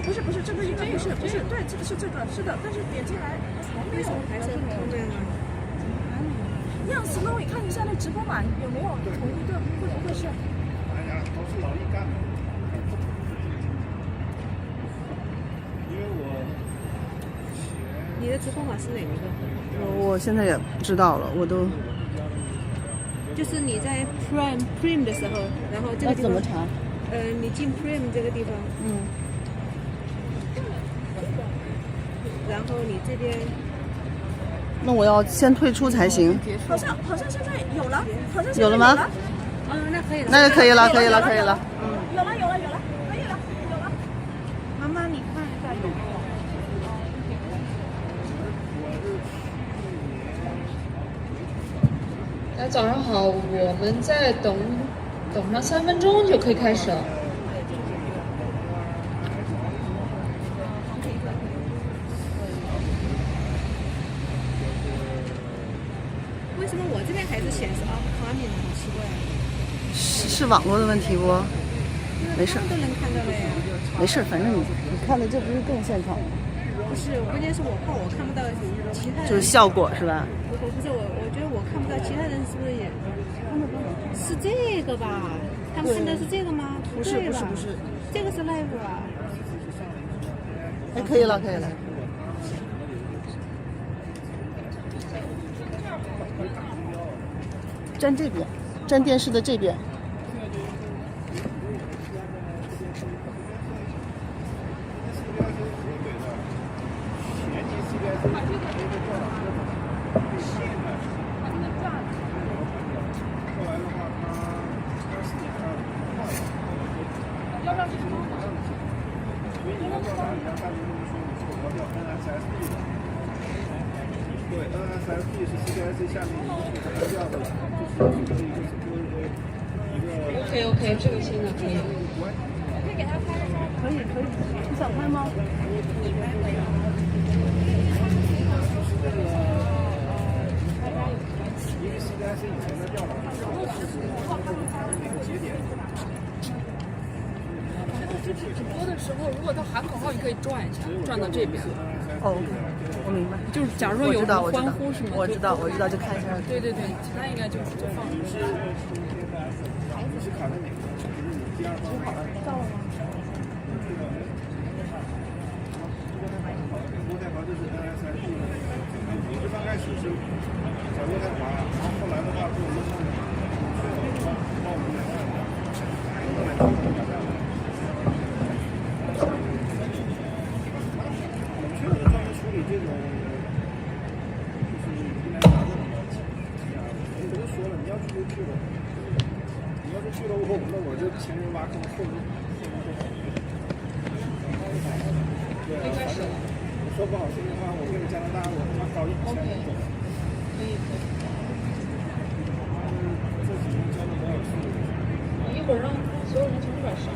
不是，这个应该是不是对，这个是这个是的，但是点进来为什么还是后面呢？样子呢？我看一下那直播码有没有同一个，会不会是？哎呀，都是老一干的。因为我你的直播码是哪一个？我现在也知道了，我都。就是你在 Prime 的时候，然后这个地方怎么查？你进 Prime 这个地方，然后你这边，那我要先退出才行。好像现在有了，好像有了吗？那可以了。那就可以了。有了，可以了，妈妈，你看一下有没有？早上好，我们再等上3分钟就可以开始了。为什么我这边还是显示upcoming呢？好奇怪。是网络的问题不？没事。都能看到了呀。没事，反正你看的这不是更现场吗？不是，关键是我怕我看不到其他人。就是效果是吧？不是我觉得我看不到其他人是不是也看得到？是这个吧？他们看的是这个吗？不是，这个是 live 啊。哎，可以了。站这边，站电视的这边。对 ，NSFP 是 CBIC 下面一个调的，就是一个。OK， 这个现在可以。可以给他拍吗？可以，你想拍吗？因为 CBIC 以前的调查，节点。直播的时候，如果他喊口号，你可以转一下，转到这边。哦，我明白。就是假如说有人欢呼什么，我知道，就看一下。对，其他应该就放。是卡在哪个？就是你第二方。好了，到了吗？渥太华就是 NSFP 的，刚开始是在渥太华，然后后来的话就报名来看的，后来就改变了。这种就是疑难杂症的问题，我都说了，你要去就去了，你要是去了那我就前人挖坑，后人对，反正我说不好听的话，我跟你加拿大，我他妈搞1000人走。可以。这几年交的多少次？一会儿让所有人从这边上，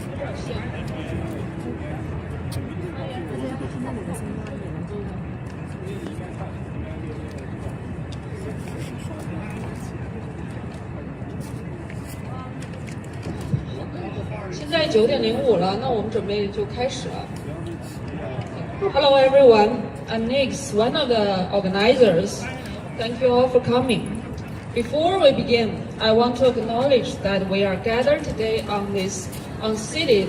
这边线。现在9点05了，那我们准备就开始了。Hello everyone, I'm Nix, one of the organizers. Thank you all for coming. Before we begin, I want to acknowledge that we are gathered today on these unceded,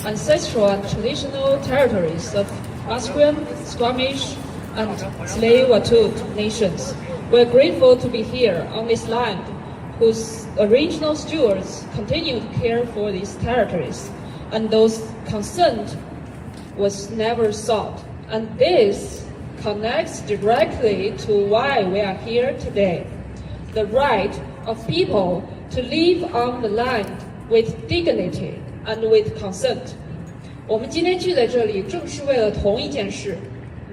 ancestral and traditional territories of Musqueam, Squamish, and Tsleil-Waututh nations. We are grateful to be here on this land, whose original stewards continue to care for these territories, and those consent was never sought. And this connects directly to why we are here today. The right of people to live on the land with dignity and with consent. 我们今天聚在这里，正是为了同一件事：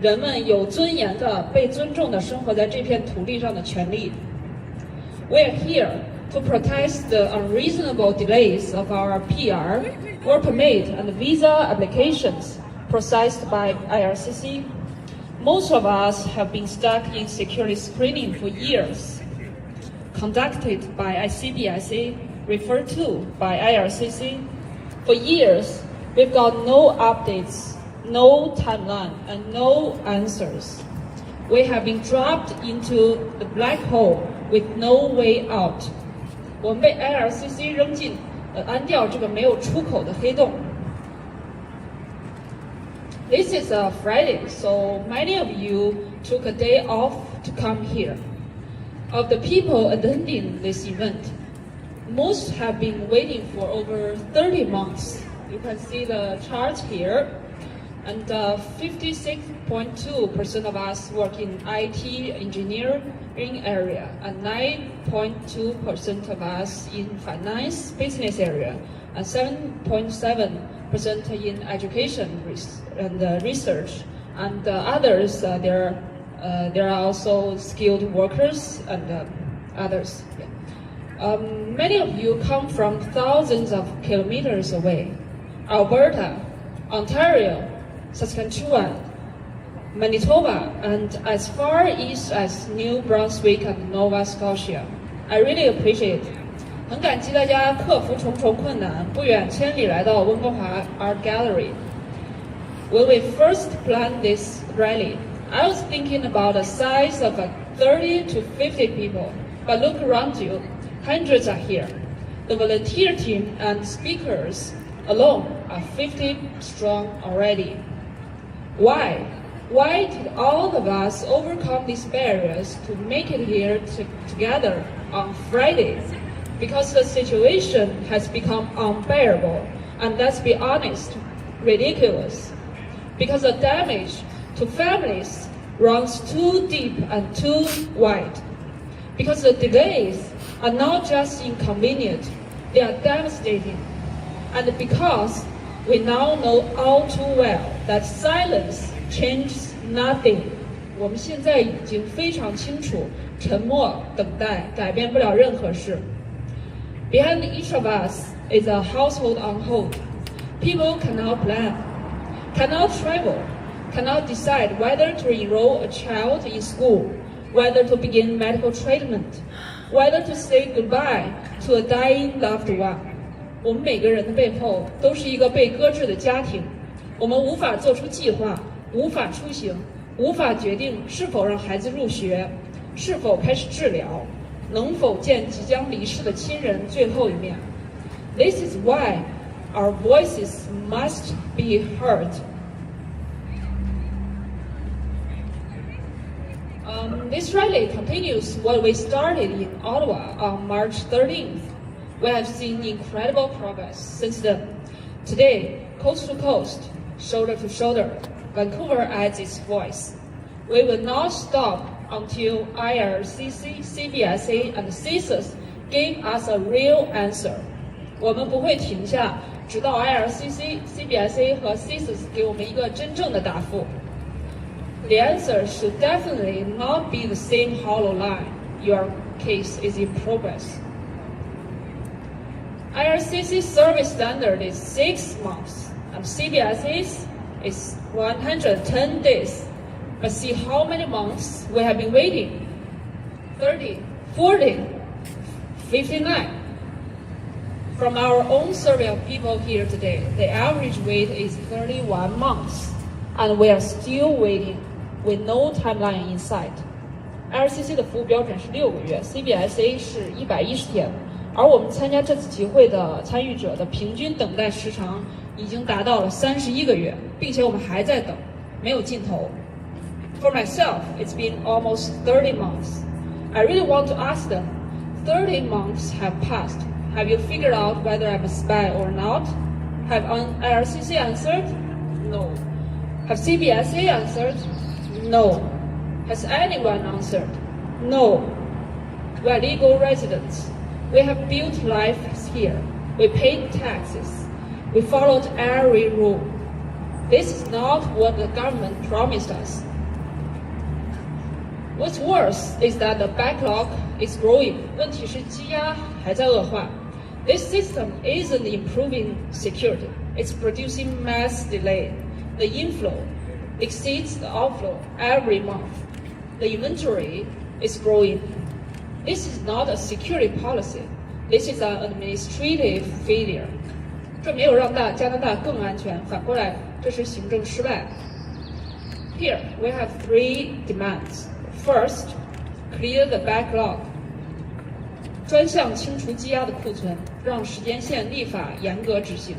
人们有尊严的、被尊重的生活在这片土地上的权利。We are here to protest the unreasonable delays of our PR, work permit, and visa applications processed by IRCC. Most of us have been stuck in security screening for years, conducted by ICBIC, referred to by IRCC. For years, We've got no updates, no timeline, and no answers. We have been dropped into the black hole with no way out. 我们被 IRCC 扔进安调这个没有出口的黑洞。This is a Friday, so many of you took a day off to come here. Of the people attending this event, most have been waiting for over 30 months. You can see the chart here. And 56.2% of us work in IT engineering area, and 9.2% of us in finance business area, and 7.7% in education and research, and others. There are also skilled workers and others. Yeah. Many of you come from thousands of kilometers away. Alberta, Ontario, Saskatchewan, Manitoba, and as far east as New Brunswick and Nova Scotia. I really appreciate it. 很感激大家克服重重困难，不远千里来到温哥华 Art Gallery. When we first planned this rally, I was thinking about the size of 30 to 50 people, but look around you, hundreds are here. The volunteer team and speakers alone are 50 strong already. Why? Why did all of us overcome these barriers to make it here together on Friday? Because the situation has become unbearable, and let's be honest, ridiculous. Because the damage to families runs too deep and too wide. Because the delays are not just inconvenient, they are devastating. And because we now know all too well that silence changes nothing. 我们现在已经非常清楚，沉默等待改变不了任何事。Behind each of us is a household on hold. People cannot plan, cannot travel, cannot decide whether to enroll a child in school, whether to begin medical treatment, whether to say goodbye to a dying loved one. 我们每个人的背后都是一个被搁置的家庭，我们无法做出计划，无法出行，无法决定是否让孩子入学，是否开始治疗，能否见即将离世的亲人最后一面。This is why our voices must be heard. This rally continues what we started in Ottawa on March 13th. We have seen incredible progress since then. Today, coast to coast, shoulder to shoulder, Vancouver adds its voice. We will not stop until IRCC, CBSA, and CSIS give us a real answer. 我们不会停下，直到 IRCC, CBSA 和 CSIS 给我们一个真正的答复。The answer should definitely not be the same hollow line. Your case is in progress. IRCC service standard is 6 months, and CBSA's is 110 days. But see how many months we have been waiting. 30, 40, 59. From our own survey of people here today, the average wait is 31 months, and we are still waiting with no timeline in sight. IRCC 的服务标准是6个月 ，CBSA 是110天，而我们参加这次集会的参与者的平均等待时长已经达到了31个月，并且我们还在等，没有尽头。For myself, it's been almost 30 months. I really want to ask them, 30 months have passed. Have you figured out whether I'm a spy or not? Have IRCC answered? No. Have CBSA answered? No. Has anyone answered? No. We are legal residents. We have built lives here. We paid taxes. We followed every rule. This is not what the government promised us. What's worse is that the backlog is growing. 问题是积压还在恶化。This system isn't improving security. It's producing mass delay. The inflow exceeds the outflow every month. The inventory is growing. This is not a security policy. This is an administrative failure. 这没有让加拿大更安全，反过来这是行政失败。Here we have 3 demands. First, clear the backlog. 专项清除积压的库存，让时间线立法严格执行。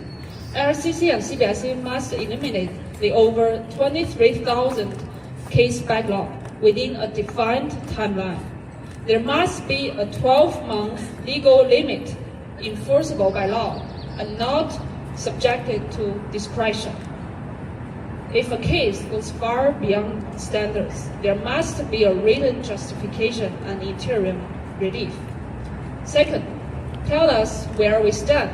IRCC and CBIC must eliminate the over 23,000 case backlog within a defined timeline. There must be a 12-month legal limit enforceable by law and not subjected to discretion. If a case goes far beyond standards, there must be a written justification and interim relief. Second, tell us where we stand.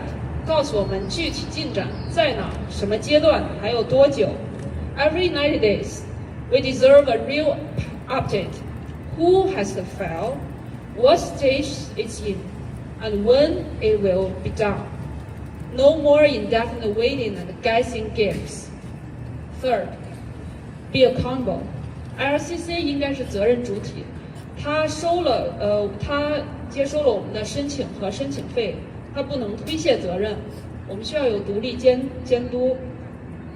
告诉我们具体进展在哪，什么阶段，还有多久。Every 90 days, we deserve a real update. Who has the file? What stage it's in? And when it will be done. No more indefinite waiting and guessing games. Third, be accountable. IRCC 应该是责任主体，他接收了我们的申请和申请费，他不能推卸责任，我们需要有独立监督。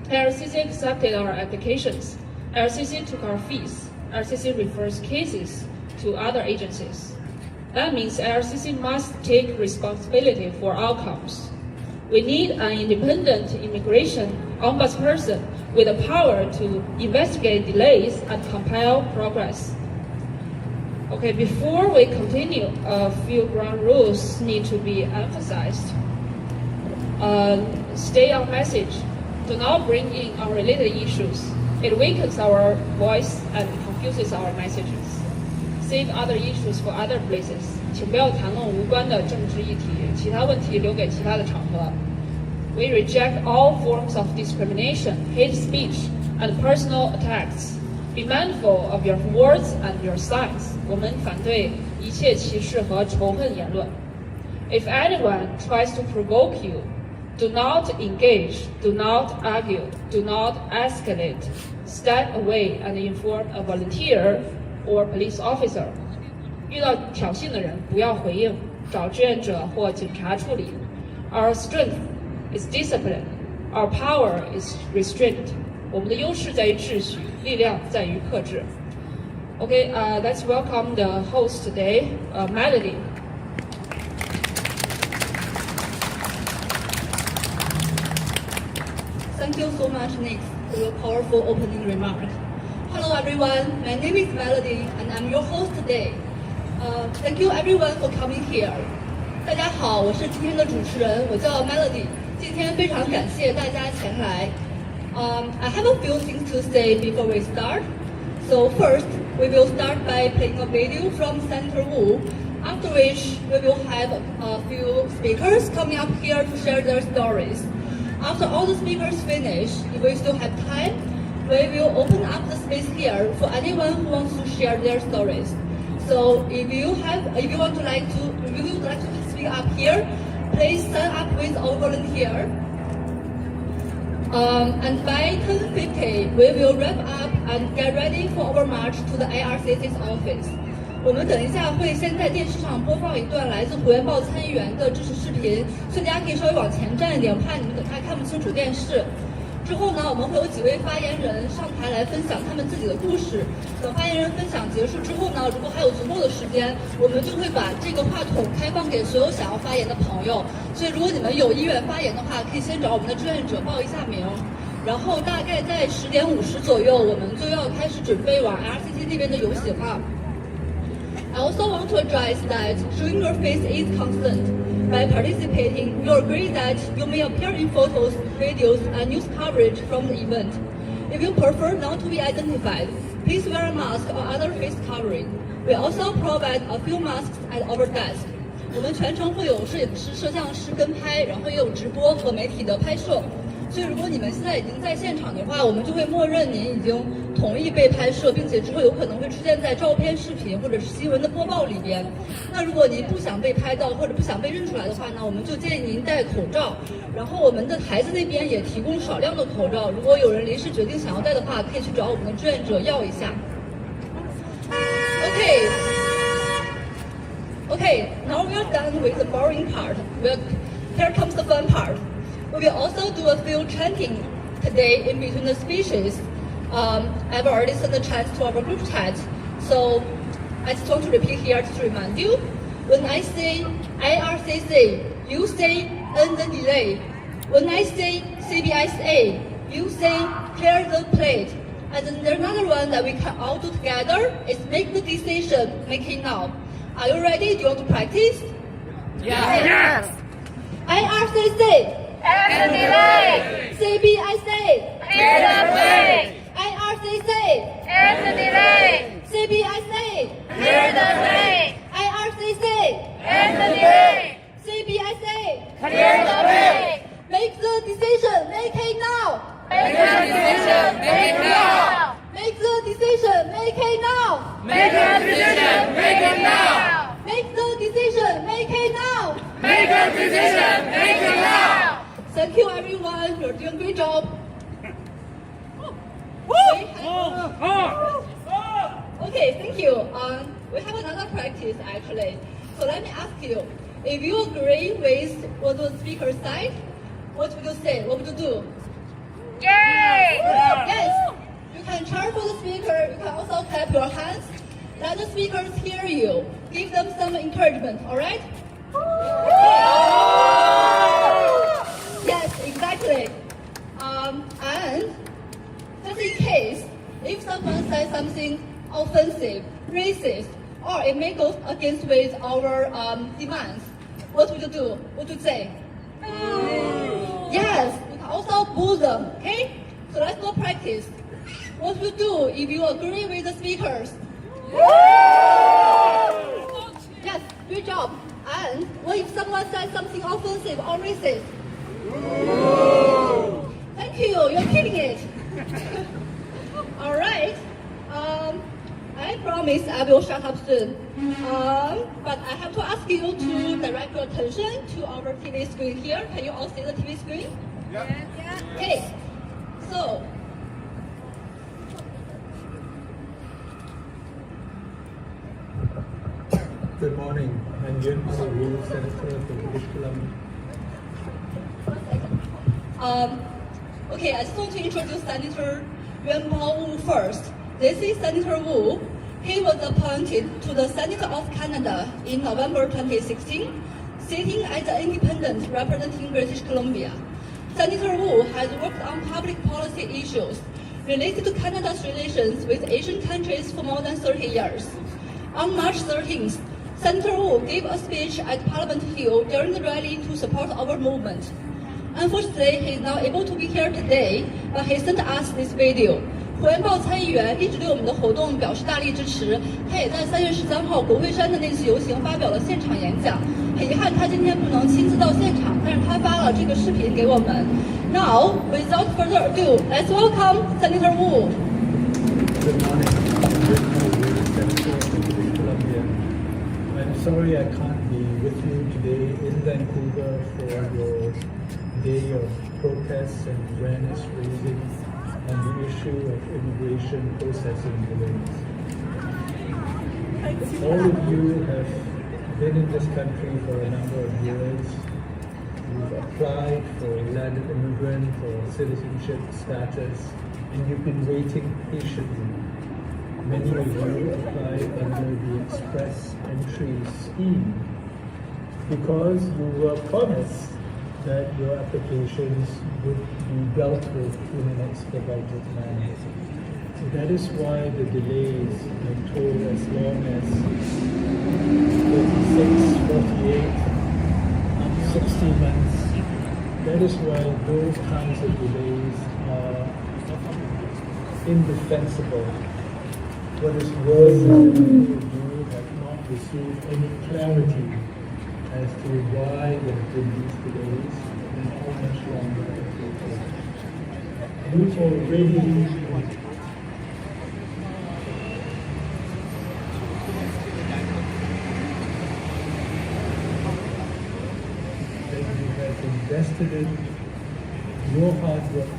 IRCC accepted our applications. IRCC took our fees. IRCC refers cases to other agencies. That means IRCC must take responsibility for outcomes. We need an independent immigration ombudsperson with the power to investigate delays and compel progress. Okay, before we continue, a few ground rules need to be emphasized. Stay on message. Do not bring in unrelated issues. It weakens our voice and confuses our messages. Save other issues for other places. 请不要谈论无关的政治议题，其他问题留给其他的场合。We reject all forms of discrimination, hate speech, and personal attacks. Be mindful of your words and your signs. 我们反对一切歧视和仇恨言论。If anyone tries to provoke you, do not engage, do not argue, do not escalate. Step away and inform a volunteer or police officer. 遇到挑衅的人，不要回应，找志愿者或警察处理。Our strength is discipline. Our power is restraint. 我们的优势在于秩序，力量在于克制。Okay, let's welcome the host today, Mandy. Thank you so much, Nick, for your powerful opening remark. Hello, everyone. My name is Melody, and I'm your host today. Thank you, everyone, for coming here. 大家好，我是今天的主持人，我叫 Melody. 今天非常感谢大家前来。I have a few things to say before we start. So first, we will start by playing a video from Senator Wu, after which we will have a few speakers coming up here to share their stories. After all the speakers finish, if we still have time, we will open up the space here for anyone who wants to share their stories. So if you would like to speak up here, please sign up with our volunteer. And by 10:50, we will wrap up and get ready for our march to the IRCC's office. 我们等一下会先在电视上播放一段来自《火焰报》参议员的支持视频，所以大家可以稍微往前站一点，怕你们等下看不清楚电视。之后呢，我们会有几位发言人上台来分享他们自己的故事。等发言人分享结束之后呢，如果还有足够的时间，我们就会把这个话筒开放给所有想要发言的朋友。所以如果你们有意愿发言的话，可以先找我们的志愿者报一下名，然后大概在10点50左右，我们就要开始准备往 IRCC 那边的游行了。I also want to address that showing your face is consent. By participating, you agree that you may appear in photos, videos, and news coverage from the event. If you prefer not to be identified, please wear a mask or other face covering. We also provide a few masks at our desk. 我们全程会有摄影师、摄像师跟拍，然后也有直播和媒体的拍摄。所以如果你们现在已经在现场的话，我们就会默认您已经同意被拍摄，并且之后有可能会出现在照片、视频或者是新闻的播报里边。那如果您不想被拍到或者不想被认出来的话呢，我们就建议您戴口罩。然后我们的台子那边也提供少量的口罩，如果有人临时决定想要戴的话，可以去找我们的志愿者要一下。Okay, now we are done with the boring part. Here comes the fun part. We will also do a few chanting today in between the speeches. I've already sent the chants to our group chat, so I just want to repeat here to remind you. When I say IRCC, you say end the delay. When I say CBSA, you say clear the plate. And then there's another one that we can all do together is make the decision, make it now. Are you ready? Do you want to practice? Yes. IRCC, end the delay. CBSA, Clear the plate. IRCC, End the delay. CBSA, Clear the plate. IRCC, End the delay. CBSA, Clear the plate. make the decision, make it now. Make the decision. Make it now. Make the decision, make it now. Make the decision. Make it now. Make the decision, make it now. Make a decision. Make it now. Thank you, everyone. You're doing a great job. Okay, thank you. We have another practice actually. So let me ask you, if you agree with what the speaker said, what would you say? What would you do? Yay! Yes. You can cheer for the speaker. You can also clap your hands. Let the speakers hear you. Give them some encouragement. All right? Yes, exactly. And just in case, if someone says something offensive, racist, or it may go against with our demands, what would you do? What would you say? Yes, you can also boo them. Okay? So let's go practice. What would you do if you agree with the speakers? Yes, good job. And what if someone says something offensive or racist? Thank you, you're killing it. All right. I promise I will shut up soon. But I have to ask you to direct your attention to our TV screen here. Can you all see the TV screen? Yeah. Okay. So. Good morning. I'm Wu, Senator for British Columbia. Okay, I just want to introduce Senator Wu first. This is Senator Wu. He was appointed to the Senate of Canada in November 2016, sitting as an independent representing British Columbia. Senator Wu has worked on public policy issues related to Canada's relations with Asian countries for more than 30 years. On March 13th, Senator Wu gave a speech at Parliament Hill during the rally to support our movement. Unfortunately, he is not able to be here today, but he sent us this video. 火焰报参议员一直对我们的活动表示大力支持，他也在3月13号国会山的那次游行发表了现场演讲。很遗憾，他今天不能亲自到现场，但是他发了这个视频给我们。Now, without further ado, let's welcome Senator Wu. Good morning. I'm Senator for British Columbia. I'm sorry I can't be with you today in Vancouver for your day of protests and awareness raising on the issue of immigration processing delays. All of you have been in this country for a number of years. You've applied for landed immigrant or citizenship status, and you've been waiting patiently. Many of you applied under the Express Entry Scheme because you were promised that your applications would be dealt with in an expedited manner. So that is why the delays are told as long as 36, 48, 60 months. That is why those kinds of delays are indefensible. What is worse is that many of you have not received any clarity as to why there have been these delays and how much longer it will take. You've already that you have invested in your hard work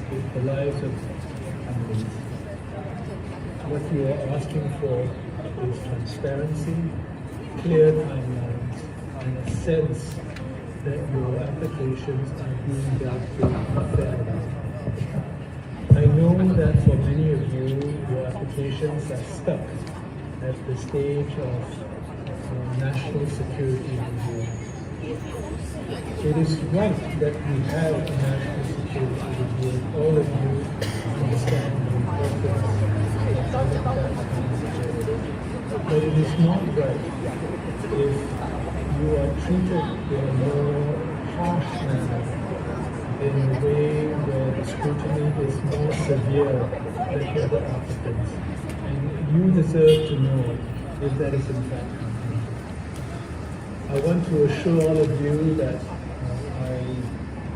with the lives of families. What you are asking for is transparency, clear timelines, and a sense that your applications are being dealt with fairly. I know that for many of you, your applications are stuck at the stage of national security review. It is right that we have a national security review. All of you understand the importance of that. But it is not right if you are treated in a more harsh manner, in a way where the scrutiny is more severe than other applicants. And you deserve to know if that is in fact happening. I want to assure all of you that I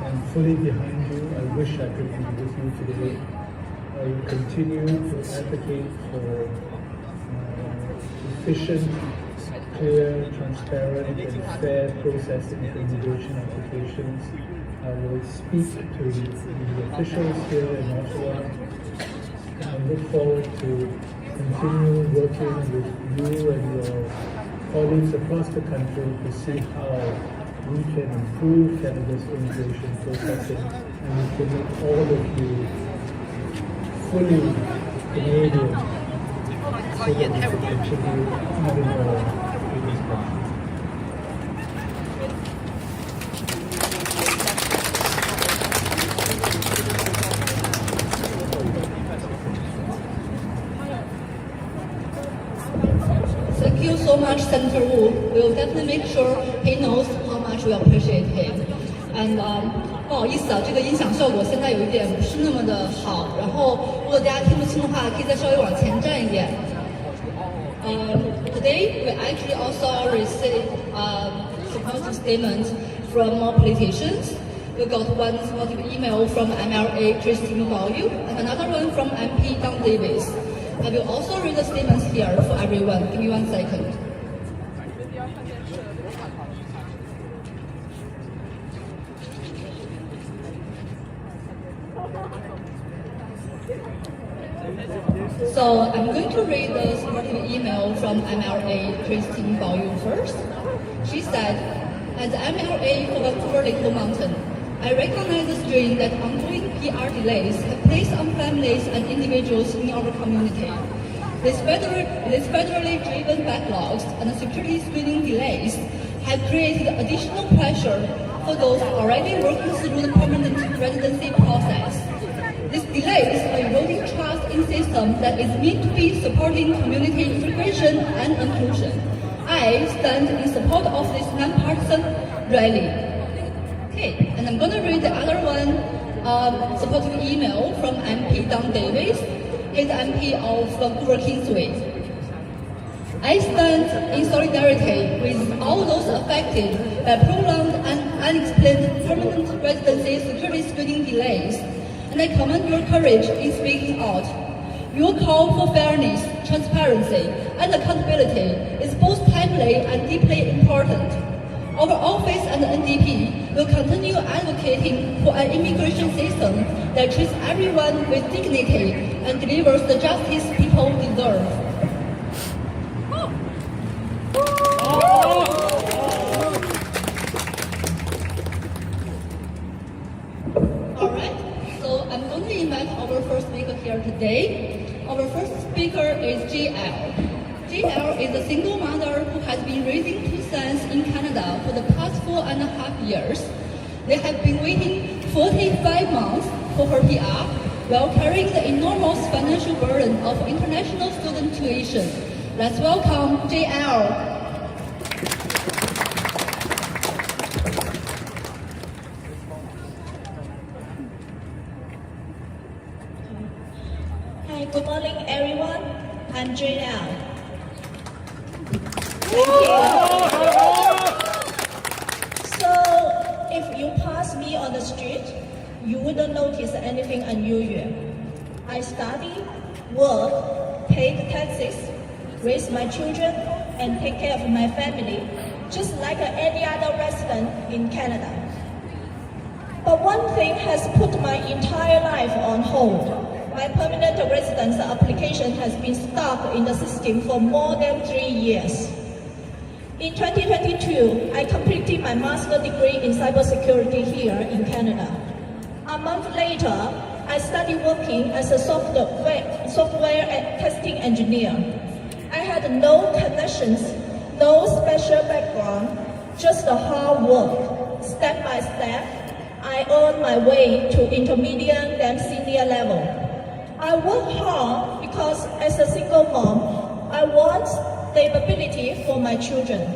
am fully behind you. I wish I could be with you today. I will continue to advocate for efficient, clear, transparent, and fair processing of immigration applications. I will speak to the officials here in Ottawa and look forward to continue working with you and your colleagues across the country to see how we can improve Canada's immigration processing and we can make all of you fully Canadian so that we can contribute even more to this country. Thank you so much, Senator Wu. We will definitely make sure he knows how much we appreciate him. And 不好意思啊，这个音响效果现在有一点不是那么的好。然后，如果大家听不清的话，可以再稍微往前站一点。Today we actually also received supportive statements from more politicians. We got one supportive email from MLA Christine Wang and another one from MP Don Davis. I will also read the statements here for everyone. Give me 1 second. So I'm going to read the supportive email from MLA Christine Wang first. She said, as MLA for Vancouver Mountain, I recognize the strain that ongoing PR delays have placed on families and individuals in our community. These federally driven backlogs and security screening delays have created additional pressure for those already working through the permanent residency process. These delays are eroding trust in systems that is meant to be supporting community integration and inclusion. I stand in support of this nonpartisan rally. Okay, and I'm going to read the other one, supportive email from MP Don Davis. He's MP of Vancouver Kingsway. I stand in solidarity with all those affected by prolonged and unexplained permanent residency security screening delays, and I commend your courage in speaking out. Your call for fairness, transparency, and accountability is both timely and deeply important. Our office and the NDP will continue advocating for an immigration system that treats everyone with dignity and delivers the justice people deserve. Alright, so I'm going to invite our first speaker here today. Our first speaker is JL. JL is a single mother who has been raising two sons in Canada for the past 4.5 years. They have been waiting 45 months for her PR while carrying the enormous financial burden of international student tuition. Let's welcome JL. Hi, good morning everyone. I'm JL. Thank you. So, if you pass me on the street, you wouldn't notice anything unusual. I study, work, pay taxes, raise my children, and take care of my family, just like any other resident in Canada. But one thing has put my entire life on hold. My permanent residence application has been stuck in the system for more than 3 years. In 2022, I completed my master's degree in cybersecurity here in Canada. A month later, I started working as a software testing engineer. I had no connections, no special background, just the hard work. Step by step, I earned my way to intermediate then senior level. I work hard because as a single mom, I want stability for my children.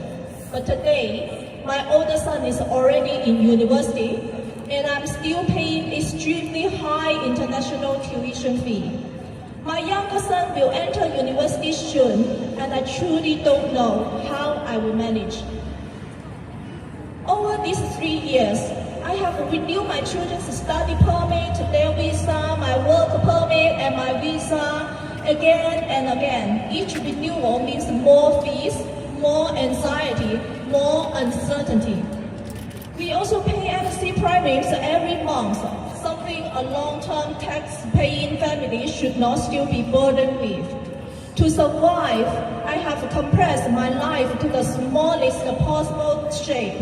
But today, my older son is already in university, and I'm still paying extremely high international tuition fee. My younger son will enter university soon, and I truly don't know how I will manage. Over these 3 years, I have renewed my children's study permit, their visa, my work permit, and my visa again and again. Each renewal means more fees, more anxiety, more uncertainty. We also pay NC premiums every month, something a long-term tax-paying family should not still be burdened with. To survive, I have compressed my life to the smallest possible shape.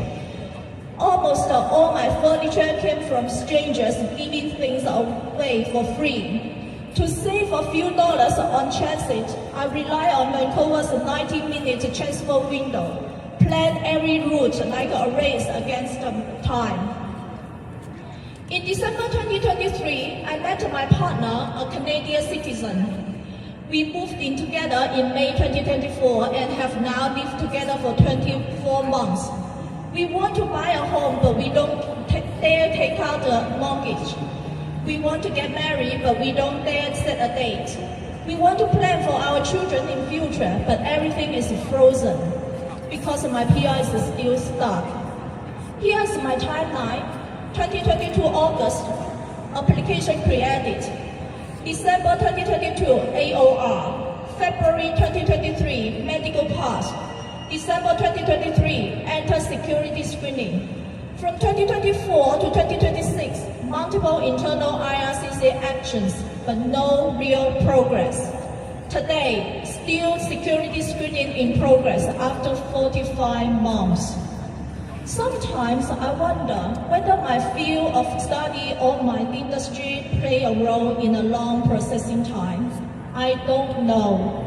Almost all my furniture came from strangers giving things away for free. To save a few dollars on transit, I rely on Vancouver's 90-minute transfer window. Plan every route like a race against time. In December 2023, I met my partner, a Canadian citizen. We moved in together in May 2024 and have now lived together for 24 months. We want to buy a home, but we don't dare take out a mortgage. We want to get married, but we don't dare set a date. We want to plan for our children in future, but everything is frozen because my PR is still stuck. Here's my timeline. 2022 August, application created. December 2022 AOR. February 2023 medical pass. December 2023 enter security screening. From 2024 to 2026, multiple internal IRCC actions, but no real progress. Today, still security screening in progress after 45 months. Sometimes I wonder whether my field of study or my industry play a role in a long processing time. I don't know.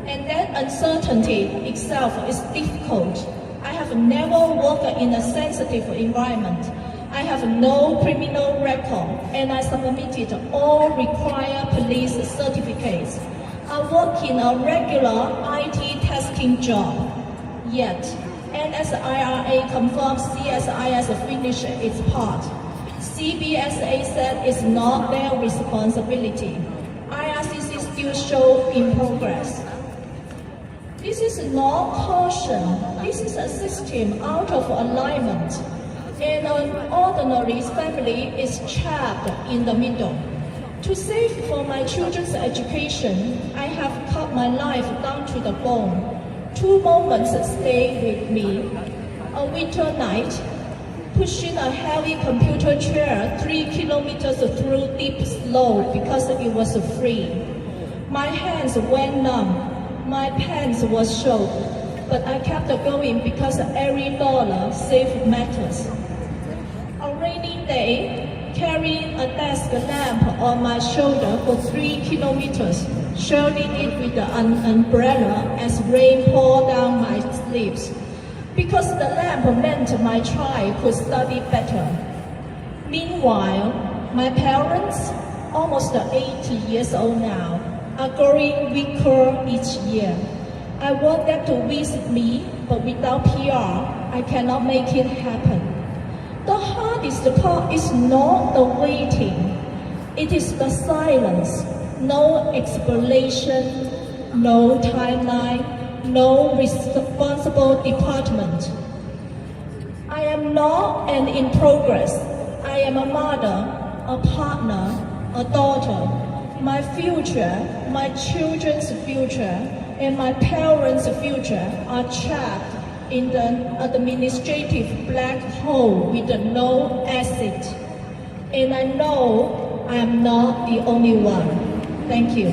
And that uncertainty itself is difficult. I have never worked in a sensitive environment. I have no criminal record, and I submitted all required police certificates. I work in a regular IT testing job. Yet, NSIRA confirms CSIS finished its part. CBSA said it's not their responsibility. IRCC still show in progress. This is not caution. This is a system out of alignment. And an ordinary family is trapped in the middle. To save for my children's education, I have cut my life down to the bone. 2 moments stay with me. A winter night, pushing a heavy computer chair 3 kilometers through deep snow because it was free. My hands went numb. My pants were soaked, but I kept going because every dollar saved matters. A rainy day, carrying a desk lamp on my shoulder for 3 kilometers, shielding it with an umbrella as rain poured down my sleeves. Because the lamp meant my child could study better. Meanwhile, my parents, almost 80 years old now, are growing weaker each year. I want them to visit me, but without PR, I cannot make it happen. The hardest part is not the waiting. It is the silence. No explanation, no timeline, no responsible department. I am not an in progress. I am a mother, a partner, a daughter. My future, my children's future, and my parents' future are trapped in the administrative black hole with no exit. And I know I am not the only one. Thank you.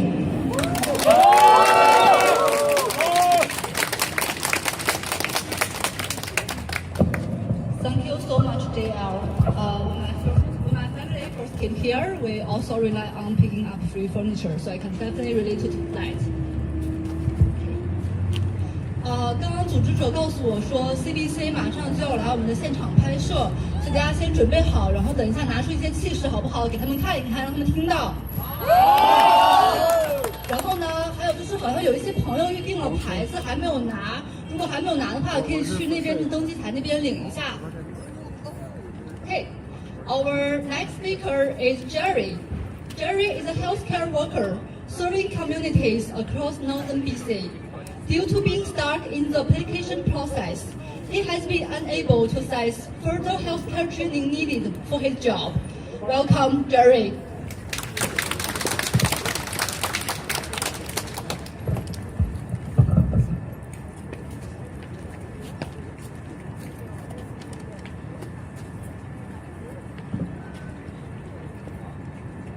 in here, we also rely on picking up free furniture, so I can definitely relate to that. 刚刚组织者告诉我说 ，CBC 马上就要来我们的现场拍摄，所以大家先准备好，然后等一下拿出一些气势，好不好？给他们看一看，让他们听到。然后呢，还有就是好像有一些朋友预定了牌子还没有拿，如果还没有拿的话，可以去那边的登记台那边领一下。Okay, our next speaker is Jerry. Jerry is a healthcare worker serving communities across northern BC. Due to being stuck in the application process, he has been unable to access further healthcare training needed for his job. Welcome, Jerry.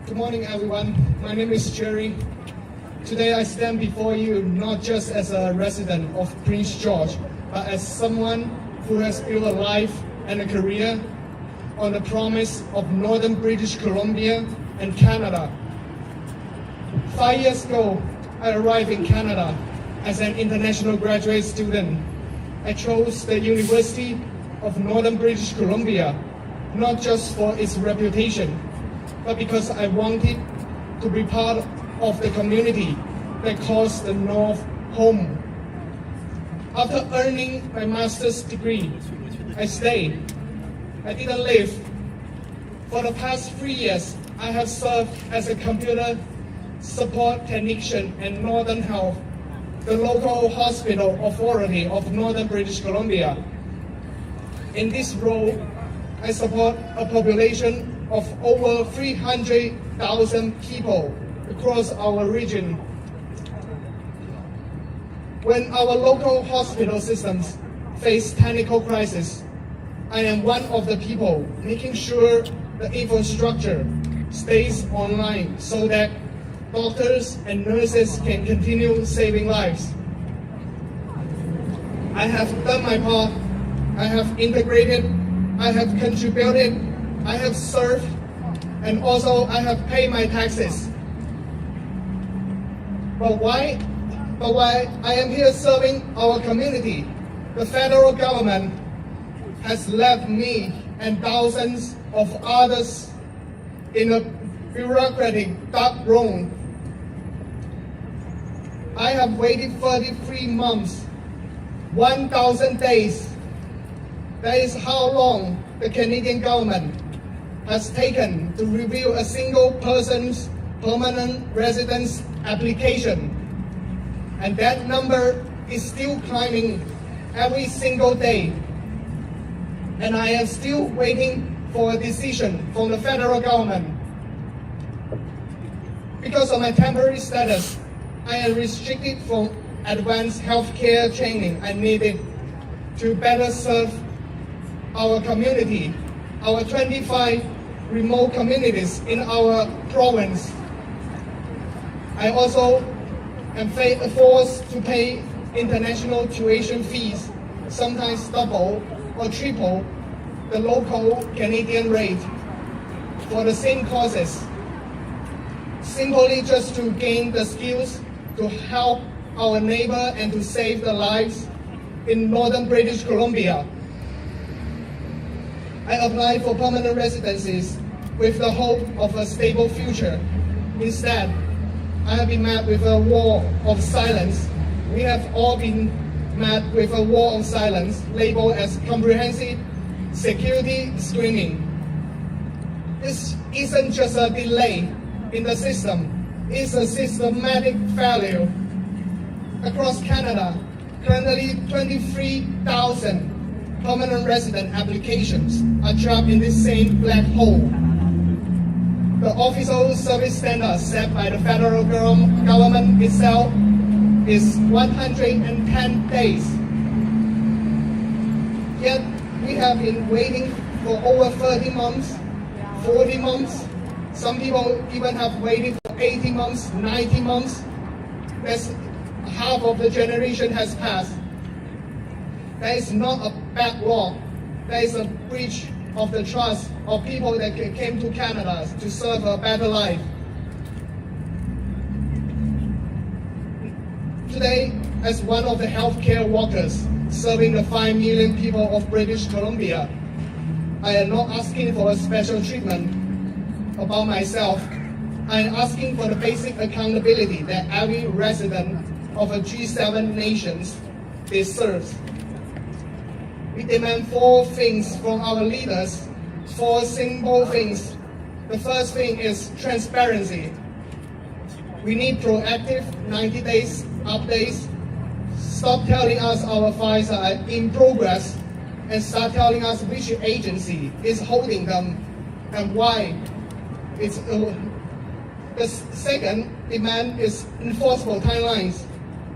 Good morning, everyone. My name is Jerry. Today I stand before you not just as a resident of Prince George, but as someone who has built a life and a career on the promise of northern British Columbia and Canada. 5 years ago, I arrived in Canada as an international graduate student. I chose the University of Northern British Columbia, not just for its reputation, but because I wanted to be part of the community that calls the North home. After earning my master's degree, I stayed. I didn't leave. For the past 3 years, I have served as a computer support technician in Northern Health, the local hospital authority of Northern British Columbia. In this role, I support a population of over 300,000 people across our region. When our local hospital systems face technical crisis, I am one of the people making sure the infrastructure stays online so that doctors and nurses can continue saving lives. I have done my part. I have integrated. I have contributed. I have served, and also I have paid my taxes. But while I am here serving our community, the federal government has left me and thousands of others in a bureaucratic dark room. I have waited 33 months, 1,000 days. That is how long the Canadian government has taken to review a single person's permanent residence application. And that number is still climbing every single day. And I am still waiting for a decision from the federal government. Because of my temporary status, I am restricted from advanced healthcare training I needed to better serve our community, our 25 remote communities in our province. I also am forced to pay international tuition fees, sometimes double or triple the local Canadian rate for the same courses, simply just to gain the skills to help our neighbor and to save the lives in northern British Columbia. I applied for permanent residencies with the hope of a stable future. Instead, I have been met with a wall of silence. We have all been met with a wall of silence labeled as comprehensive security screening. This isn't just a delay in the system, it's a systematic failure. Across Canada, currently 23,000 permanent resident applications are trapped in this same black hole. The official service standard set by the federal government itself is 110 days. Yet we have been waiting for over 30 months, 40 months. Some people even have waited for 80 months, 90 months. That's half of the generation has passed. That is not a backlog. That is a breach of the trust of people that came to Canada to serve a better life. Today, as one of the healthcare workers serving the 5 million people of British Columbia, I am not asking for a special treatment about myself. I am asking for the basic accountability that every resident of a G7 nations deserves. We demand 4 things from our leaders, 4 simple things. The first thing is transparency. We need proactive 90 days updates. Stop telling us our files are in progress and start telling us which agency is holding them and why. The second demand is enforceable timelines.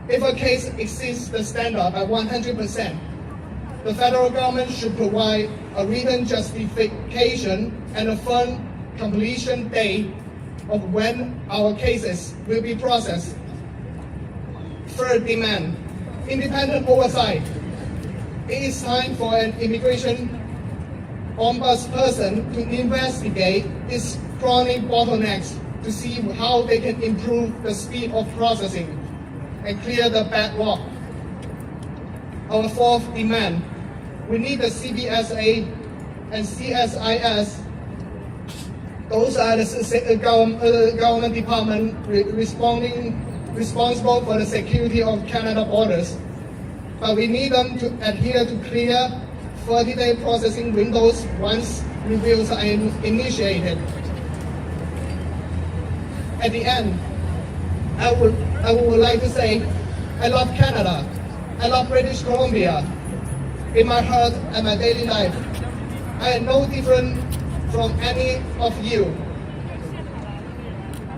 If a case exceeds the standard by 100%, the federal government should provide a written justification and a firm completion date of when our cases will be processed. Third demand, independent oversight. It is time for an immigration ombudsperson to investigate these chronic bottlenecks to see how they can improve the speed of processing and clear the backlog. Our fourth demand, we need the CBSA and CSIS. Those are the government department responsible for the security of Canada borders. But we need them to adhere to clear 30-day processing windows once reviews are initiated. At the end, I would like to say, I love Canada. I love British Columbia. In my heart and my daily life, I am no different from any of you.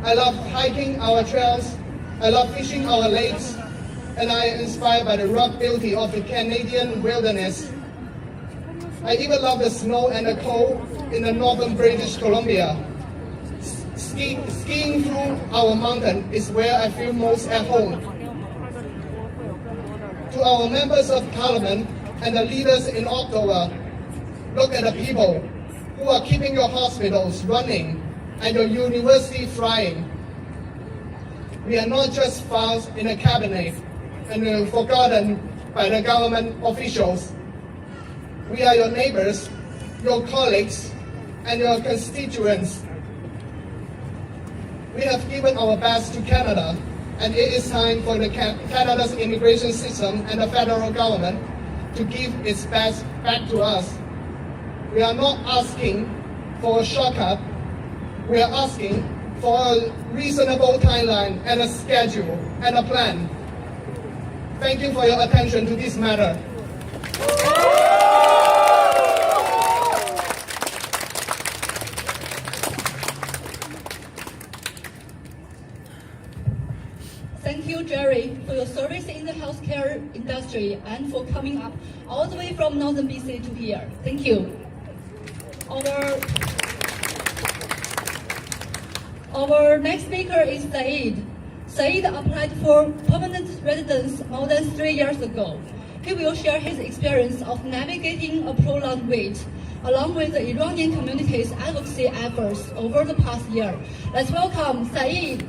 I love hiking our trails. I love fishing our lakes. And I am inspired by the rugged beauty of the Canadian wilderness. I even love the snow and the cold in the northern British Columbia. Skiing through our mountain is where I feel most at home. To our members of Parliament and the leaders in Ottawa, look at the people who are keeping your hospitals running and your university flying. We are not just files in a cabinet and forgotten by the government officials. We are your neighbors, your colleagues, and your constituents. We have given our best to Canada, and it is time for Canada's immigration system and the federal government to give its best back to us. We are not asking for a shortcut. We are asking for a reasonable timeline and a schedule and a plan. Thank you for your attention to this matter. Thank you, Jerry, for your service in the healthcare industry and for coming up all the way from Northern BC to here. Thank you. Our next speaker is Saeed. Saeed applied for permanent residence more than 3 years ago. He will share his experience of navigating a prolonged wait, along with the Iranian community's advocacy efforts over the past year. Let's welcome Saeed.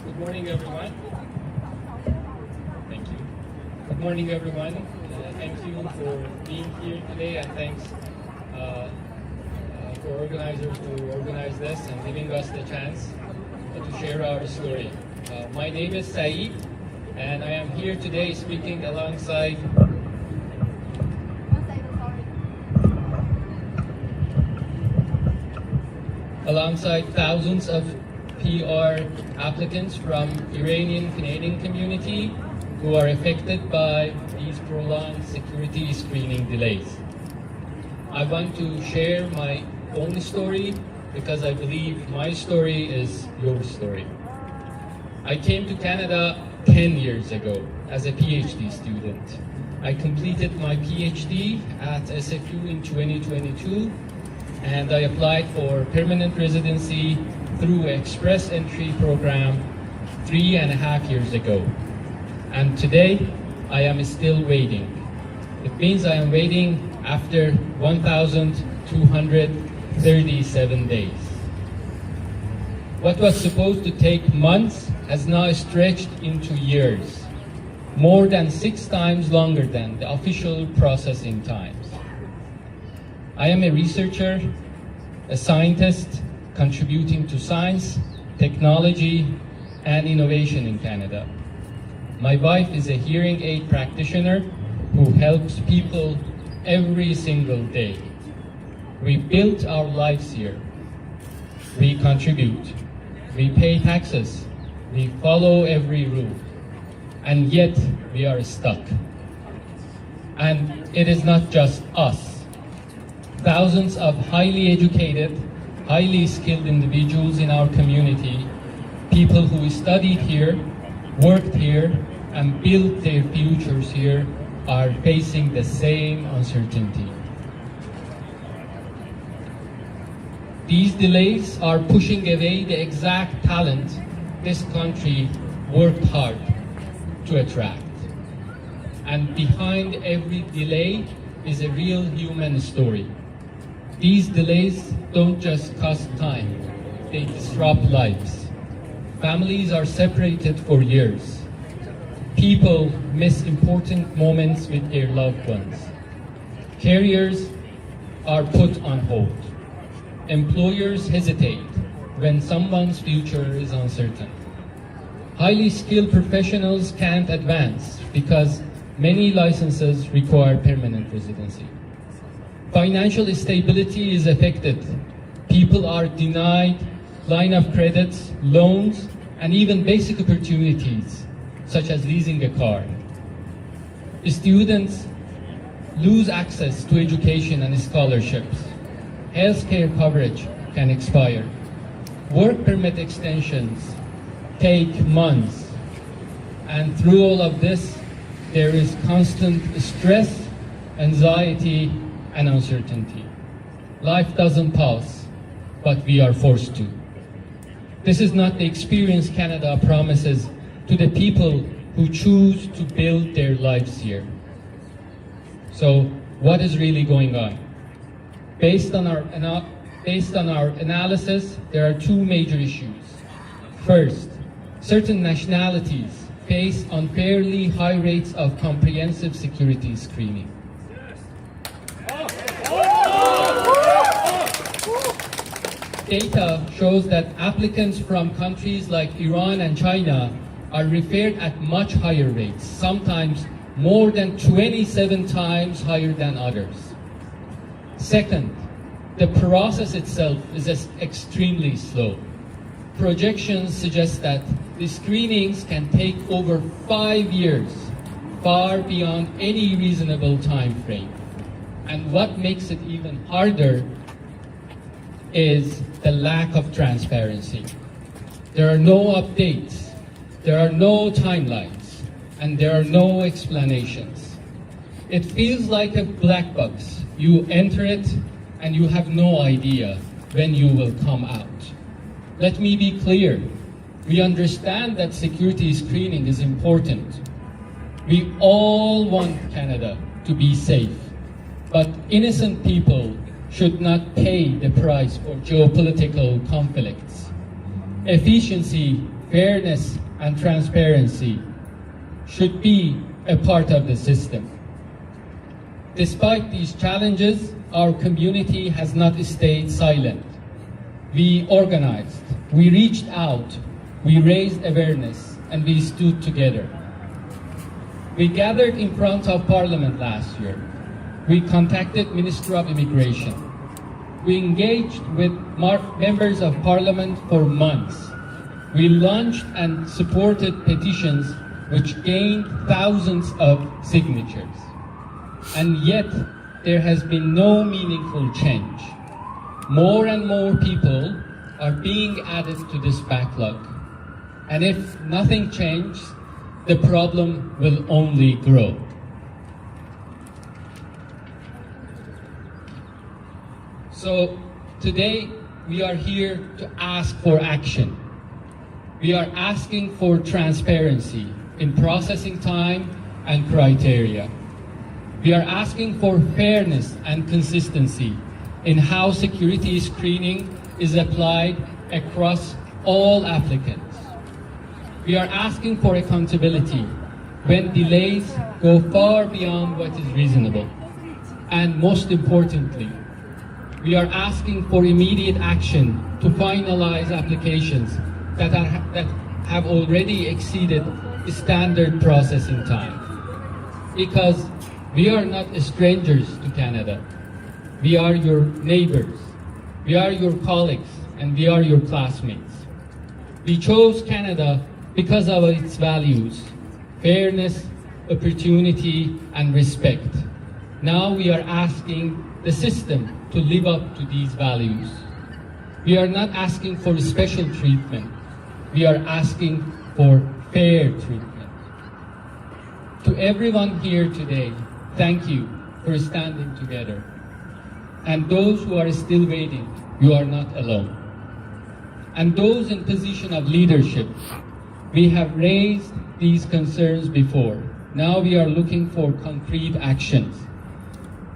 Good morning, everyone. Thank you. Good morning, everyone. Thank you for being here today, and thanks for organizers to organize this and giving us the chance to share our story. My name is Saeed, and I am here today speaking alongside thousands of PR applicants from Iranian Canadian community who are affected by these prolonged security screening delays. I want to share my own story because I believe my story is your story. I came to Canada 10 years ago as a PhD student. I completed my PhD at SFU in 2022, and I applied for permanent residency through Express Entry program 3.5 years ago. And today, I am still waiting. It means I am waiting after 1,237 days. What was supposed to take months has now stretched into years, more than 6 times longer than the official processing times. I am a researcher, a scientist contributing to science, technology, and innovation in Canada. My wife is a hearing aid practitioner who helps people every single day. We built our lives here. We contribute. We pay taxes. We follow every rule. And yet we are stuck. And it is not just us. Thousands of highly educated, highly skilled individuals in our community, people who studied here, worked here, and built their futures here, are facing the same uncertainty. These delays are pushing away the exact talent this country worked hard to attract. And behind every delay is a real human story. These delays don't just cost time, they disrupt lives. Families are separated for years. People miss important moments with their loved ones. Careers are put on hold. Employers hesitate when someone's future is uncertain. Highly skilled professionals can't advance because many licenses require permanent residency. Financial stability is affected. People are denied line of credits, loans, and even basic opportunities, such as leasing a car. Students lose access to education and scholarships. Healthcare coverage can expire. Work permit extensions take months. And through all of this, there is constant stress, anxiety, and uncertainty. Life doesn't pause, but we are forced to. This is not the experience Canada promises to the people who choose to build their lives here. So, what is really going on? Based on our analysis, there are 2 major issues. First, certain nationalities face unfairly high rates of comprehensive security screening. Data shows that applicants from countries like Iran and China are referred at much higher rates, sometimes more than 27 times higher than others. Second, the process itself is extremely slow. Projections suggest that the screenings can take over 5 years, far beyond any reasonable time frame. And what makes it even harder is the lack of transparency. There are no updates, there are no timelines, and there are no explanations. It feels like a black box. You enter it and you have no idea when you will come out. Let me be clear. We understand that security screening is important. We all want Canada to be safe, but innocent people should not pay the price for geopolitical conflicts. Efficiency, fairness, and transparency should be a part of the system. Despite these challenges, our community has not stayed silent. We organized, we reached out, we raised awareness, and we stood together. We gathered in front of Parliament last year. We contacted Minister of Immigration. We engaged with members of Parliament for months. We launched and supported petitions which gained thousands of signatures. And yet, there has been no meaningful change. More and more people are being added to this backlog. And if nothing changes, the problem will only grow. So today we are here to ask for action. We are asking for transparency in processing time and criteria. We are asking for fairness and consistency in how security screening is applied across all applicants. We are asking for accountability when delays go far beyond what is reasonable. And most importantly, we are asking for immediate action to finalize applications that have already exceeded standard processing time. Because we are not strangers to Canada. We are your neighbors. We are your colleagues, and we are your classmates. We chose Canada because of its values: fairness, opportunity, and respect. Now we are asking the system to live up to these values. We are not asking for special treatment. We are asking for fair treatment. To everyone here today, thank you for standing together. And those who are still waiting, you are not alone. And those in position of leadership, we have raised these concerns before. Now we are looking for concrete actions.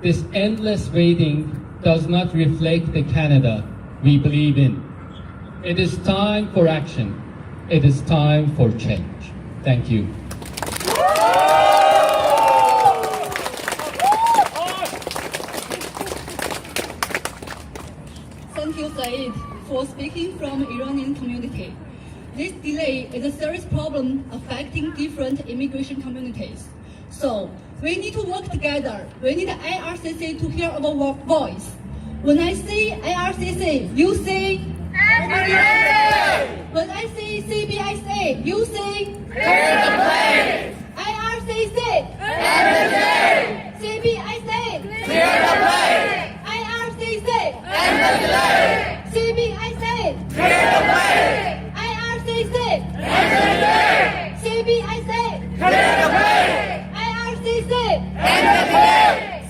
This endless waiting does not reflect the Canada we believe in. It is time for action. It is time for change. Thank you. Thank you, Said, for speaking from Iranian community. This delay is a serious problem affecting different immigration communities. So we need to work together. We need the IRCC to hear our voice. When I say IRCC, you say MPA! When I say CBISA, you say Clear the place! IRCC! MPA! CBISA! Clear the place! IRCC! MPA! CBISA! Clear the place! IRCC! MPA! CBISA! Clear the place! IRCC! MPA!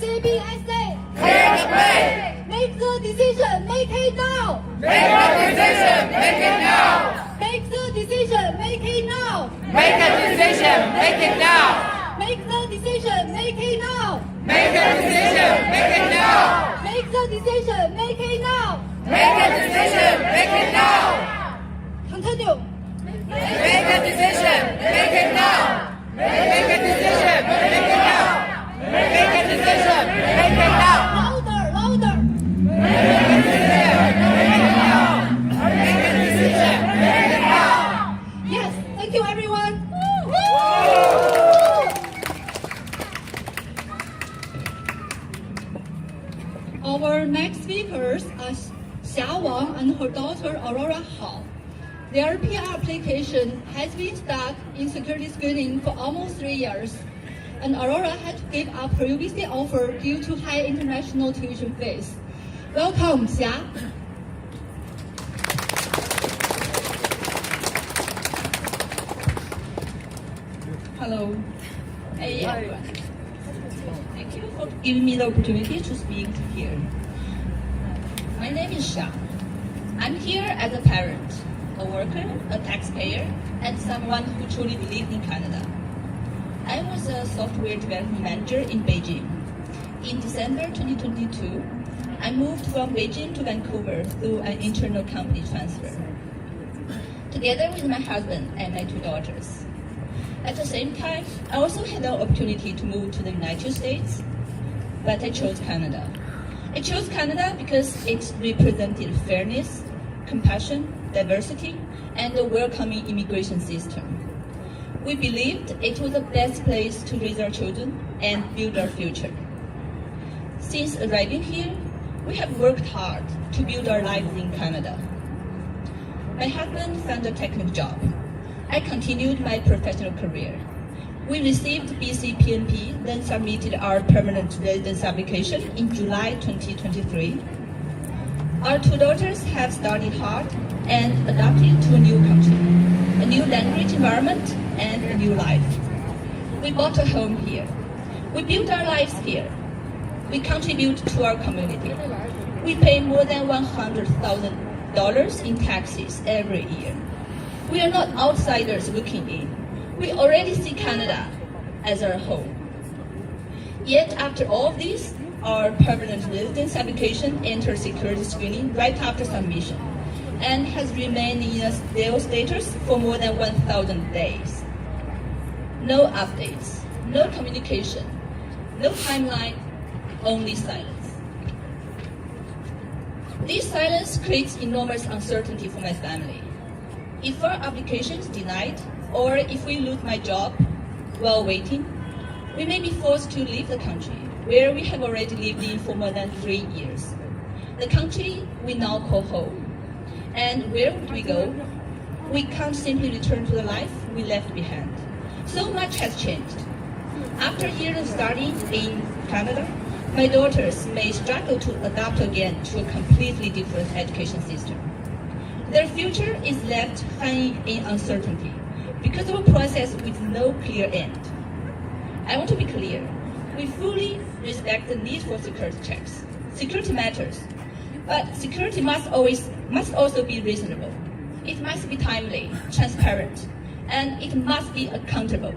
CBISA! Clear the place! Make the decision, make it now! Make a decision, make it now! Make the decision, make it now! Make a decision, make it now! Make the decision, make it now! Make a decision, make it now! Make the decision, make it now! Make a decision, make it now! Continue. Make a decision, make it now! Make a decision, make it now! Make a decision, make it now! Louder, louder. Make a decision, make it now! Make a decision, make it now! Yes, thank you everyone. Our next speakers are Xiaawang and her daughter Aurora Hall. Their PR application has been stuck in security screening for almost 3 years, and Aurora had to give up her UBC offer due to high international tuition fees. Welcome, Xia. Hello. Hey, everyone. Thank you for giving me the opportunity to speak here. My name is Xia. I'm here as a parent, a worker, a taxpayer, and someone who truly believes in Canada. I was a software development manager in Beijing. In December 2022, I moved from Beijing to Vancouver through an internal company transfer, together with my husband and my 2 daughters. At the same time, I also had the opportunity to move to the United States, but I chose Canada. I chose Canada because it represented fairness, compassion, diversity, and a welcoming immigration system. We believed it was the best place to raise our children and build our future. Since arriving here, we have worked hard to build our lives in Canada. My husband found a technical job. I continued my professional career. We received BC PNP, then submitted our permanent residence application in July 2023. Our 2 daughters have studied hard and adapted to a new country, a new language environment, and a new life. We bought a home here. We built our lives here. We contribute to our community. We pay more than $100,000 in taxes every year. We are not outsiders looking in. We already see Canada as our home. Yet after all of this, our permanent residence application enters security screening right after submission and has remained in a stale status for more than 1,000 days. No updates, no communication, no timeline, only silence. This silence creates enormous uncertainty for my family. If our application is denied, or if we lose my job while waiting, we may be forced to leave the country, where we have already lived in for more than 3 years. The country we now call home. And where would we go? We can't simply return to the life we left behind. So much has changed. After years of studying in Canada, my daughters may struggle to adapt again to a completely different education system. Their future is left hanging in uncertainty because of a process with no clear end. I want to be clear. We fully respect the need for security checks. Security matters, but security must also be reasonable. It must be timely, transparent, and it must be accountable.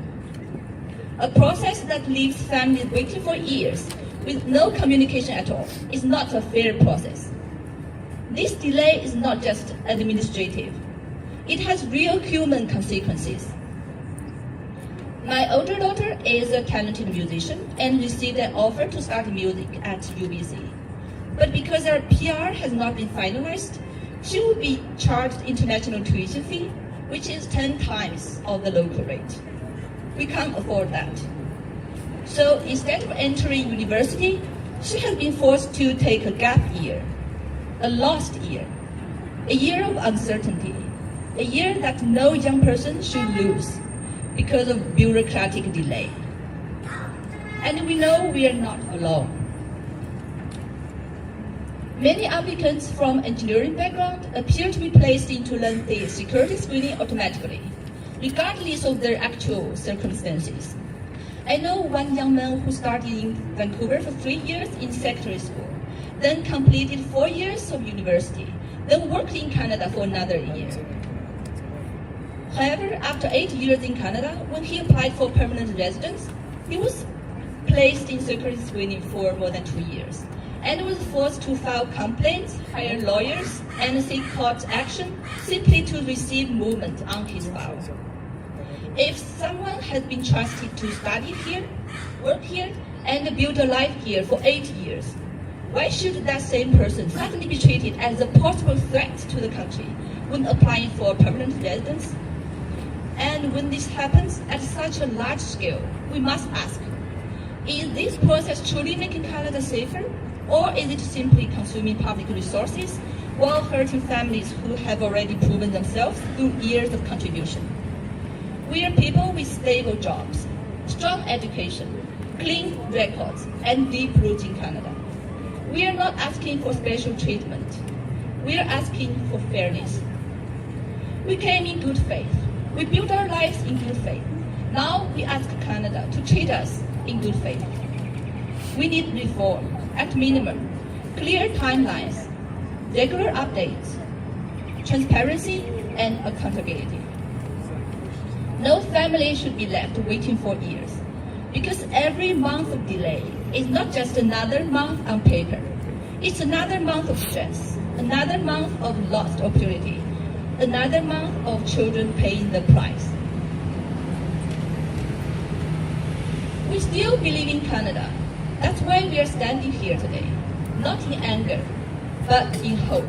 A process that leaves families waiting for years with no communication at all is not a fair process. This delay is not just administrative. It has real human consequences. My older daughter is a talented musician and received an offer to start music at UBC. But because her PR has not been finalized, she will be charged international tuition fee, which is 10 times of the local rate. We can't afford that. So instead of entering university, she has been forced to take a gap year, a lost year, a year of uncertainty, a year that no young person should lose because of bureaucratic delay. And we know we are not alone. Many applicants from engineering background appear to be placed into lengthy security screening automatically, regardless of their actual circumstances. I know one young man who started in Vancouver for 3 years in secondary school, then completed 4 years of university, then worked in Canada for another year. However, after 8 years in Canada, when he applied for permanent residence, he was placed in security screening for more than 2 years and was forced to file complaints, hire lawyers, and seek court action simply to receive movement on his file. If someone has been trusted to study here, work here, and build a life here for 8 years, why should that same person suddenly be treated as a possible threat to the country when applying for permanent residence? And when this happens at such a large scale, we must ask, is this process truly making Canada safer? Or is it simply consuming public resources while hurting families who have already proven themselves through years of contribution? We are people with stable jobs, strong education, clean records, and deep roots in Canada. We are not asking for special treatment. We are asking for fairness. We came in good faith. We built our lives in good faith. Now we ask Canada to treat us in good faith. We need reform, at minimum, clear timelines, regular updates, transparency, and accountability. No family should be left waiting for years, because every month of delay is not just another month on paper. It's another month of stress, another month of lost opportunity, another month of children paying the price. We still believe in Canada. That's why we are standing here today, not in anger, but in hope.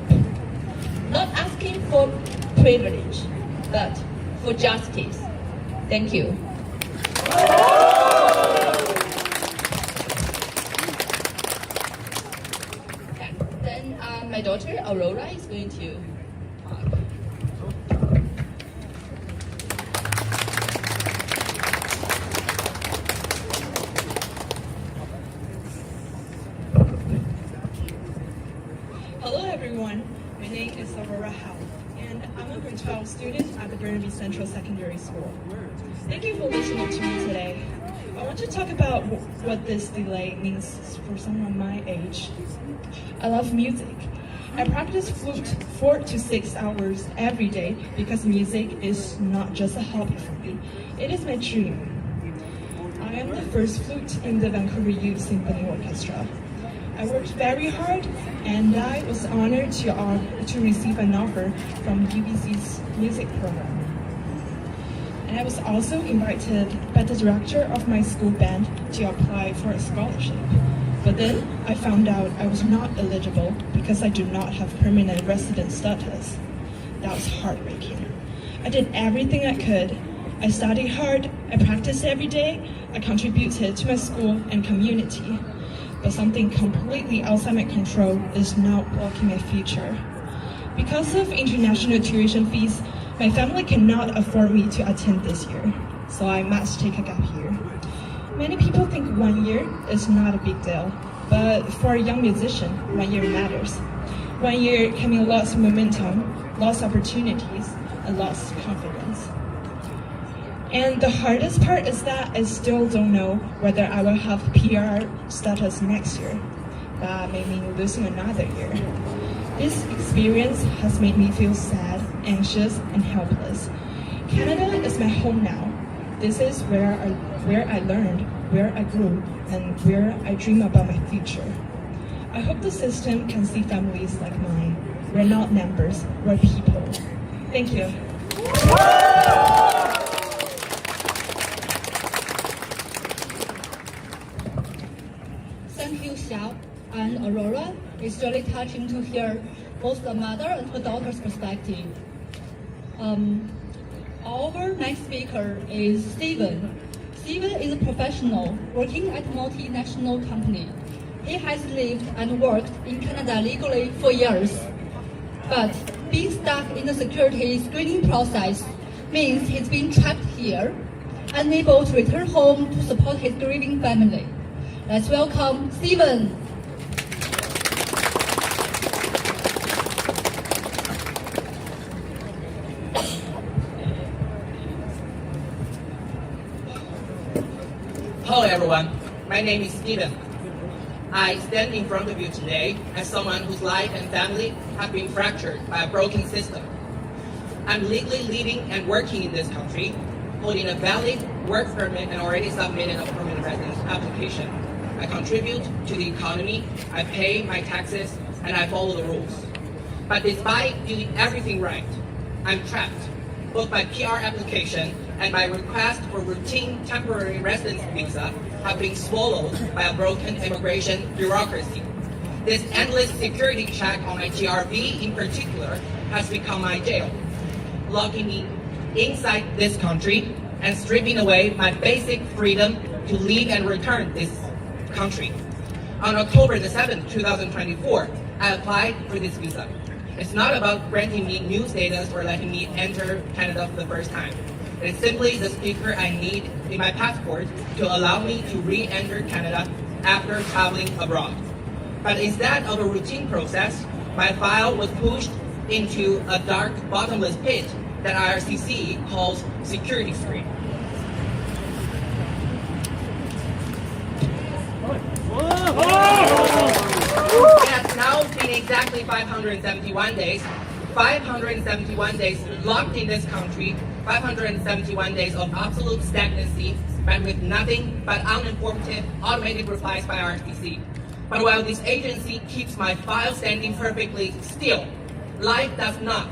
Not asking for privilege, but for justice. Thank you. Then my daughter Aurora is going to talk. Hello everyone, my name is Aurora Howe, and I'm a grade 12 student at the Hornby Central Secondary School. Thank you for listening to me today. I want to talk about what this delay means for someone my age. I love music. I practice flute 4 to 6 hours every day because music is not just a hobby for me, it is my dream. I am the first flute in the Vancouver Youth Symphony Orchestra. I worked very hard and I was honored to receive an offer from UBC's music program. And I was also invited by the director of my school band to apply for a scholarship. But then I found out I was not eligible because I do not have permanent resident status. That was heartbreaking. I did everything I could. I studied hard, I practiced every day, I contributed to my school and community. But something completely outside my control is now blocking my future. Because of international tuition fees, my family cannot afford me to attend this year, so I must take a gap year. Many people think 1 year is not a big deal, but for a young musician, 1 year matters. 1 year can mean lots of momentum, lost opportunities, and lost confidence. And the hardest part is that I still don't know whether I will have PR status next year. That may mean losing another year. This experience has made me feel sad, anxious, and helpless. Canada is my home now. This is where I learned, where I grew, and where I dream about my future. I hope the system can see families like mine. We're not numbers, we're people. Thank you. Thank you, Xiaawang and Aurora. It's really touching to hear both the mother and her daughter's perspective. Our next speaker is Steven. Steven is a professional working at a multinational company. He has lived and worked in Canada legally for years. But being stuck in the security screening process means he's been trapped here, unable to return home to support his grieving family. Let's welcome Steven. Hello everyone, my name is Steven. I stand in front of you today as someone whose life and family have been fractured by a broken system. I'm legally living and working in this country, holding a valid work permit and already submitted a permanent residence application. I contribute to the economy, I pay my taxes, and I follow the rules. But despite doing everything right, I'm trapped, both my PR application and my request for routine temporary residence visa have been swallowed by a broken immigration bureaucracy. This endless security check on my TRV in particular has become my jail, locking me inside this country and stripping away my basic freedom to leave and return this country. On October the 7th, 2024, I applied for this visa. It's not about granting me new status or letting me enter Canada for the first time. It's simply the sticker I need in my passport to allow me to re-enter Canada after traveling abroad. But instead of a routine process, my file was pushed into a dark, bottomless pit that IRCC calls security screen. It has now been exactly 571 days. 571 days locked in this country, 571 days of absolute stagnancy, met with nothing but uninformative automated replies by IRCC. But while this agency keeps my file standing perfectly still, life does not.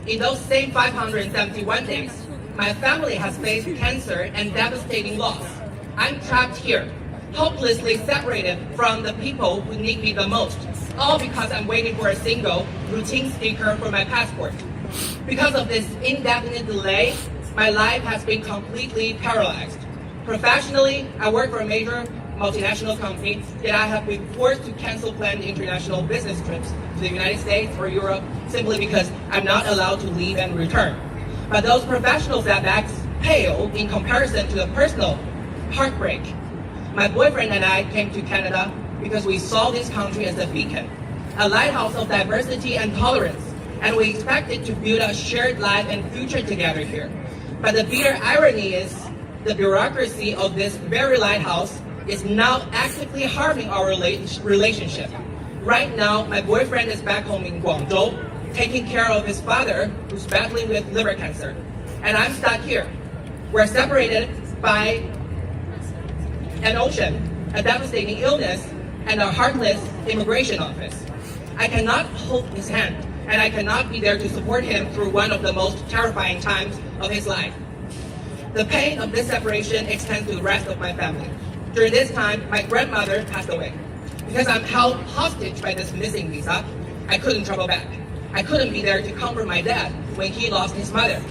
In those same 571 days, my family has faced cancer and devastating loss. I'm trapped here, hopelessly separated from the people who need me the most, all because I'm waiting for a single routine sticker for my passport. Because of this indefinite delay, my life has been completely paralyzed. Professionally, I work for a major multinational company, yet I have been forced to cancel planned international business trips to the United States or Europe simply because I'm not allowed to leave and return. But those professional setbacks pale in comparison to the personal heartbreak. My boyfriend and I came to Canada because we saw this country as a beacon, a lighthouse of diversity and tolerance, and we expected to build a shared life and future together here. But the bitter irony is, the bureaucracy of this very lighthouse is now actively harming our relationship. Right now, my boyfriend is back home in Guangzhou, taking care of his father, who's battling with liver cancer. And I'm stuck here. We're separated by an ocean, a devastating illness, and a heartless immigration office. I cannot hold his hand, and I cannot be there to support him through one of the most terrifying times of his life. The pain of this separation extends to the rest of my family. During this time, my grandmother passed away. Because I'm held hostage by this missing visa, I couldn't travel back. I couldn't be there to comfort my dad when he lost his mother.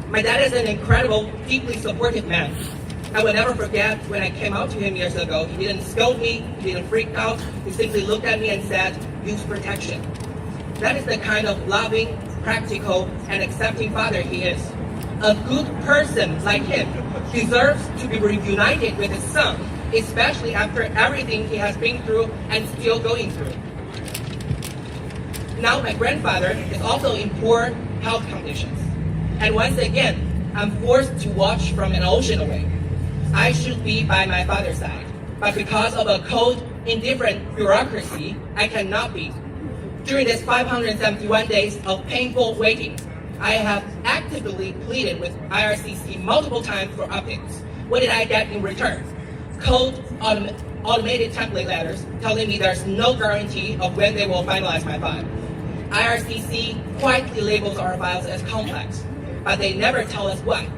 My dad is an incredible, deeply supportive man. I will never forget when I came out to him years ago. He didn't scold me, he didn't freak out. He simply looked at me and said, use protection. That is the kind of loving, practical, and accepting father he is. A good person like him deserves to be reunited with his son, especially after everything he has been through and still going through. Now my grandfather is also in poor health conditions. And once again, I'm forced to watch from an ocean away. I should be by my father's side, but because of a cold, indifferent bureaucracy, I cannot be. During this 571 days of painful waiting, I have actively pleaded with IRCC multiple times for updates. What did I get in return? Cold, automated template letters telling me there's no guarantee of when they will finalize my file. IRCC quietly labels our files as complex, but they never tell us why,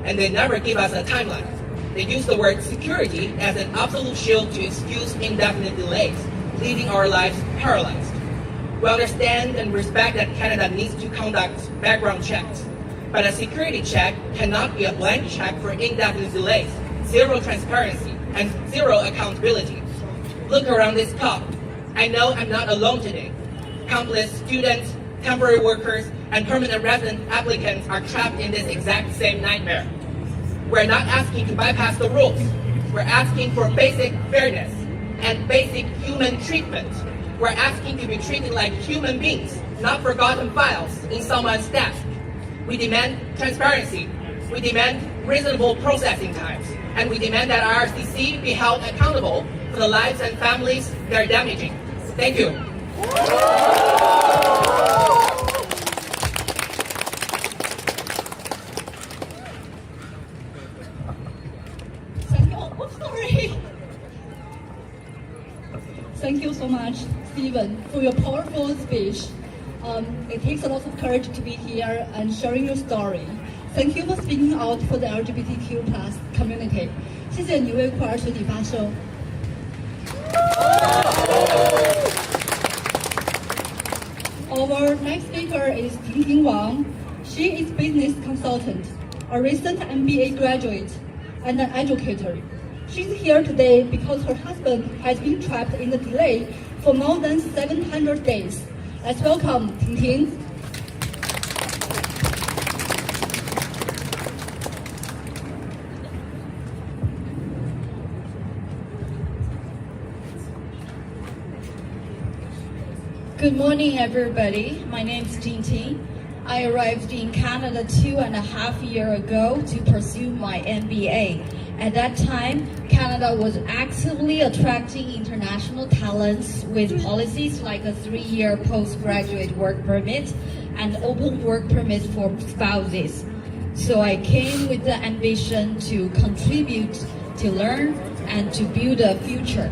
and they never give us a timeline. They use the word security as an absolute shield to excuse indefinite delays, leaving our lives paralyzed. We understand and respect that Canada needs to conduct background checks, but a security check cannot be a blank check for indefinite delays, zero transparency, and zero accountability. Look around this COP. I know I'm not alone today. Countless students, temporary workers, and permanent resident applicants are trapped in this exact same nightmare. We're not asking to bypass the rules. We're asking for basic fairness and basic human treatment. We're asking to be treated like human beings, not forgotten files in someone's desk. We demand transparency. We demand reasonable processing times. And we demand that IRCC be held accountable for the lives and families they're damaging. Thank you. Thank you so much, Stephen, for your powerful speech. It takes a lot of courage to be here and sharing your story. Thank you for speaking out for the LGBTQ+ community. 谢谢你为酷儿学弟发声。Our next speaker is Ting Wang. She is business consultant, a recent MBA graduate, and an educator. She's here today because her husband has been trapped in a delay for more than 700 days. Let's welcome Ting Ting. Good morning, everybody. My name is Ting Ting. I arrived in Canada 2.5 years ago to pursue my MBA. At that time, Canada was actively attracting international talents with policies like a 3-year postgraduate work permit and open work permit for spouses. So I came with the ambition to contribute, to learn, and to build a future.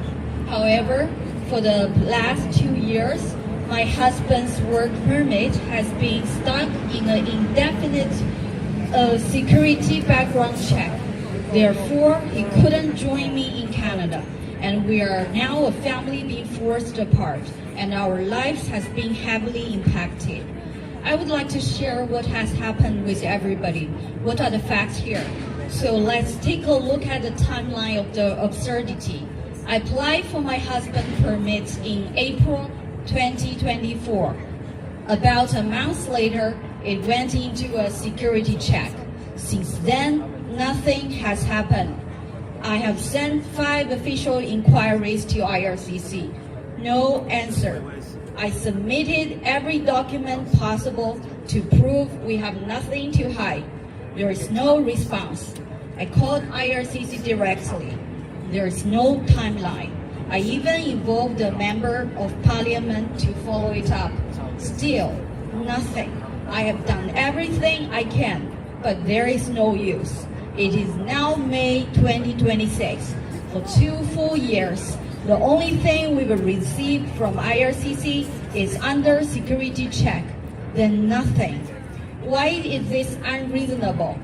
However, for the last 2 years, my husband's work permit has been stuck in an indefinite security background check. Therefore, he couldn't join me in Canada, and we are now a family being forced apart, and our lives has been heavily impacted. I would like to share what has happened with everybody. What are the facts here? So let's take a look at the timeline of the absurdity. I applied for my husband permit in April 2024. About a month later, it went into a security check. Since then, nothing has happened. I have sent 5 official inquiries to IRCC. No answer. I submitted every document possible to prove we have nothing to hide. There is no response. I called IRCC directly. There is no timeline. I even involved a member of parliament to follow it up. Still, nothing. I have done everything I can, but there is no use. It is now May 2026. For 2 full years, the only thing we've received from IRCC is under security check, then nothing. Why is this unreasonable?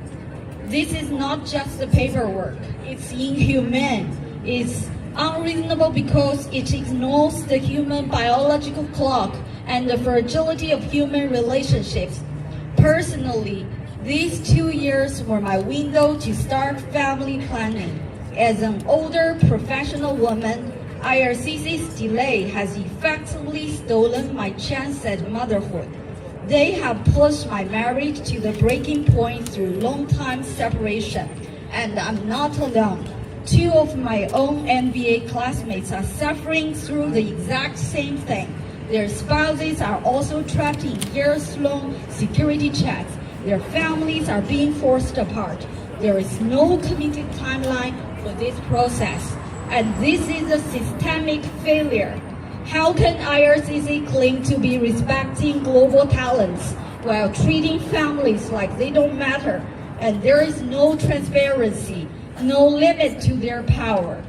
This is not just the paperwork, it's inhumane. It's unreasonable because it ignores the human biological clock and the fragility of human relationships. Personally, these 2 years were my window to start family planning. As an older professional woman, IRCC's delay has effectively stolen my chance at motherhood. They have pushed my marriage to the breaking point through long-time separation, and I'm not alone. 2 of my own MBA classmates are suffering through the exact same thing. Their spouses are also trapped in years-long security checks. Their families are being forced apart. There is no committed timeline for this process, and this is a systemic failure. How can IRCC claim to be respecting global talents while treating families like they don't matter, and there is no transparency, no limit to their power?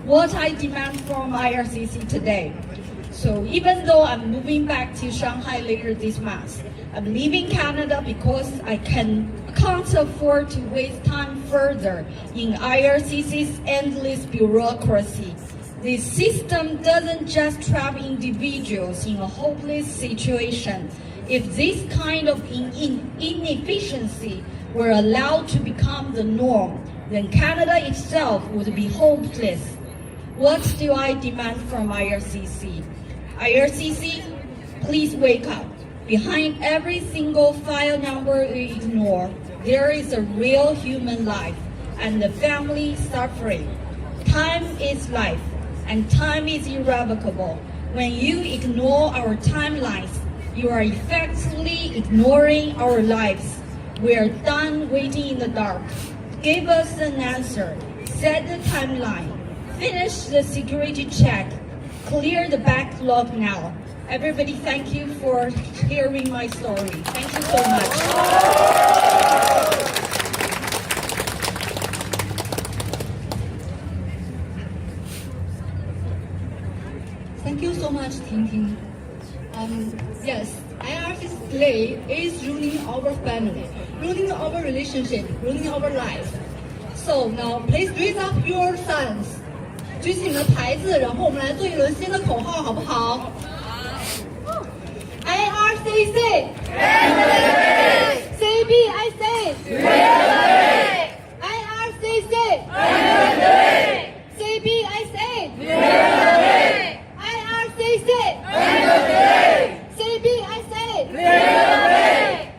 What I demand from IRCC today. So even though I'm moving back to Shanghai later this month, I'm leaving Canada because I can't afford to waste time further in IRCC's endless bureaucracy. The system doesn't just trap individuals in a hopeless situation. If this kind of inefficiency were allowed to become the norm, then Canada itself would be hopeless. What do I demand from IRCC? IRCC, please wake up. Behind every single file number you ignore, there is a real human life and the family suffering. Time is life, and time is irrevocable. When you ignore our timelines, you are effectively ignoring our lives. We are done waiting in the dark. Give us an answer. Set the timeline. Finish the security check. Clear the backlog now. Everybody, thank you for hearing my story. Thank you so much. Thank you so much, Ting Ting. Yes, IRCC delay is ruining our family, ruining our relationship, ruining our life. So now, please raise up your sons. 举起你们的牌子，然后我们来做一轮新的口号，好不好？IRCC, CBIC, IRCC, CBIC, IRCC, CBIC.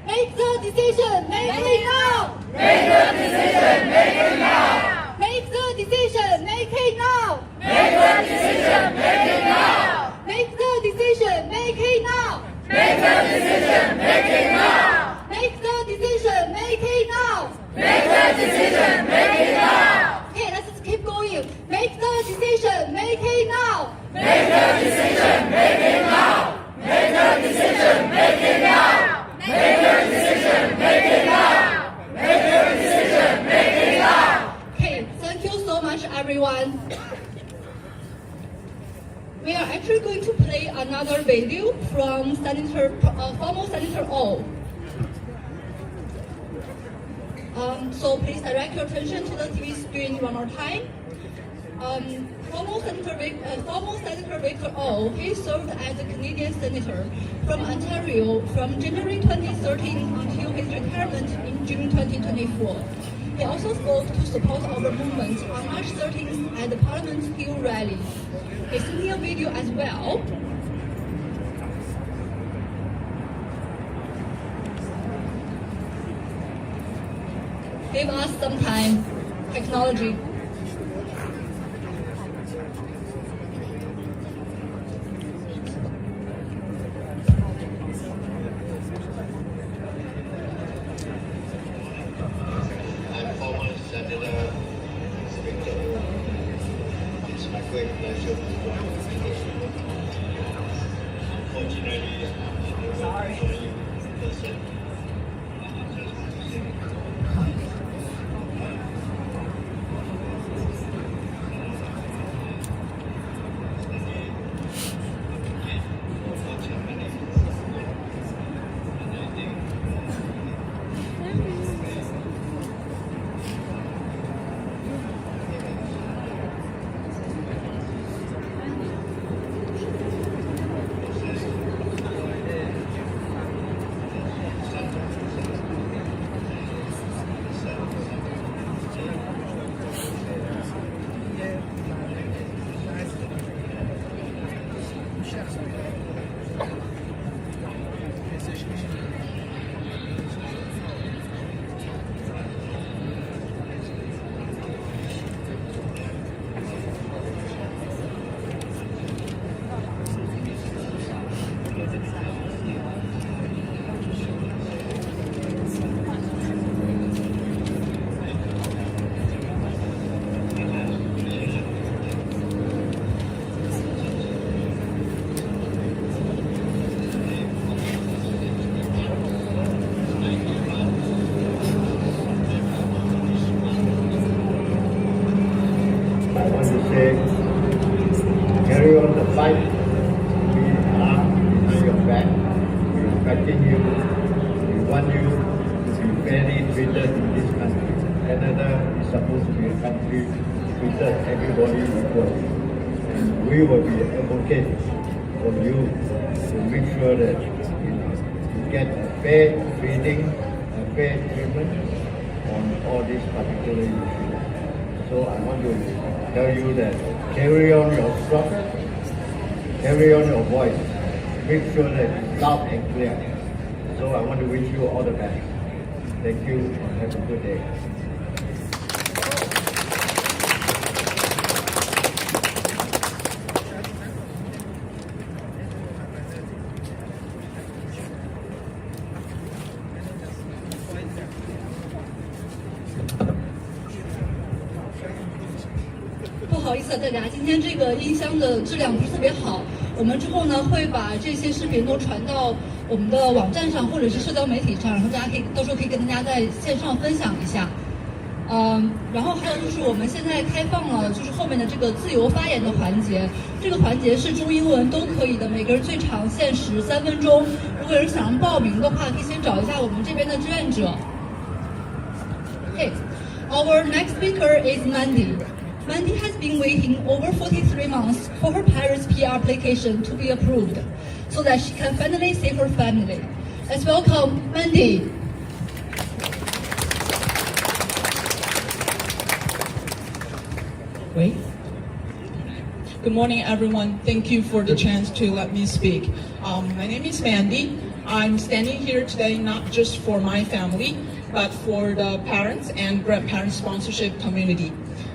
Make the decision, make it now. Make the decision, make it now. Make the decision, make it now. Make the decision, make it now. Make the decision, make it now. Make the decision, make it now. Make the decision, make it now. Make the decision, make it now. Okay, let's just keep going. Make the decision, make it now. Make the decision, make it now. Make the decision, make it now. Make the decision, make it now. Make the decision, make it now. Okay, thank you so much, everyone. We are actually going to play another video from former Senator O. So please direct your attention to the TV screen one more time. Former Senator Victor O. He served as a Canadian senator from Ontario from January 2013 until his retirement in June 2024. He also spoke to support our movement on March 13th at the Parliament Hill rally. He's sending a video as well. Give us some time. Technology. I'm former Senator great pleasure to join you today. Unfortunately, I'm not able to join you in person. Carry on the fight. We are behind your back. We are backing you. We want you to be fairly treated in this country. Canada is supposed to be a country treated everybody equally. And we will be advocates for you to make sure that you get a fair treating, a fair treatment on all these particular issues. So I want to tell you that carry on your struggle, carry on your voice, make sure that it's loud and clear. So I want to wish you all the best. Thank you and have a good day. 不好意思，大家，今天这个音箱的质量不是特别好。我们之后呢会把这些视频都传到我们的网站上或者是社交媒体上，然后大家可以到时候可以跟大家在线上分享一下。然后还有就是我们现在开放了，就是后面的这个自由发言的环节，这个环节是中英文都可以的，每个人最长限时3分钟。如果有人想要报名的话，可以先找一下我们这边的志愿者。Okay, our next speaker is Mandy. Mandy has been waiting over 43 months for her parents' PR application to be approved, so that she can finally see her family. Let's welcome Mandy. Wait. Good morning, everyone. Thank you for the chance to let me speak. My name is Mandy. I'm standing here today not just for my family, but for the parents and grandparents sponsorship community.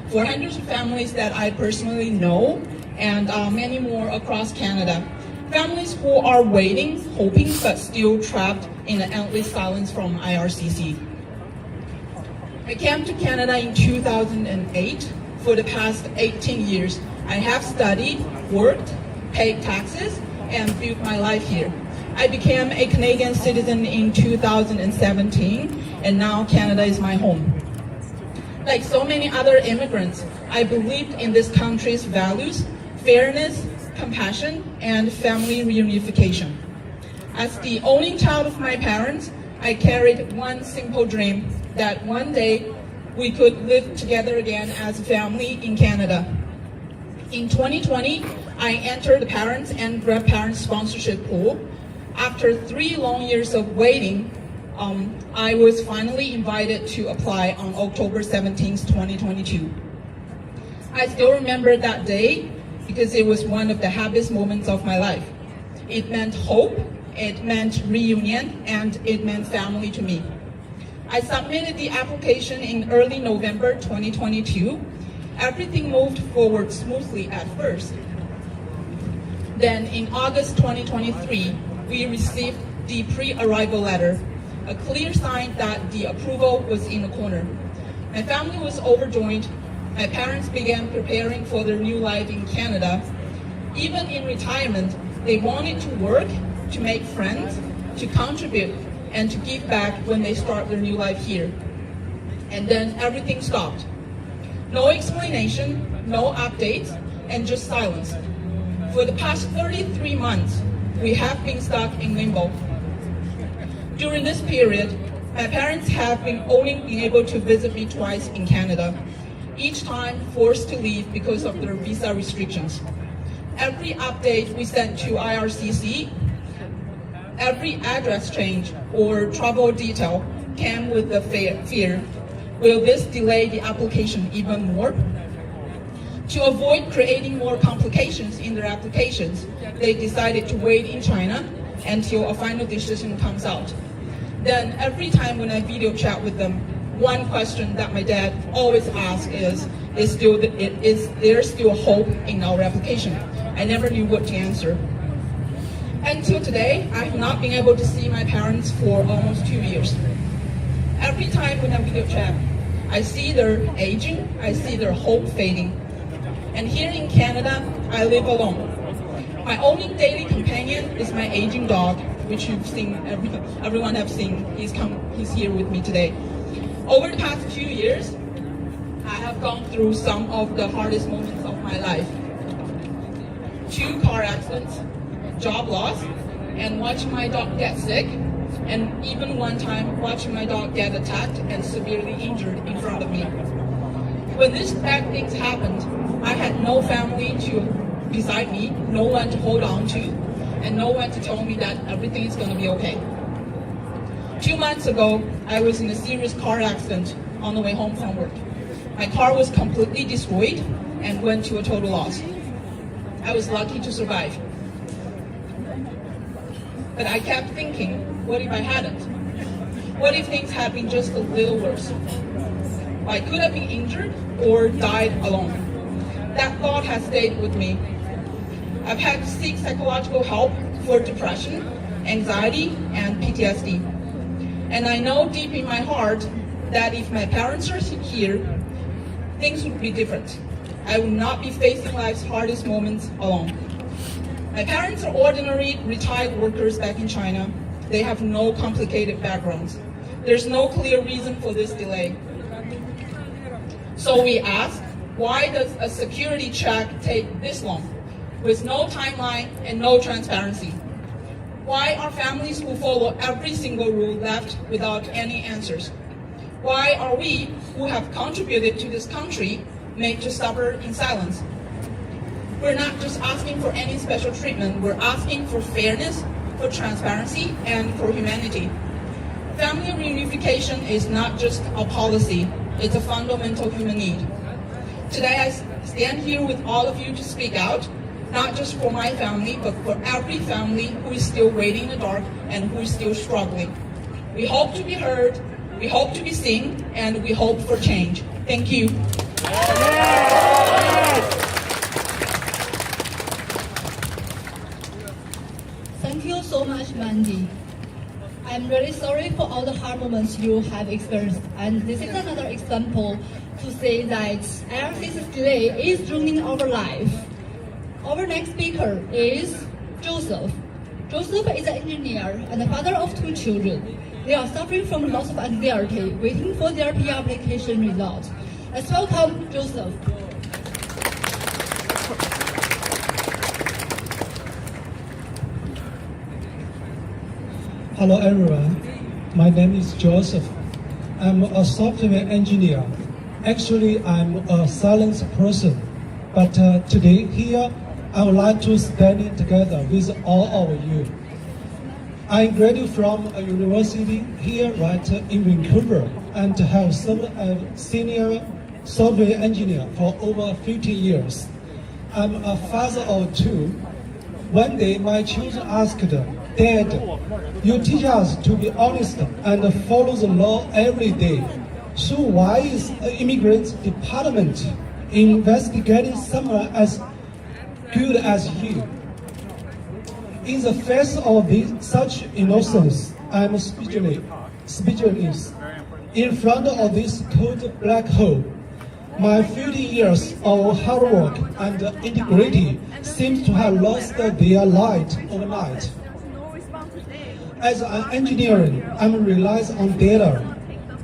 For hundreds of families that I personally know, and many more across Canada. Families who are waiting, hoping, but still trapped in an endless silence from IRCC. I came to Canada in 2008. For the past 18 years, I have studied, worked, paid taxes, and built my life here. I became a Canadian citizen in 2017, and now Canada is my home. Like so many other immigrants, I believed in this country's values, fairness, compassion, and family reunification. As the only child of my parents, I carried one simple dream, that one day we could live together again as a family in Canada. In 2020, I entered the parents and grandparents sponsorship pool. After 3 long years of waiting, I was finally invited to apply on October 17th, 2022. I still remember that day because it was one of the happiest moments of my life. It meant hope, it meant reunion, and it meant family to me. I submitted the application in early November 2022. Everything moved forward smoothly at first. Then in August 2023, we received the pre-arrival letter, a clear sign that the approval was in the corner. My family was overjoyed. my parents began preparing for their new life in Canada. Even in retirement, they wanted to work, to make friends, to contribute, and to give back when they start their new life here. And then everything stopped. No explanation, no updates, and just silence. For the past 33 months, we have been stuck in limbo. During this period, my parents have been only been able to visit me twice in Canada, each time forced to leave because of their visa restrictions. Every update we sent to IRCC, every address change or travel detail came with the fear, will this delay the application even more? To avoid creating more complications in their applications, they decided to wait in China until a final decision comes out. Then every time when I video chat with them, one question that my dad always asks is there still hope in our application? I never knew what to answer. Until today, I have not been able to see my parents for almost 2 years. Every time when I video chat, I see their aging, I see their hope fading. And here in Canada, I live alone. My only daily companion is my aging dog, which you've seen, everyone have seen. He's here with me today. Over the past 2 years, I have gone through some of the hardest moments of my life. 2 car accidents, job loss, and watching my dog get sick, and even one time watching my dog get attacked and severely injured in front of me. When these bad things happened, I had no family beside me, no one to hold on to, and no one to tell me that everything is going to be okay. 2 months ago, I was in a serious car accident on the way home from work. My car was completely destroyed and went to a total loss. I was lucky to survive. But I kept thinking, what if I hadn't? What if things had been just a little worse? I could have been injured or died alone. That thought has stayed with me. I've had to seek psychological help for depression, anxiety, and PTSD. And I know deep in my heart that if my parents are here, things would be different. I would not be facing life's hardest moments alone. My parents are ordinary retired workers back in China. They have no complicated backgrounds. There's no clear reason for this delay. So we ask, why does a security check take this long, with no timeline and no transparency? Why are families who follow every single rule left without any answers? Why are we, who have contributed to this country, made to suffer in silence? We're not just asking for any special treatment, we're asking for fairness, for transparency, and for humanity. Family reunification is not just a policy, it's a fundamental human need. Today I stand here with all of you to speak out, not just for my family, but for every family who is still waiting in the dark and who is still struggling. We hope to be heard, we hope to be seen, and we hope for change. Thank you. Thank you so much, Mandy. I'm really sorry for all the hard moments you have experienced, and this is another example to say that IRCC's delay is ruining our life. Our next speaker is Joseph. Joseph is an engineer and the father of 2 children. They are suffering from loss of anxiety, waiting for their PR application result. Let's welcome Joseph. Hello everyone, my name is Joseph. I'm a software engineer. Actually, I'm a silent person, but today here, I would like to stand together with all of you. I graduated from a university here right in Vancouver and have served as senior software engineer for over 50 years. I'm a father of 2. One day, my children asked, Dad, you teach us to be honest and follow the law every day. So why is the immigrant department investigating someone as good as you? In the face of such innocence, I'm speechless. In front of this cold black hole, My 50 years of hard work and integrity seems to have lost their light overnight. As an engineer, I'm relying on data.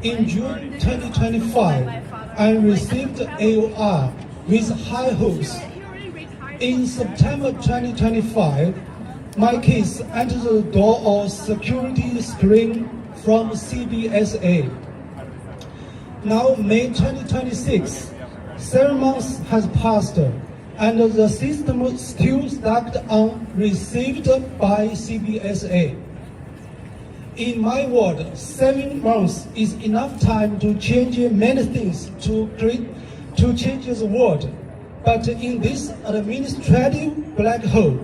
In June 2025, I received AOR with high hopes. In September 2025, my case entered the door of security screen from CBSA. Now, May 2026, 7 months has passed, and the system is still stuck on received by CBSA. In my word, 7 months is enough time to change many things to change the world. But in this administrative black hole,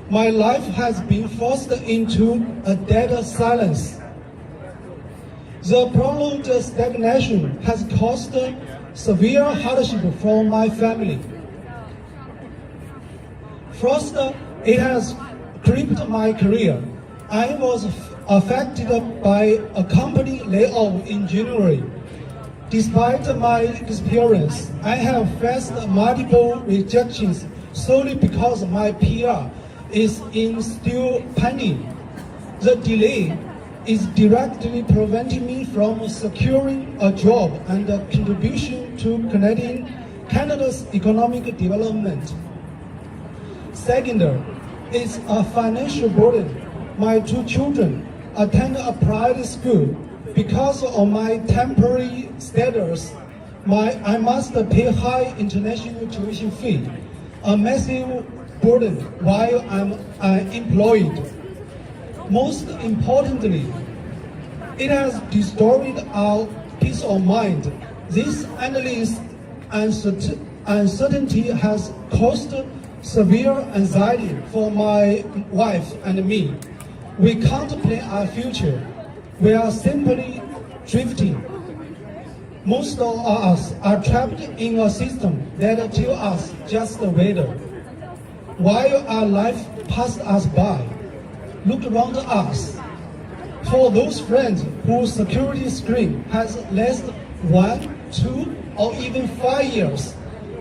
my life has been forced into a dead silence. The prolonged stagnation has caused severe hardship for my family. First, it has crippled my career. I was affected by a company layoff in January. Despite my experience, I have faced multiple rejections solely because my PR is still pending. The delay is directly preventing me from securing a job and a contribution to Canada's economic development. Second, it's a financial burden. My 2 children attend a private school. Because of my temporary status, I must pay high international tuition fee, a massive burden while I'm unemployed. Most importantly, it has destroyed our peace of mind. This endless uncertainty has caused severe anxiety for my wife and me. We can't plan our future. We are simply drifting. Most of us are trapped in a system that tells us just wait. While our life passed us by, look around us. For those friends whose security screen has lasted 1, 2, or even 5 years,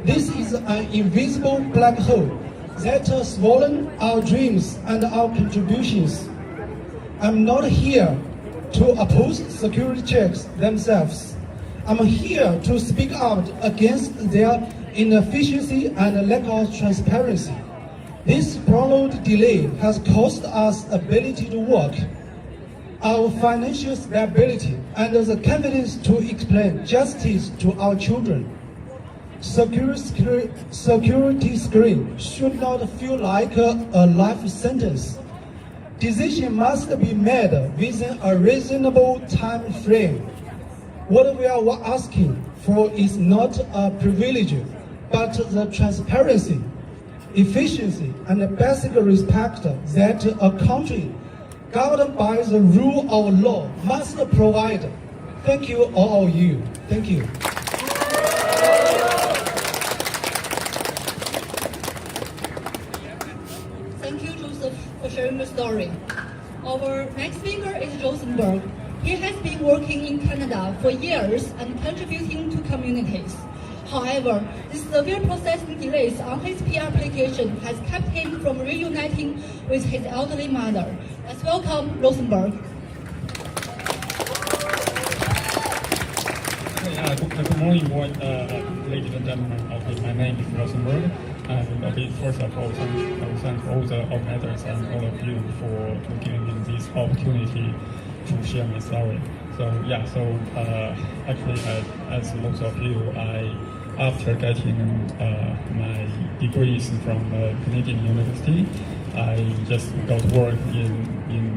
this is an invisible black hole that has swollen our dreams and our contributions. I'm not here to oppose security checks themselves. I'm here to speak out against their inefficiency and lack of transparency. This prolonged delay has cost us ability to work, our financial stability, and the confidence to explain justice to our children. Security screen should not feel like a life sentence. Decision must be made within a reasonable time frame. What we are asking for is not a privilege, but the transparency, efficiency, and basic respect that a country governed by the rule of law must provide. Thank you, all of you. Thank you. Thank you, Joseph, for sharing the story. Our next speaker is Rosenberg. He has been working in Canada for years and contributing to communities. However, the severe processing delays on his PR application has kept him from reuniting with his elderly mother. Let's welcome Rosenberg. Good morning, ladies and gentlemen. My name is Rosenberg. And first of all, thank all the organizers and all of you for giving me this opportunity to share my story. Actually, as most of you, after getting my degrees from Canadian University, I just got work in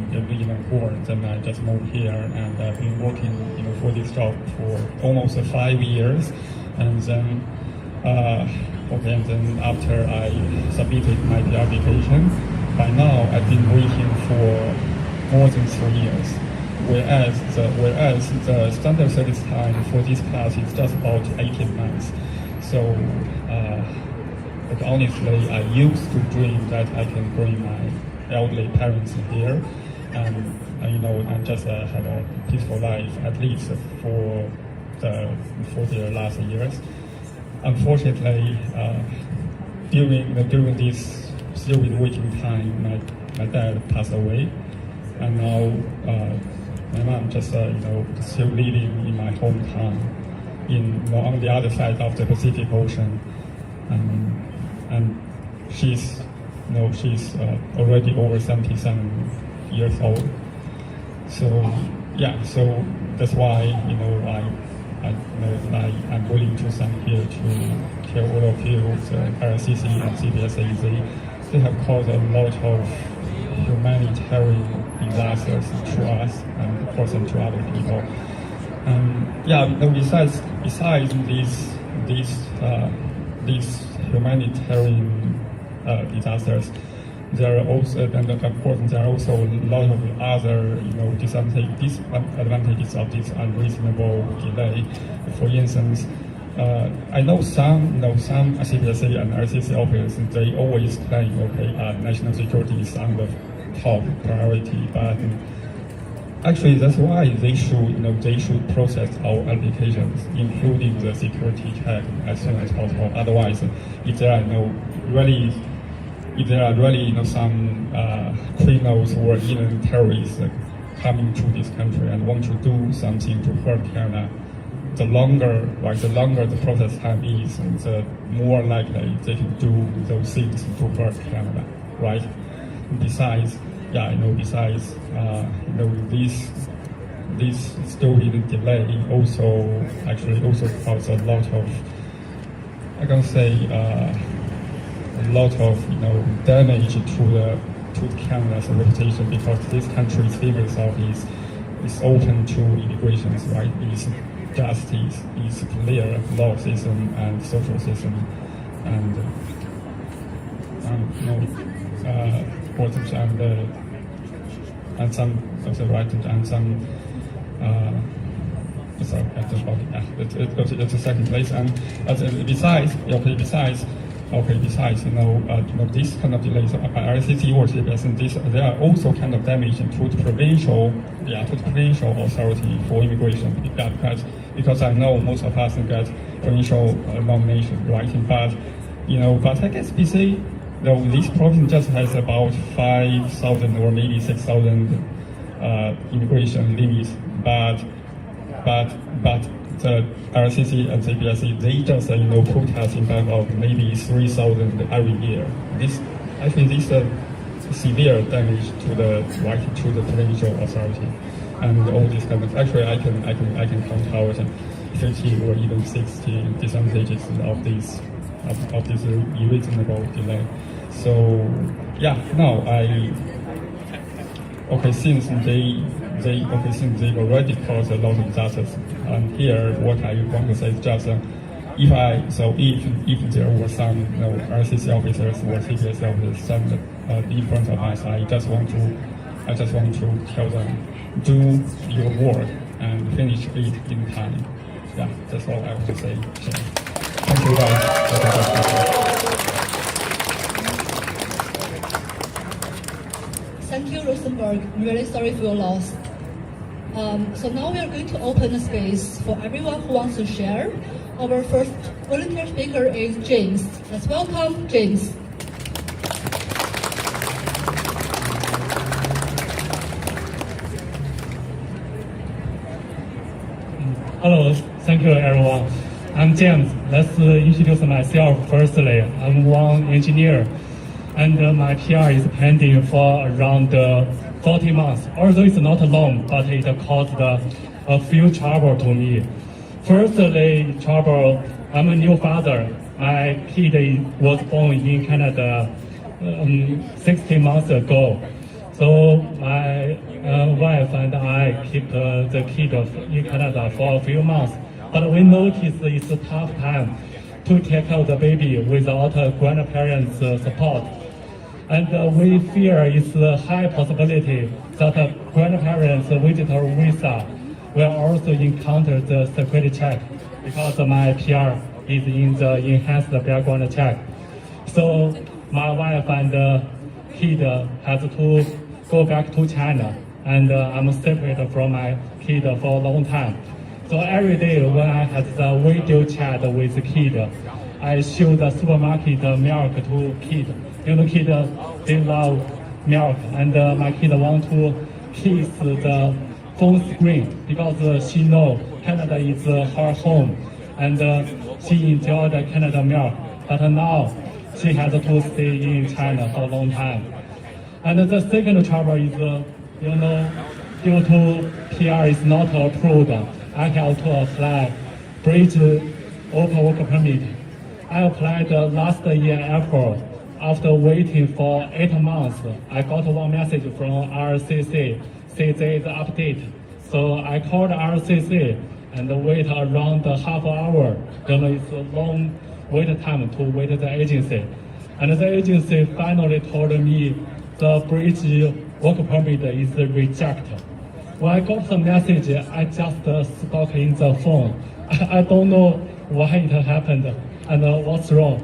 Vancouver. Then I just moved here, and I've been working, for this job for almost 5 years, and then. And then after I submitted my application, by now I've been waiting for more than 3 years. Whereas the standard service time for this class is just about 18 months. So, honestly, I used to dream that I can bring my elderly parents here, and and just have a peaceful life at least for their last years. unfortunately, during this serious waiting time, my dad passed away, and now my mom just still living in my hometown, on the other side of the Pacific Ocean, and she's already over 77 years old. So yeah, so that's why I'm willing to stand here to tell all of you the IRCC and CBSA, they have caused a lot of humanitarian disasters to us and of course to other people. Besides these humanitarian disasters, there are also, and of course, there are also a lot of other, disadvantages of this unreasonable delay. For instance, I know some CBSA and IRCC officers, they always claim, national security is on the top priority, but actually that's why they should process our applications, including the security check, as soon as possible. Otherwise, if there are really some criminals or even terrorists coming to this country and want to do something to hurt Canada, the longer the process time is, the more likely they can do those things to hurt Canada, right? Besides, this stupid delay also caused a lot of, I can say, a lot of damage to Canada's reputation, because this country's famous of is open to immigrations, right? It's justice, it's clear law system and social system, and some of the right and some. Sorry, it's a second place, and besides, this kind of delays by IRCC or CBS, there are also kind of damage to the provincial authority for immigration, because I know most of us get provincial nomination, right? But I guess BC, this province just has about 5,000 or maybe 6,000 immigration limits, but the IRCC and CBSE, they just protest in Backlog maybe 3,000 every year. This severe damage to the provincial authority, and all this kind of. Actually, I can count out 50 or even 60 disadvantages of this unreasonable delay. So yeah, now since they already caused a lot of disasters, and here what I want to say is just if there were some IRCC officers or CBS officers stand in front of us, I just want to tell them, do your work and finish it in time. Yeah, that's all I want to say. So, thank you guys. Thank you, Rosenberg. I'm really sorry for your loss. So now we are going to open a space for everyone who wants to share. Our first volunteer speaker is James. Let's welcome James. Hello, thank you everyone. I'm James. Let's introduce myself firstly. I'm one engineer, and my PR is pending for around 40 months. Although it's not long, but it caused a few trouble to me. Firstly, trouble, I'm a new father. My kid was born in Canada 16 months ago. So my wife and I keep the kid in Canada for a few months. But we noticed it's a tough time to take care of the baby without grandparents' support. And we fear it's a high possibility that grandparents' visitor visa will also encounter the security check, because my PR is in the enhanced background check. So my wife and kid has to go back to China, and I'm separate from my kid for a long time. So every day when I had the video chat with the kid, I show the supermarket milk to kid. You know, kid, they love milk, and my kid want to kiss the phone screen because she know Canada is her home, and she enjoyed the Canada milk. But now she has to stay in China for a long time. And the second trouble is, you know, due to PR is not approved, I have to apply bridge open work permit. I applied last year April. After waiting for 8 months, I got one message from IRCC, say there is an update. So I called IRCC and wait around half hour. You know, it's a long wait time to wait the agency. And the agency finally told me the bridge work permit is rejected. When I got the message, I just stuck in the phone. I don't know why it happened and what's wrong.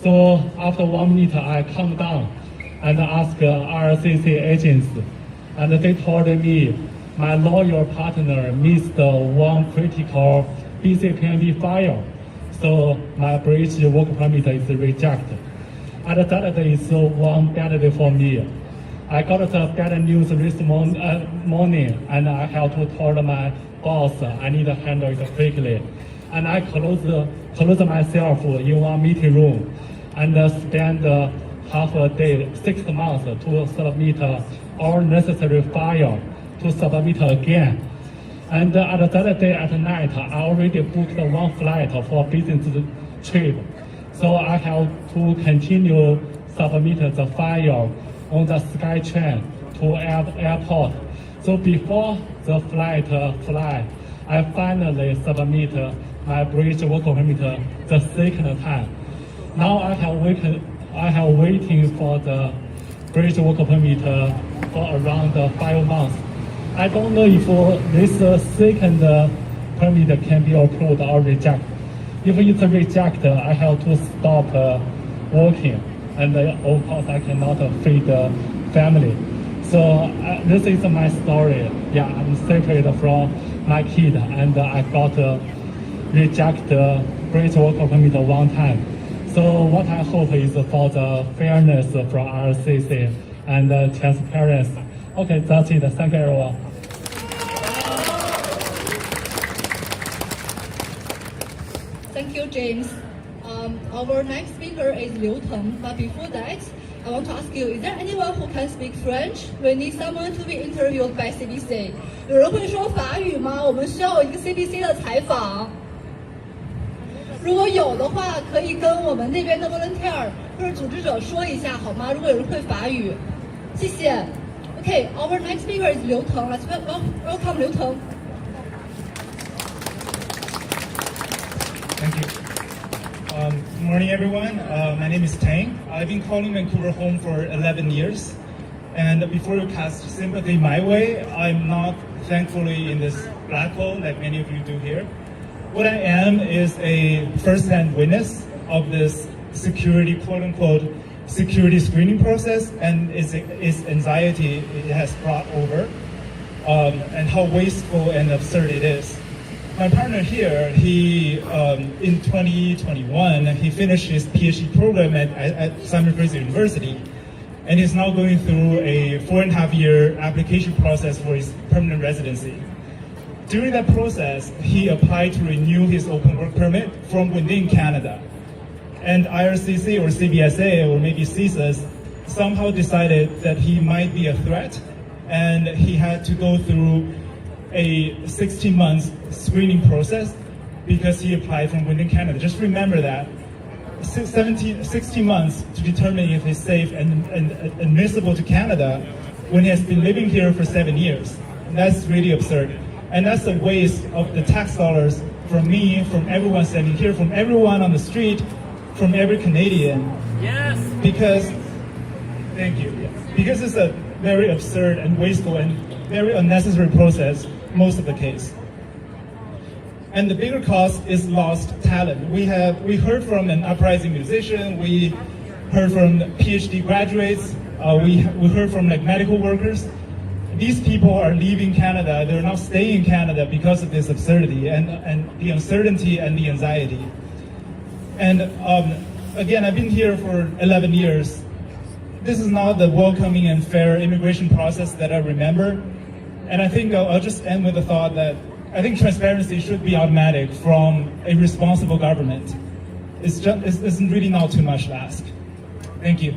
So after 1 minute, I calmed down and asked IRCC agents, and they told me my lawyer partner missed one critical BCPNB file, so my bridge work permit is rejected. And that is one bad day for me. I got the bad news this morning, and I have to tell my boss I need to handle it quickly. And I closed myself in one meeting room and spend half a day, 6 months to submit all necessary file to submit again. And at that day at night, I already booked one flight for business trip. So I have to continue submit the file on the SkyTrain to airport. So before the flight fly, I finally submit my bridge work permit the second time. Now I have waiting for the bridge work permit for around 5 months. I don't know if this second permit can be approved or rejected. If it's rejected, I have to stop working, and of course I cannot feed the family. So this is my story. Yeah, I'm separated from my kid, and I got rejected bridge work permit one time. So what I hope is for the fairness from IRCC and transparency. Okay, that's it. Thank you, everyone. Thank you, James. Our next speaker is Liu Teng. But before that, I want to ask you, is there anyone who can speak French? We need someone to be interviewed by CBC. 有人会说法语吗？我们需要一个 CBC 的采访。如果有的话，可以跟我们那边的 volunteer 或者组织者说一下好吗？如果有人会法语，谢谢。Okay, our next speaker is Liu Teng. Let's welcome Liu Teng. Thank you. Good morning, everyone. My name is Ting. I've been calling Vancouver home for 11 years. And before you cast sympathy my way, I'm not thankfully in this black hole like many of you do here. What I am is a first-hand witness of this security, quote-unquote, security screening process and its anxiety it has brought over, and how wasteful and absurd it is. My partner here, he in 2021, he finished his PhD program at Simon Fraser University, and is now going through a 4.5-year application process for his permanent residency. During that process, he applied to renew his open work permit from within Canada. And IRCC or CBSA or maybe CSIS somehow decided that he might be a threat, and he had to go through a 16-month screening process because he applied from within Canada. Just remember that. 16 months to determine if he's safe and admissible to Canada when he has been living here for 7 years. And that's really absurd. And that's a waste of the tax dollars from me, from everyone standing here, from everyone on the street, from every Canadian. Yes! Because, thank you. Because it's a very absurd and wasteful and very unnecessary process, most of the case. And the bigger cost is lost talent. We heard from an uprising musician, we heard from PhD graduates, we heard from like medical workers. these people are leaving Canada. They're not staying in Canada because of this absurdity and the uncertainty and the anxiety. And again, I've been here for 11 years. This is not the welcoming and fair immigration process that I remember. And I think I'll just end with the thought that I think transparency should be automatic from a responsible government. It's really not too much to ask. Thank you.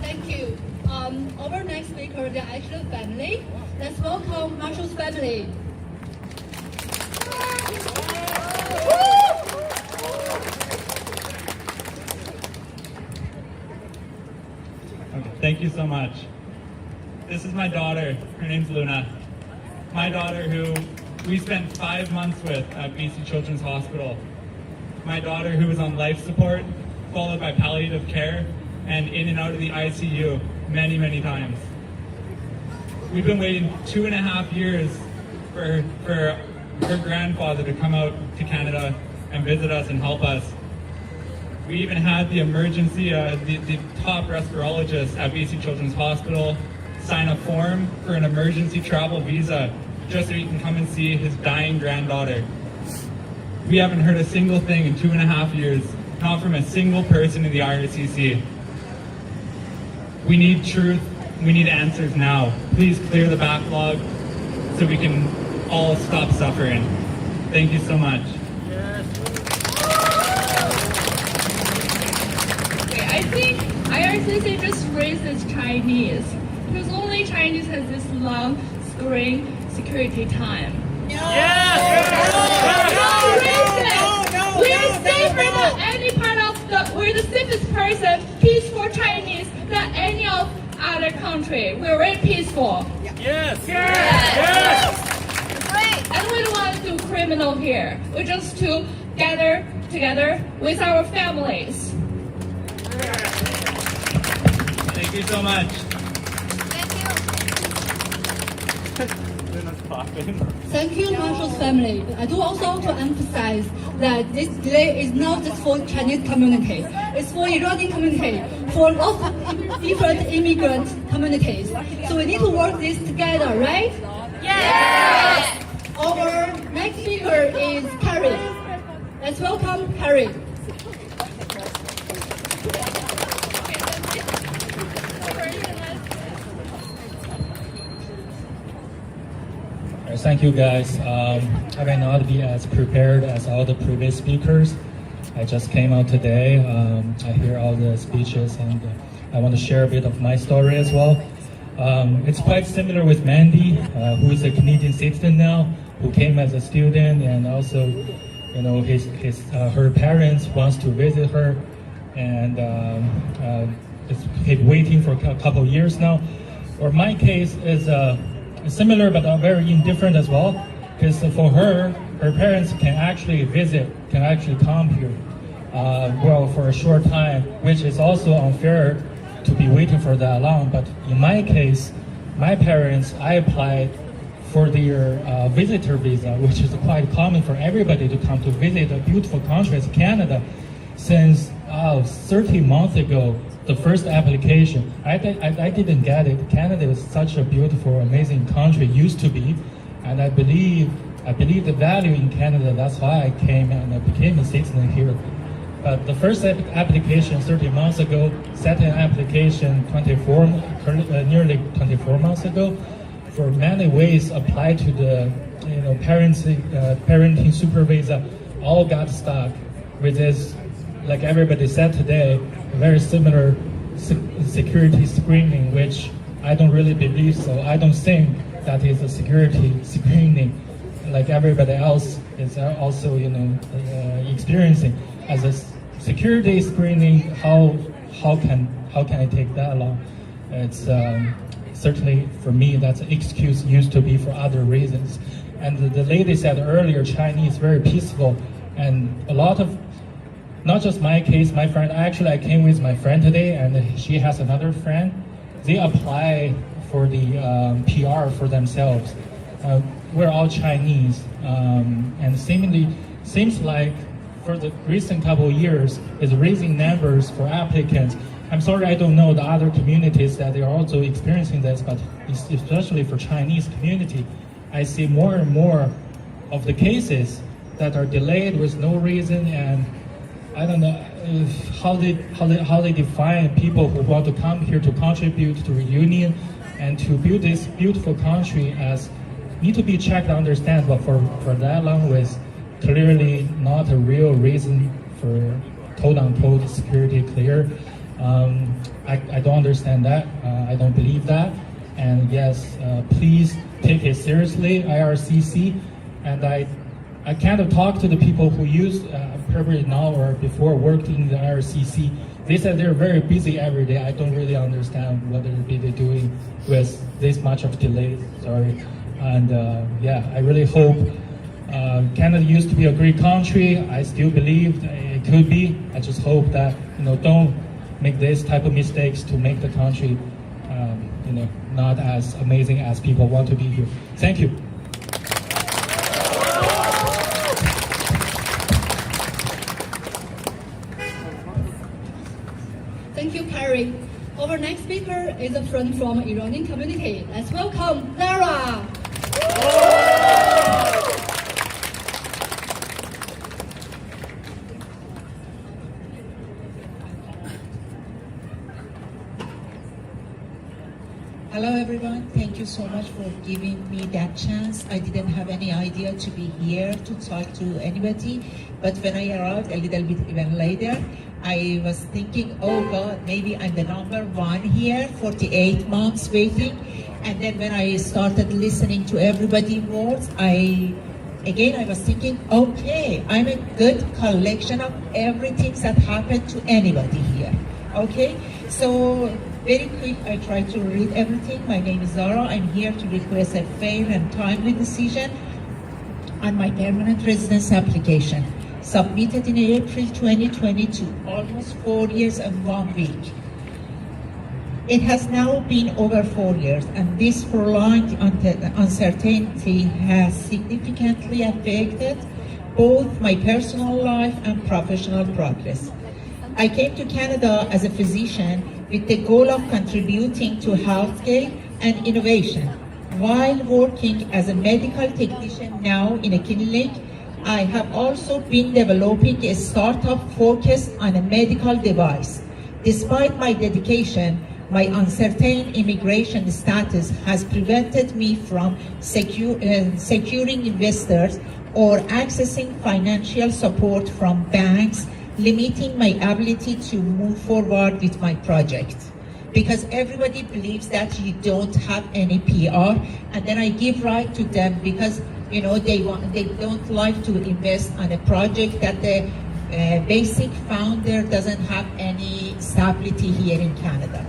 Thank you. Our next speaker, the actual family. Let's welcome Marshall's family. Okay, thank you so much. This is my daughter. Her name's Luna. My daughter who we spent 5 months with at BC Children's Hospital. My daughter who was on life support, followed by palliative care, and in and out of the ICU many, many times. We've been waiting 2.5 years for her grandfather to come out to Canada and visit us and help us. We even had the emergency, the top respirologist at BC Children's Hospital sign a form for an emergency travel visa just so he can come and see his dying granddaughter. We haven't heard a single thing in 2.5 years, not from a single person in the IRCC. We need truth, we need answers now. Please clear the backlog so we can all stop suffering. Thank you so much. Okay, I think IRCC just raises Chinese, because only Chinese has this long screen security time. No! We're safer than any part of we're the safest person, peaceful Chinese, than any of other country. We're very peaceful. Yes! And we don't want to do criminal here. We just to gather together with our families. Thank you so much. Thank you, Marshall's family. I do also want to emphasize that this delay is not just for Chinese community. It's for Iranian community, for lots of different immigrant communities. So we need to work this together, right? Yes! Our next speaker is Carrie. Let's welcome Carrie. Thank you guys. I may not be as prepared as all the previous speakers. I just came out today. I hear all the speeches and I want to share a bit of my story as well. It's quite similar with Mandy, who is a Canadian citizen now, who came as a student, and also, you know, her parents wants to visit her, and it's been waiting for a couple of years now. Or my case is similar but very indifferent as well, because for her parents can actually visit, can actually come here, well, for a short time, which is also unfair to be waiting for that long. But in my case, my parents, I applied for their visitor visa, which is quite common for everybody to come to visit a beautiful country as Canada, since 30 months ago. The first application, I didn't get it. Canada is such a beautiful, amazing country, used to be, and I believe the value in Canada. That's why I came and I became a citizen here. But the first application 30 months ago, second application nearly 24 months ago, for many ways applied to the parenting super visa, all got stuck with this, like everybody said today, very similar security screening, which I don't really believe so. I don't think that is a security screening like everybody else is also, experiencing. As a security screening, how can it take that long? It's certainly for me that's an excuse used to be for other reasons. And the lady said earlier, Chinese very peaceful, and a lot of, not just my case, my friend, actually I came with my friend today, and she has another friend. They apply for the PR for themselves. We're all Chinese, and seems like for the recent couple of years is raising numbers for applicants. I'm sorry I don't know the other communities that they are also experiencing this, but especially for Chinese community, I see more and more of the cases that are delayed with no reason, and I don't know how they define people who want to come here to contribute to reunion and to build this beautiful country as need to be checked and understand, but for that long with clearly not a real reason for quote-unquote security clear. I don't understand that. I don't believe that. And yes, please take it seriously, IRCC. And I kind of talked to the people who use probably now or before worked in the IRCC. They said they're very busy every day. I don't really understand what they're doing with this much of delay. Sorry. And yeah, I really hope Canada used to be a great country. I still believe it could be. I just hope that don't make this type of mistakes to make the country not as amazing as people want to be here. Thank you. Thank you, Carrie. Our next speaker is a friend from Iranian community. Let's welcome Lara. Hello everyone, thank you so much for giving me that chance. I didn't have any idea to be here to talk to anybody, but when I arrived a little bit even later, I was thinking, oh God, maybe I'm the number one here, 48 months waiting. And then when I started listening to everybody's words, I was thinking, okay, I'm a good collection of everything that happened to anybody here. Okay, so very quick, I try to read everything. My name is Zara. I'm here to request a fair and timely decision on my permanent residence application, submitted in April 2022, almost 4 years and 1 week. It has now been over 4 years, and this prolonged uncertainty has significantly affected both my personal life and professional progress. I came to Canada as a physician with the goal of contributing to healthcare and innovation. While working as a medical technician now in a clinic, I have also been developing a startup focused on a medical device. Despite my dedication, my uncertain immigration status has prevented me from securing investors or accessing financial support from banks, limiting my ability to move forward with my project. Because everybody believes that you don't have any PR, and then I give right to them because they don't like to invest on a project that the basic founder doesn't have any stability here in Canada.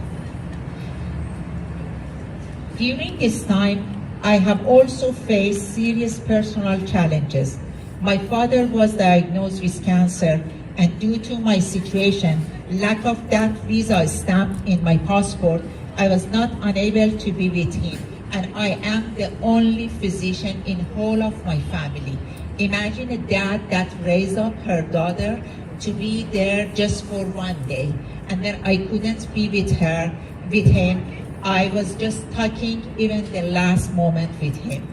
During this time, I have also faced serious personal challenges. My father was diagnosed with cancer, and due to my situation, lack of that visa stamp in my passport, I was not unable to be with him, and I am the only physician in whole of my family. Imagine a dad that raised up her daughter to be there just for 1 day, and then I couldn't be with him. I was just talking even the last moment with him.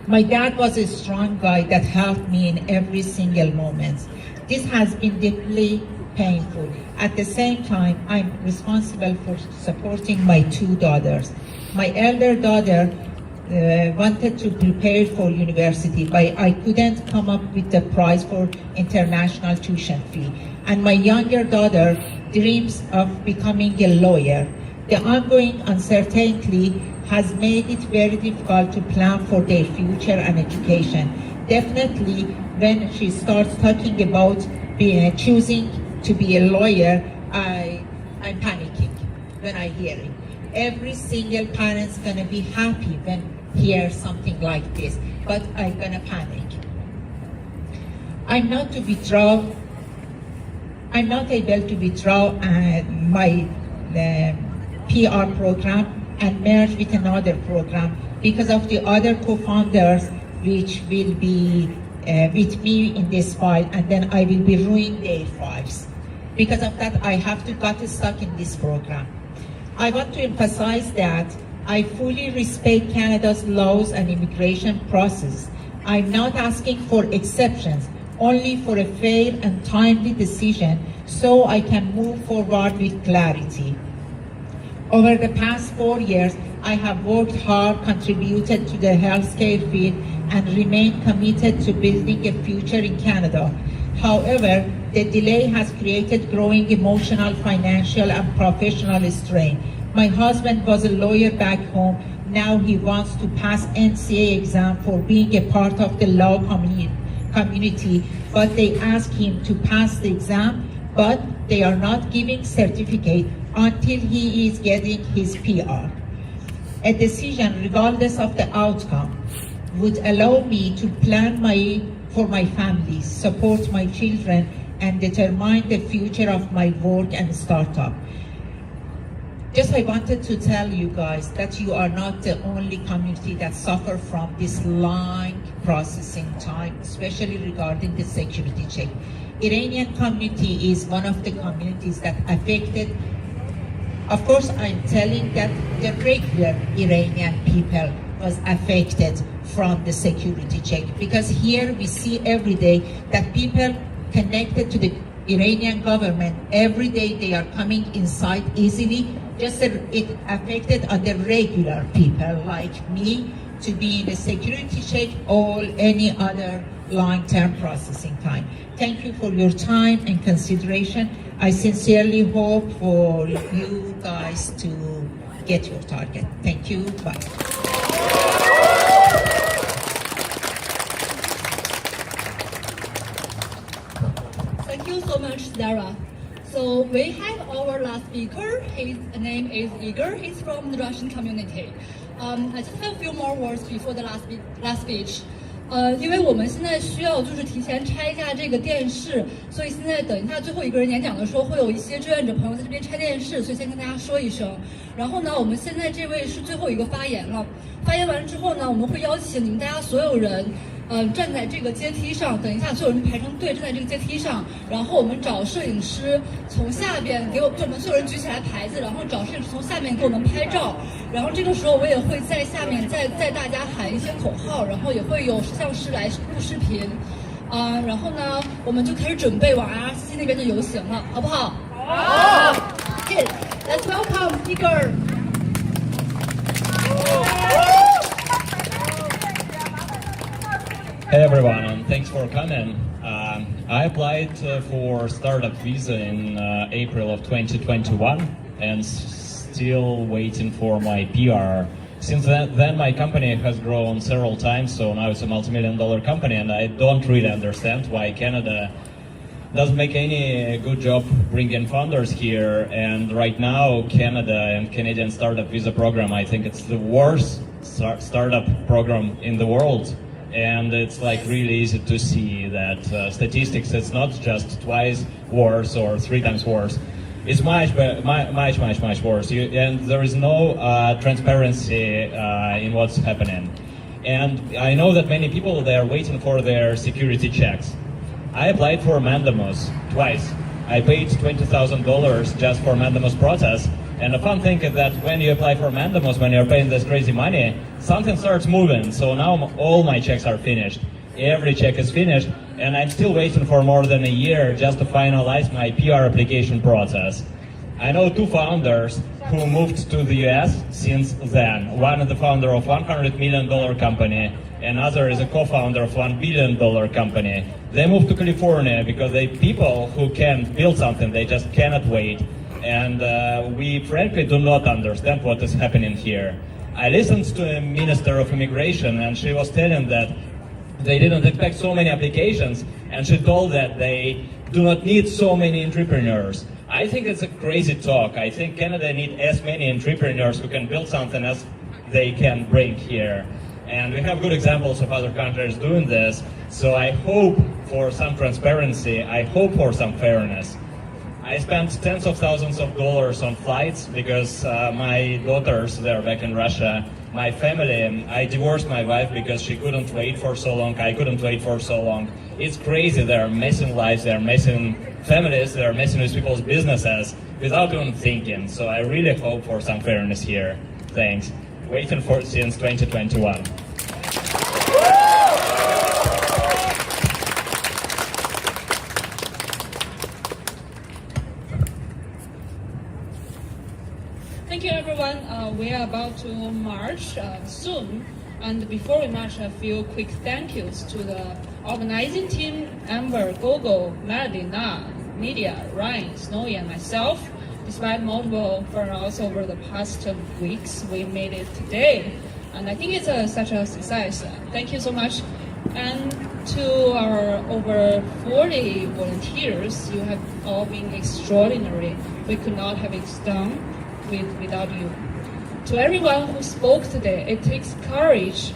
My dad was a strong guy that helped me in every single moment. This has been deeply painful. At the same time, I'm responsible for supporting my 2 daughters. My elder daughter wanted to prepare for university, but I couldn't come up with the price for international tuition fee. And my younger daughter dreams of becoming a lawyer. The ongoing uncertainty has made it very difficult to plan for their future and education. Definitely, when she starts talking about choosing to be a lawyer, I'm panicking when I hear it. Every single parent's gonna be happy when hear something like this, but I'm gonna panic. I'm not able to withdraw my PR program and merge with another program because of the other co-founders which will be with me in this file, and then I will be ruining their files. Because of that, I have to get stuck in this program. I want to emphasize that I fully respect Canada's laws and immigration process. I'm not asking for exceptions, only for a fair and timely decision so I can move forward with clarity. Over the past 4 years, I have worked hard, contributed to the healthcare field, and remain committed to building a future in Canada. However, the delay has created growing emotional, financial, and professional strain. My husband was a lawyer back home. Now he wants to pass NCA exam for being a part of the law community, but they ask him to pass the exam, but they are not giving certificate until he is getting his PR. A decision, regardless of the outcome, would allow me to plan for my family, support my children, and determine the future of my work and startup. Just I wanted to tell you guys that you are not the only community that suffer from this long processing time, especially regarding the security check. Iranian community is one of the communities that affected. Of course, I'm telling that the regular Iranian people was affected from the security check, because here we see every day that people connected to the Iranian government, every day they are coming inside easily. Just it affected other regular people like me to be in a security check or any other long-term processing time. Thank you for your time and consideration. I sincerely hope for you guys to get your target. Thank you. Bye. Thank you so much, Sarah. So we have our last speaker. His name is Igor. He's from the Russian community. I just have a few more words before the last speech. 因为我们现在需要就是提前拆一下这个电视，所以现在等一下最后一个人演讲的时候，会有一些志愿者朋友在这边拆电视，所以先跟大家说一声。然后呢，我们现在这位是最后一个发言了。发言完之后呢，我们会邀请你们大家所有人。站在这个阶梯上，等一下所有人排成队站在这个阶梯上，然后我们找摄影师从下边给我们所有人举起来牌子，然后找摄影师从下面给我们拍照，然后这个时候我也会在下面再大家喊一些口号，然后也会有摄像师来录视频，然后呢我们就开始准备往 IRCC 那边的游行了，好不好？好。Okay, let's welcome Igor. Hey everyone, and thanks for coming. I applied for startup visa in April of 2021 and still waiting for my PR. Since then my company has grown several times, so now it's a multi-million-dollar company, and I don't really understand why Canada doesn't make any good job bringing funders here. And right now Canada and Canadian startup visa program, I think it's the worst startup program in the world. And it's like really easy to see that statistics, it's not just twice worse or 3 times worse. It's much worse. And there is no transparency in what's happening. And I know that many people, they are waiting for their security checks. I applied for mandamus twice. I paid $20,000 just for mandamus process. And the fun thing is that when you apply for mandamus, when you're paying this crazy money, something starts moving. So now all my checks are finished. Every check is finished, and I'm still waiting for more than a year just to finalize my PR application process. I know 2 founders who moved to the US since then. One is the founder of $100 million company, another is a co-founder of $1 billion company. They moved to California because they people who can build something, they just cannot wait. And we frankly do not understand what is happening here. I listened to a minister of immigration, and she was telling that they didn't expect so many applications, and she told that they do not need so many entrepreneurs. I think it's a crazy talk. I think Canada needs as many entrepreneurs who can build something as they can bring here. And we have good examples of other countries doing this. So I hope for some transparency. I hope for some fairness. I spent tens of thousands of dollars on flights because my daughters, they're back in Russia. My family, I divorced my wife because she couldn't wait for so long. I couldn't wait for so long. It's crazy. They're messing lives. They're messing families. They're messing with people's businesses without even thinking. So I really hope for some fairness here. Thanks. Waiting for since 2021. Thank you, everyone. We are about to march soon. And before we march, a few quick thank yous to the organizing team, Amber, Gogo, Mandy, Na, Media, Ryan, Snowy, and myself. Despite multiple furloughs over the past weeks, we made it today. And I think it's such a success. Thank you so much. And to our over 40 volunteers, you have all been extraordinary. We could not have it done without you. To everyone who spoke today, it takes courage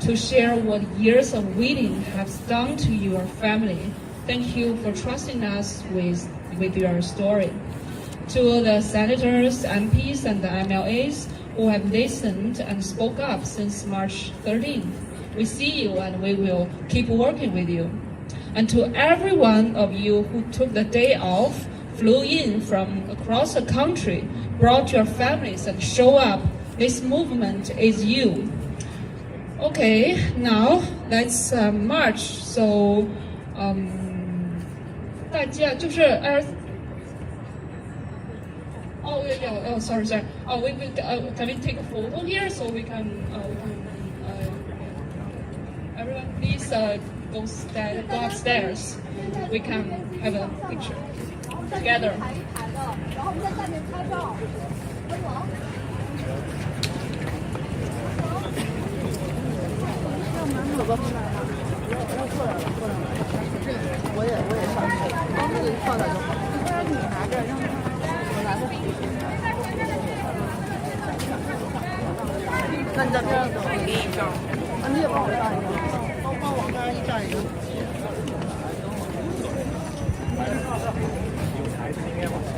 to share what years of waiting have done to your family. Thank you for trusting us with your story. To the senators, MPs, and the MLAs who have listened and spoke up since March 13th, we see you and we will keep working with you. And to every one of you who took the day off, flew in from across the country, brought your families and show up, this movement is you. Okay, now let's march. So, 大家就是sorry. We will, can we take a photo here so we can everyone please go upstairs. We can have a picture together.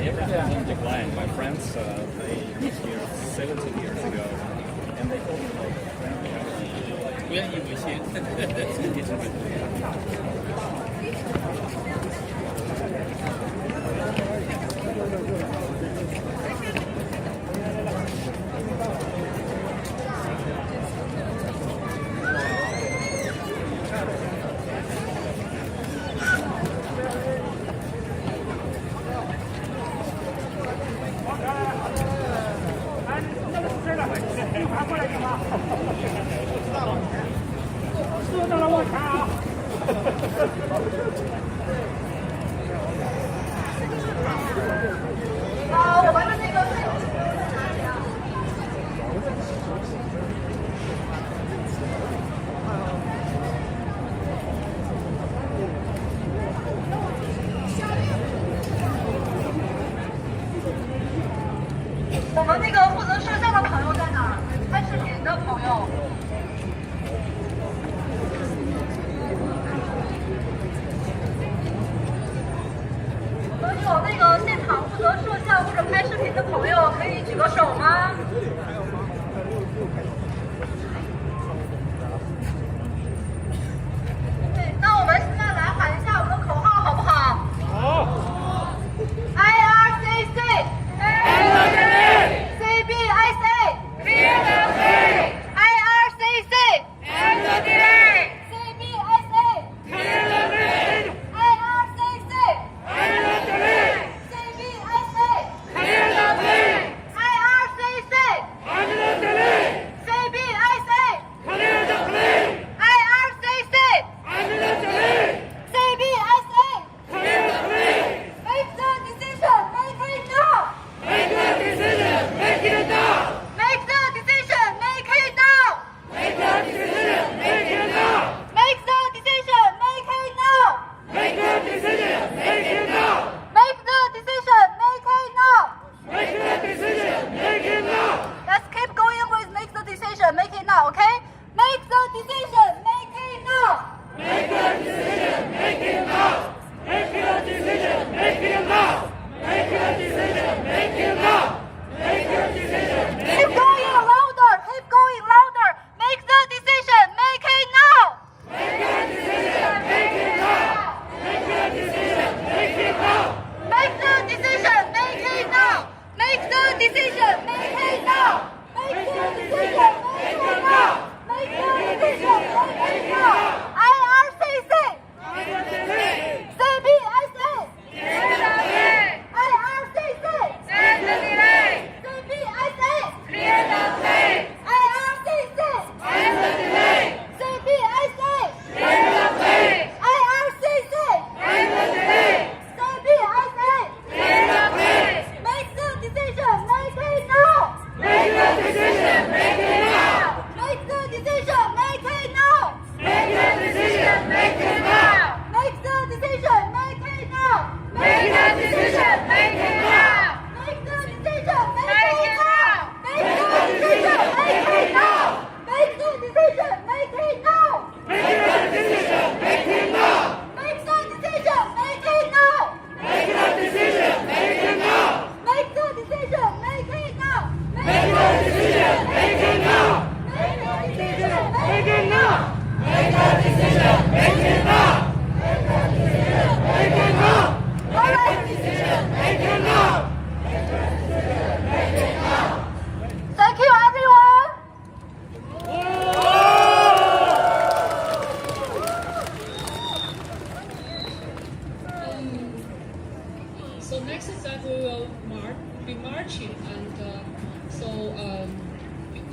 Everything declined. My friends, they moved here 17 years ago, and they told me like, 不愿意微信。我们那个负责摄像的朋友在哪儿？拍视频的朋友。我们有那个现场负责摄像或者拍视频的。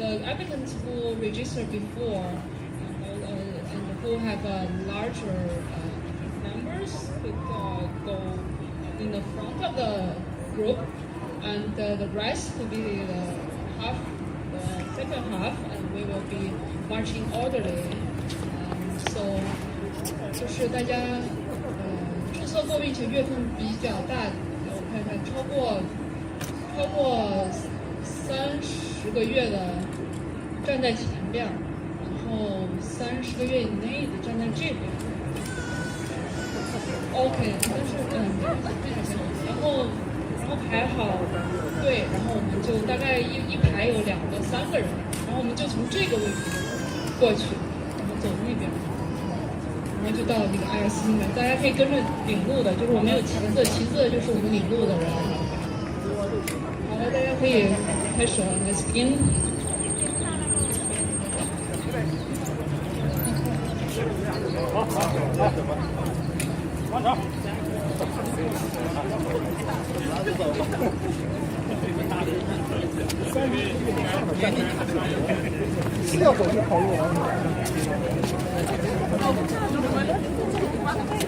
the applicants who registered before and who have larger numbers could go in the front of the group, and the rest will be the second half, and we will be marching orderly. So 就是大家注册过并且月份比较大，我看看超过30个月的站在前边，然后30个月以内的站在这边。OK， 但是然后排好队，然后我们就大概一排有2到3个人，然后我们就从这个位置过去，然后走那边。然后就到那个IRCC里面，大家可以跟着领路的，就是我们有旗子，旗子就是我们领路的人。好了，大家可以开始了 ，Let's begin。往上。是要走去跑路了。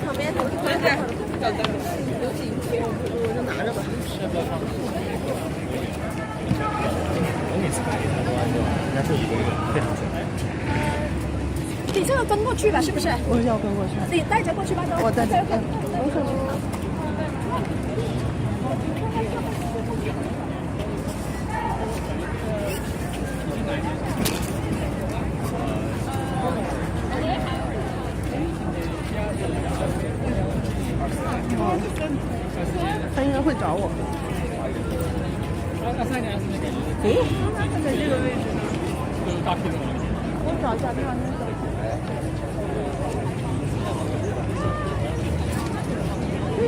旁边我就拿着吧。我每次拍一下都按照人家这一个非常准。你这个跟过去吧，是不是？我要跟过去。你带着过去吧，都。我带着。他应该会找我。他在这个位置呢。就是大屏幕。我找一下，这样那个。那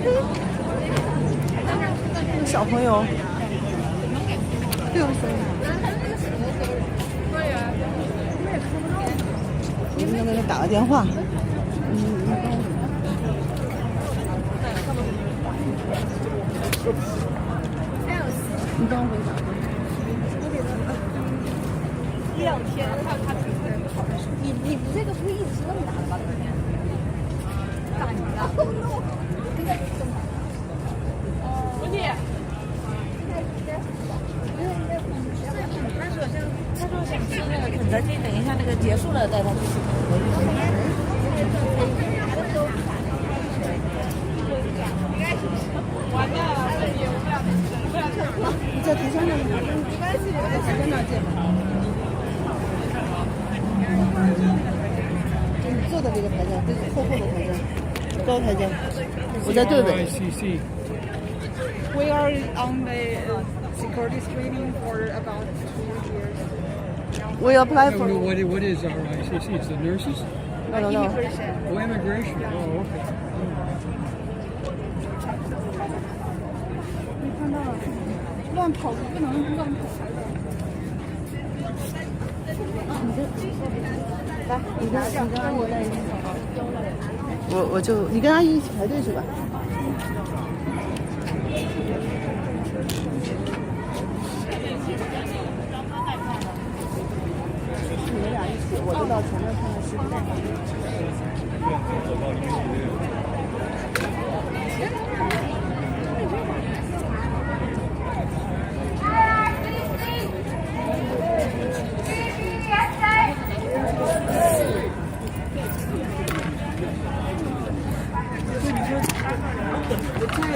个小朋友6岁。你们给他打个电话。你帮我回答。2天，他你不这个不会一直是那么大的吧？昨天大你的。文姐。他说想吃那个肯德基，等一下那个结束了带他去吃肯德基。完了，你在台上那里，没关系，我在台上那见吧。你坐的这个台阶，这是厚厚的台阶，高台阶。我在队尾。IRCC. We are on the security screening for about 2 years. We apply for. What is IRCC? It's the nurses? No. Immigration. Oh, immigration. Oh, okay. 你看到了，乱跑不能乱跑。来，你跟阿姨在一起。我就你跟阿姨一起排队是吧？你们俩一起，我就到前面看看视频。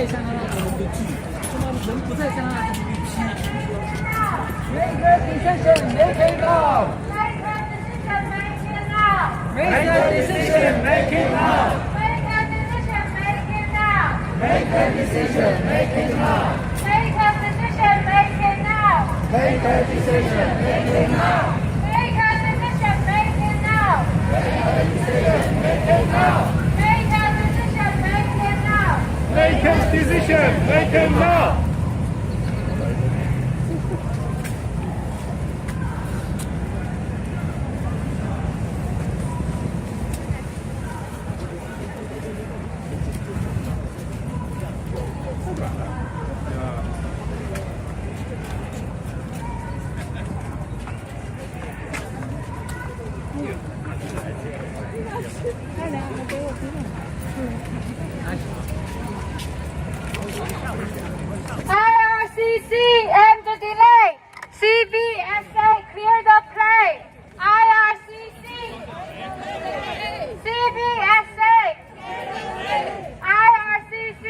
在香港那个记，人不在香港那个记。Make a decision, make it now. Make a decision, make it now. Make a decision, make it now. Make a decision, make it now. Make a decision, make it now. Make a decision, make it now. Make a decision, make it now. Make a decision, make it now. Make a decision, make it now. IRCC end the delay. CBSA clear the play. IRCC. CBSA. IRCC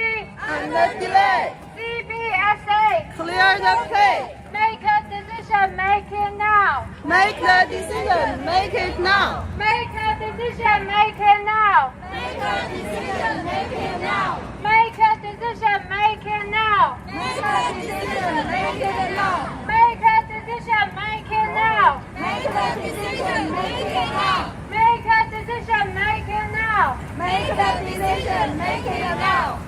end the delay. CBSA Clear the play. Make a decision, make it now. Make the decision. Make it now. Make a decision, make it now. Make a decision. Make it now. Make a decision, make it now. Make a decision. Make it now. Make a decision, make it now. Make a decision. Make it now. Make a decision, make it now. Make the decision. Make it now.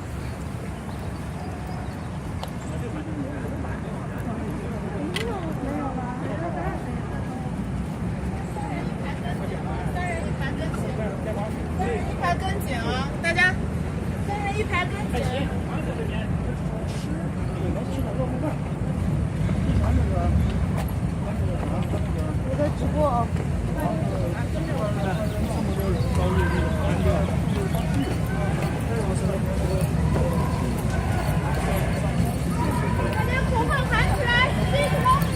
一排跟紧啊，大家3人一排跟紧。我在直播啊。大家口号喊起来，支持我们！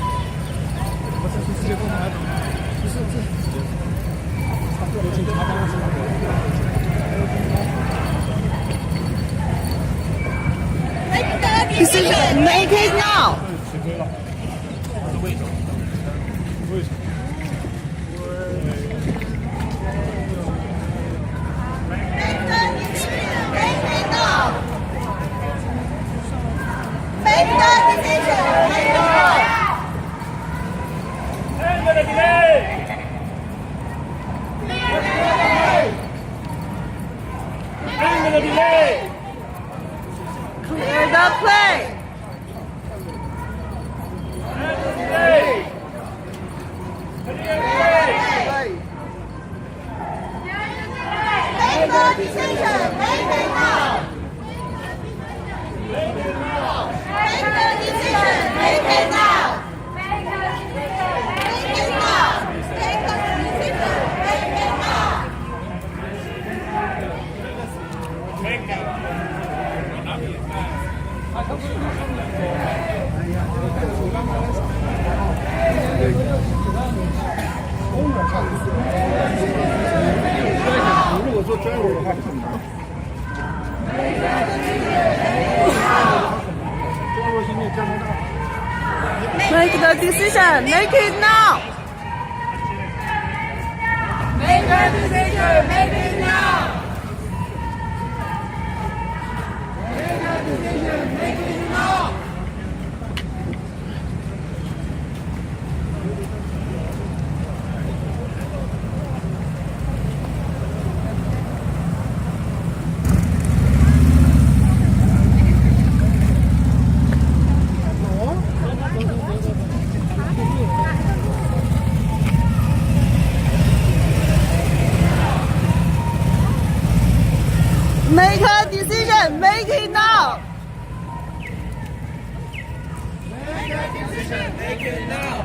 不是世界共产党，不是差不多警察帮我Make the decision. Make it now. 吃亏了，是为什么？为什么？ Make the decision. Make it now. Make the decision. Make it now. End the delay. End the delay. Clear the play. End the delay. Clear the play. Make the decision. Make it now. Make the decision. Make it now. Make it now. Make the decision. Make it now. Make it. 如果做专业的话，很难。中国现在加拿大。Make the decision. Make it now. Make a decision, make it now. Make the decision. Make it now. Make a decision. Make it now. Make a decision. Make it now.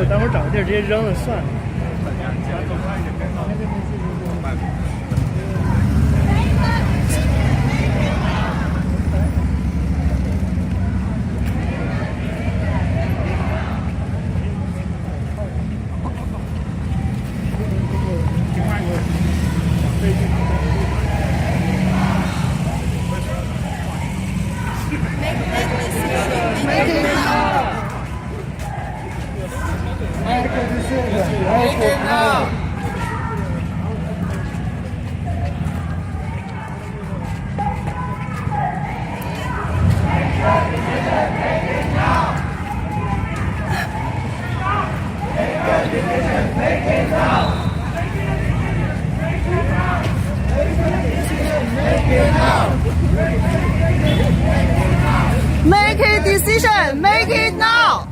我待会儿找个地儿直接扔了算了。Make it now. Make a decision. Make it now.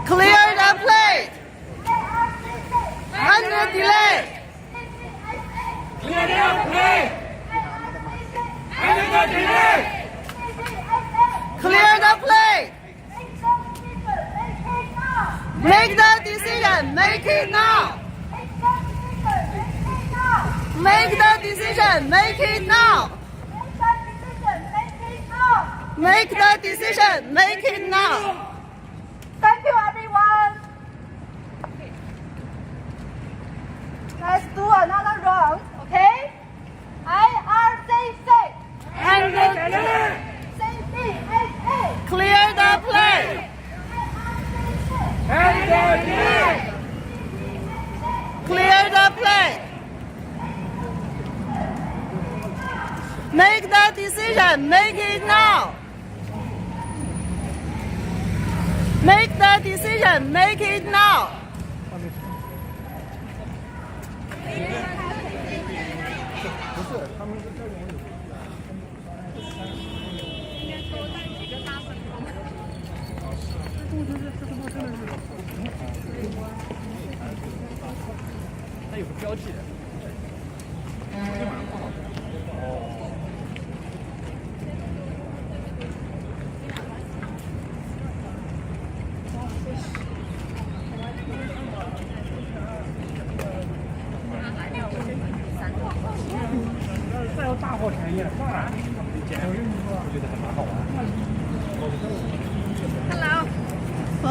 Clear the plate. Under delay. Clear the plate. Under the delay. Clear the plate. Make the decision. Make it now. Make the decision. Make it now. Make the decision. Make it now. Thank you, everyone. Let's do another round, okay? IRCC. Clear the plate. Clear the plate. Make the decision. Make it now. Make the decision. Make it now.它有个标记的。再要大货便宜，当然，我觉得还蛮好玩。啊。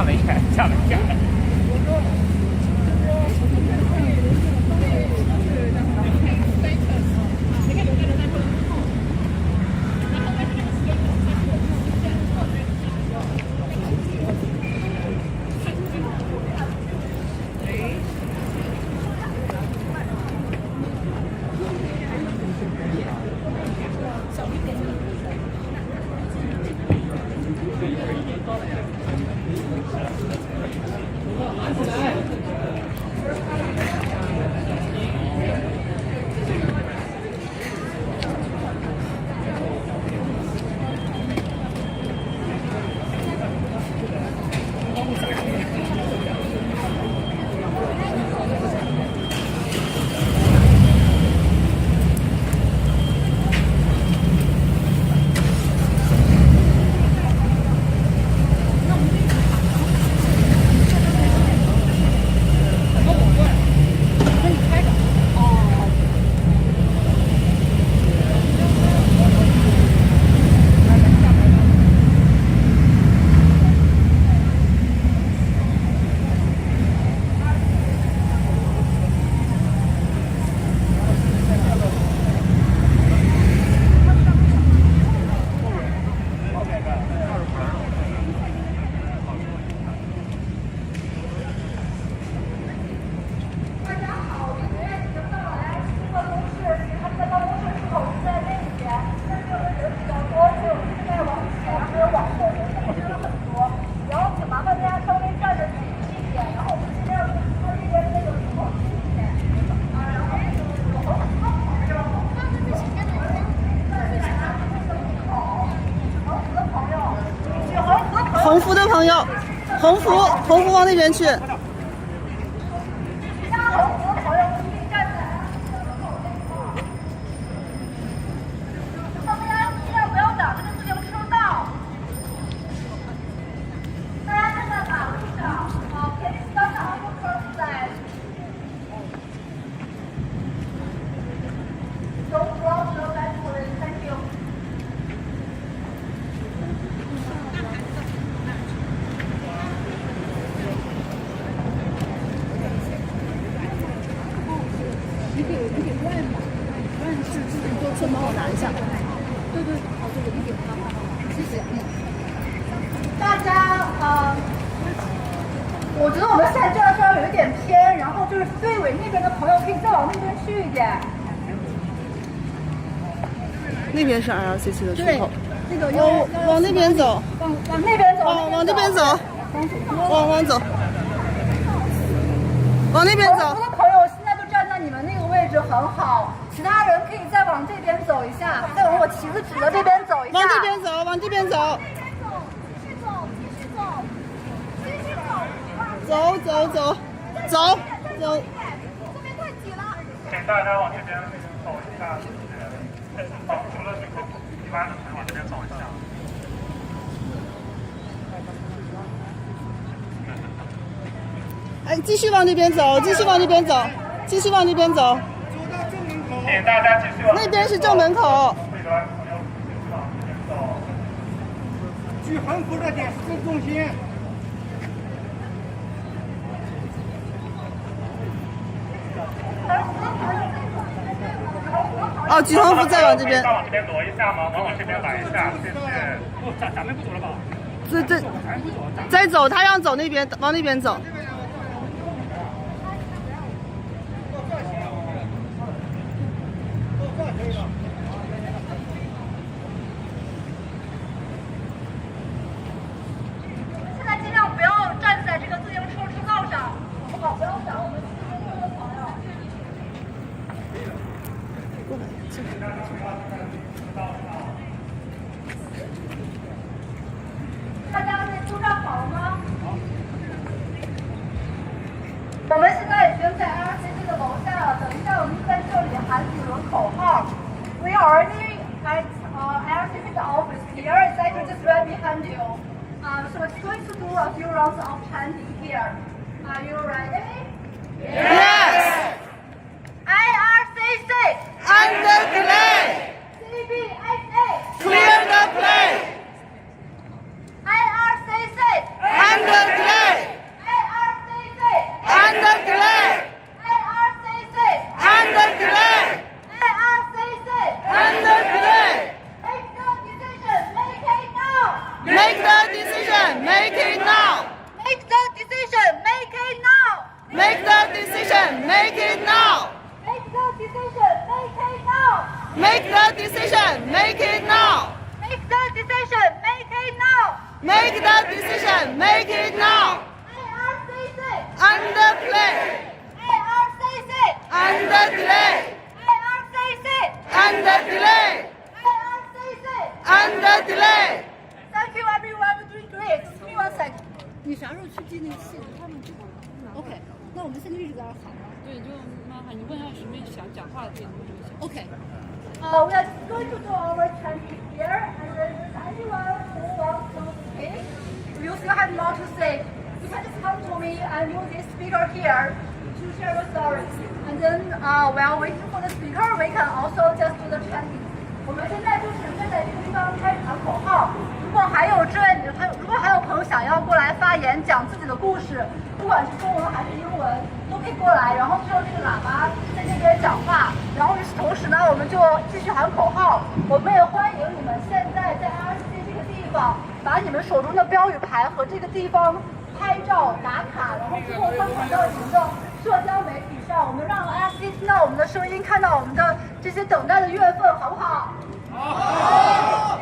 吓了一跳，吓了一跳。红服的朋友，红服往那边去。大家我觉得我们现在这样稍微有一点偏，然后就是队尾那边的朋友可以再往那边去一点。那边是 IRCC 的出口。那个往那边走，往那边走，往这边走，往走，往那边走。我的朋友现在就站在你们那个位置很好，其他人可以再往这边走一下，再往我旗子指的这边走一下。往这边走，往这边走。走。这边太挤了。请大家往这边走一下，除了这个一般的往这边走一下。哎，继续往那边走，继续往那边走。请大家继续往那边是正门口。距横幅的点市中心。哦，举横幅再往这边。往这边挪一下吗？往这边来一下，谢谢。咱们不走了吧？再走，他让走那边，往那边走。现在尽量不要站在这个自行车车道上，好不好？不要挡我们自行车的朋友。大家都站好了吗？我们现在已经在 IRCC 的楼下了，等一下我们在这里喊几轮口号。We are already at IRCC's office here. It's actually just right behind you. So it's going to do a few rounds of chanting here. Are you ready? Yes. IRCC. Underplay. CBSA. Clear the play. IRCC. Underplay. decision, make it now. Make the decision, make it now. Make the decision, make it now. Make the decision, make it now. Make the decision, make it now. Make the decision, make it now. Make the decision, make it now. IRCC. Under delay. IRCC. Under delay. IRCC. Under delay. IRCC. Under delay. Thank you everyone, you're doing great. Give me 1 second. 你啥时候去接那个信？他们知道。OK， 那我们现在一直在那喊吗？对，就麻烦你问一下什么想讲话的这个就行。OK。We are going to do our chanting here, and then anyone who wants to speak, you still have more to say. You can just come to me and use this speaker here to share your story. And then while waiting for the speaker, we can also just do the chanting. 我们现在就是站在这个地方开始喊口号。如果还有朋友想要过来发言，讲自己的故事，不管是中文还是英文，都可以过来，然后就用这个喇叭在这边讲话。然后与此同时呢，我们就继续喊口号。我们也欢迎你们现在在 IRCC 这个地方，把你们手中的标语牌和这个地方拍照打卡，然后之后分享到你们的社交媒体上，我们让 IRCC 听到我们的声音，看到我们的这些等待的月份，好不好？好。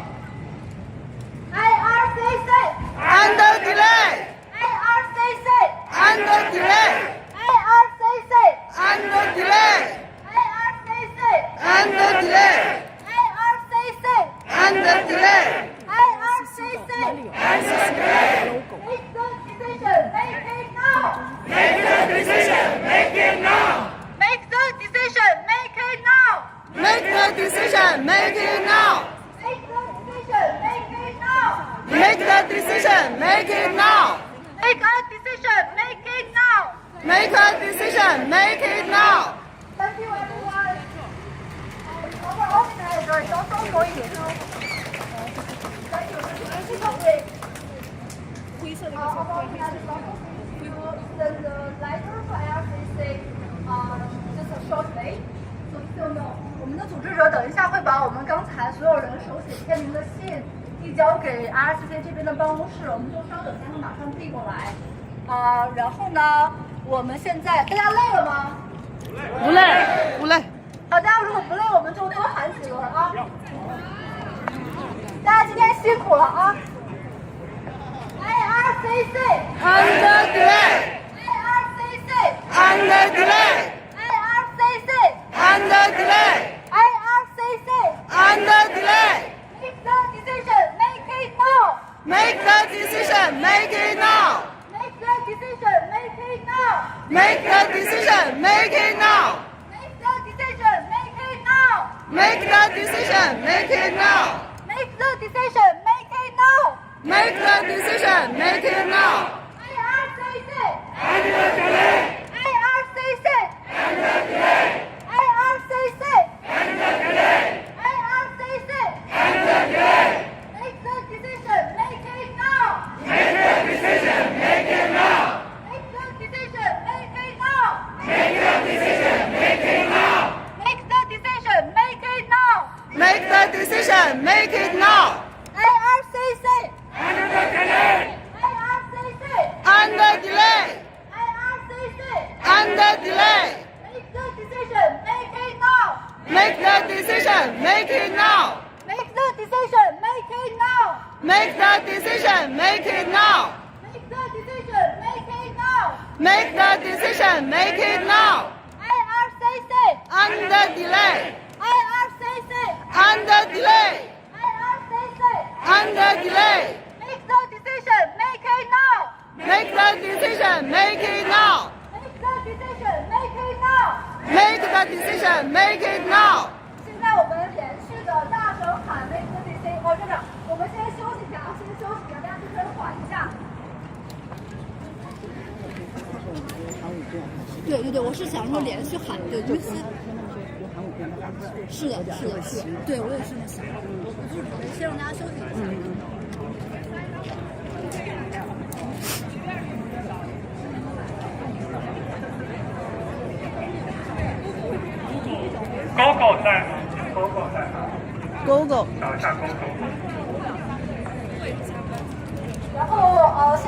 IRCC Under delay. IRCC Under delay. IRCC Under delay. IRCC Under delay. IRCC Under delay. IRCC Under delay. Make the decision, make it now. Make the decision, make it now. Make the decision, make it now. Make the decision, make it now. Make the decision, make it now. Make the decision, make it now. Make a decision, make it now. Make a decision, make it now. Thank you, everyone. Our organizer is also going to. Thank you. Our organizer will send the letter for IRCC just a short way. So still know. 我们的组织者等一下会把我们刚才所有人手写签名的信递交给 IRCC 这边的办公室，我们就稍等一下，他马上递过来。然后呢，我们现在大家累了吗？不累，不累。好，大家如果不累，我们就多喊几轮啊！大家今天辛苦了啊 ！IRCC Under delay. IRCC Under delay. IRCC Under delay. IRCC Under delay. Make the decision, make it now. Make the decision, make it now. Make the decision, make it now. Make the decision, make it now. Make the decision, make it now. Make the decision, make it now. Make the decision, make it now. Make the decision, make it now. IRCC Under delay. IRCC Under delay. IRCC Under delay. IRCC Under delay. Make the decision, make it now. Make the decision, make it now. Make the decision, make it now. Make the decision, make it now. Make the decision, make it now. Make the decision, make it now. IRCC Under delay. IRCC Under delay. IRCC Under delay. Make the decision, make it now. Make the decision, make it now. Make the decision, make it now. Make the decision, make it now. Make the decision, make it now. Make the decision, make it now. IRCC Under delay. IRCC Under delay. IRCC Under delay. Make the decision, make it now. Make the decision, make it now. Make the decision, make it now. Make the decision, make it now. 现在我们连续的大声喊 make the decision。哦，站长，我们先休息一下，先休息一下，大家先缓一下。对对对，我是想说连续喊，对，因为是的，是的，是的，对我也是这么想，我就是准备先让大家休息一下。狗狗在吗？狗狗在吗？狗狗。找一下狗狗。然后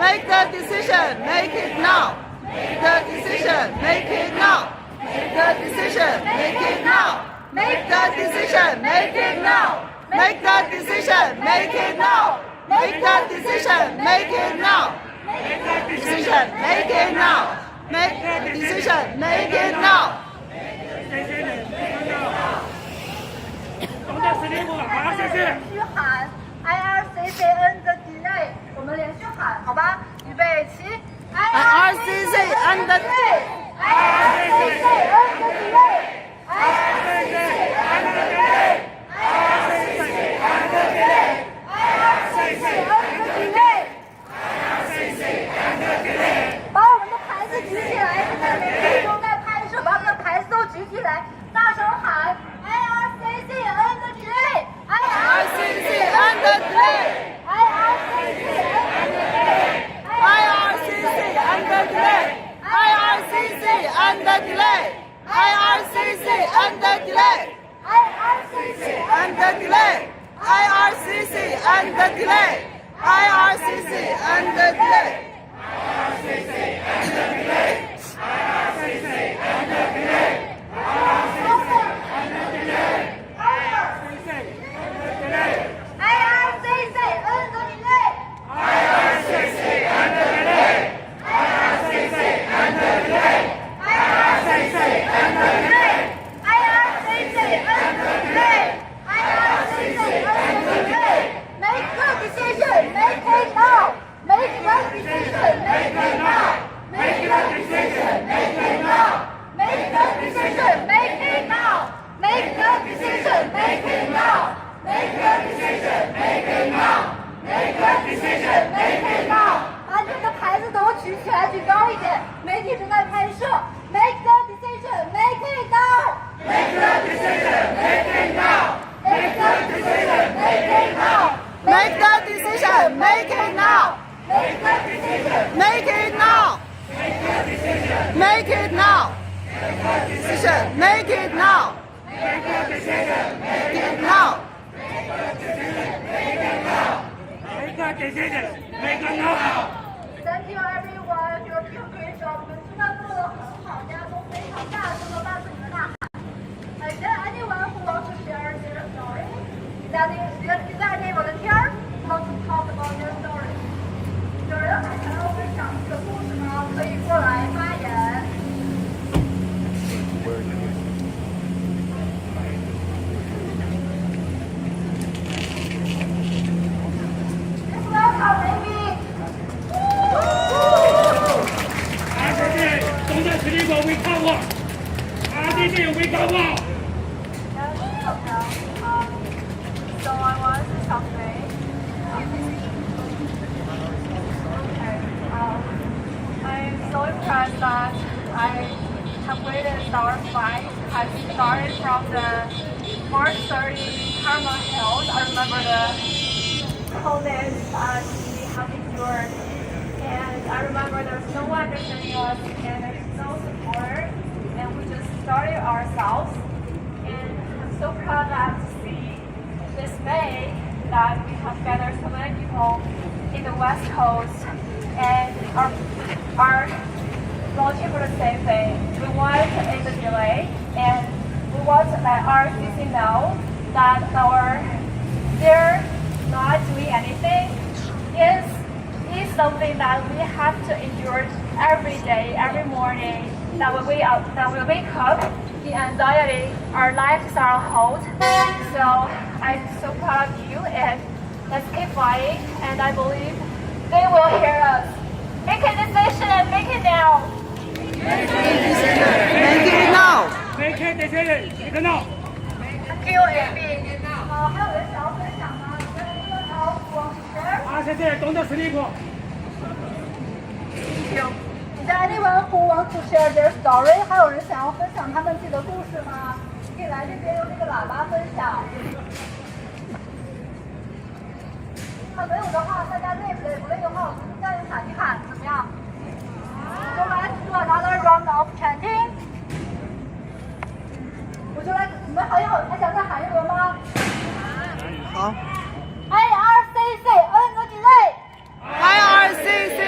Make the decision. Make it now. Make the decision. Make it now. Make the decision. Make it now. Make the decision. Make it now. Make the decision. Make it now. Make the decision. Make it now. Make the decision. Make it now. Make the decision. Make it now. 连续喊 IRCC end the delay， 我们连续喊，好吧？预备起 IRCC end the delay。 IRCC end the delay。 IRCC end the delay。 IRCC end the delay。 IRCC end the delay。 IRCC end the delay。 把我们的牌子举起来，现在媒体都在拍摄，把我们的牌子都举起来，大声喊 IRCC end the delay。 IRCC end the delay。 IRCC end the delay。 IRCC end the delay. IRCC end the delay. IRCC end the delay. IRCC end the delay. IRCC end the delay. IRCC end the delay. IRCC end the delay. IRCC end the delay. Thank you everyone, you're doing a great job. 你们真的做得很好，大家都非常大声的伴随你们呐喊。Is there anyone who wants to share their story? Is there any volunteer who wants to talk about their story? 有人还想要分享这个故事吗？可以过来发言。So I was in South Bay. I'm so impressed that I have waited our flight. I started from the March 30 Karma Hills. I remember the coldness and we have endured. And I remember there's no one understanding us and there's no support. And we just started ourselves. And I'm so proud to see this May that we have gathered so many people in the West Coast and are launching for the same thing. We want to end the delay and we want to let IRCC know that they're not doing anything is something that we have to endure every day, every morning. That we wake up, the anxiety, our lives are on hold. So I'm so proud of you and let's keep fighting and I believe they will hear us. Make a decision and make it now. Make a decision. Make it now. Make a decision. Make it now. Thank you, Amy. 还有人想要分享吗？跟这个好主持人。IRCC don't sleep. Thank you. Is there anyone who wants to share their story? 还有人想要分享他们自己的故事吗？可以来这边用这个喇叭分享。那没有的话，大家累不累？不累的话，我们再喊一喊，怎么样？ So let's do another round of chanting. 我就来，你们还想再喊一轮吗？好。 IRCC end the delay. IRCC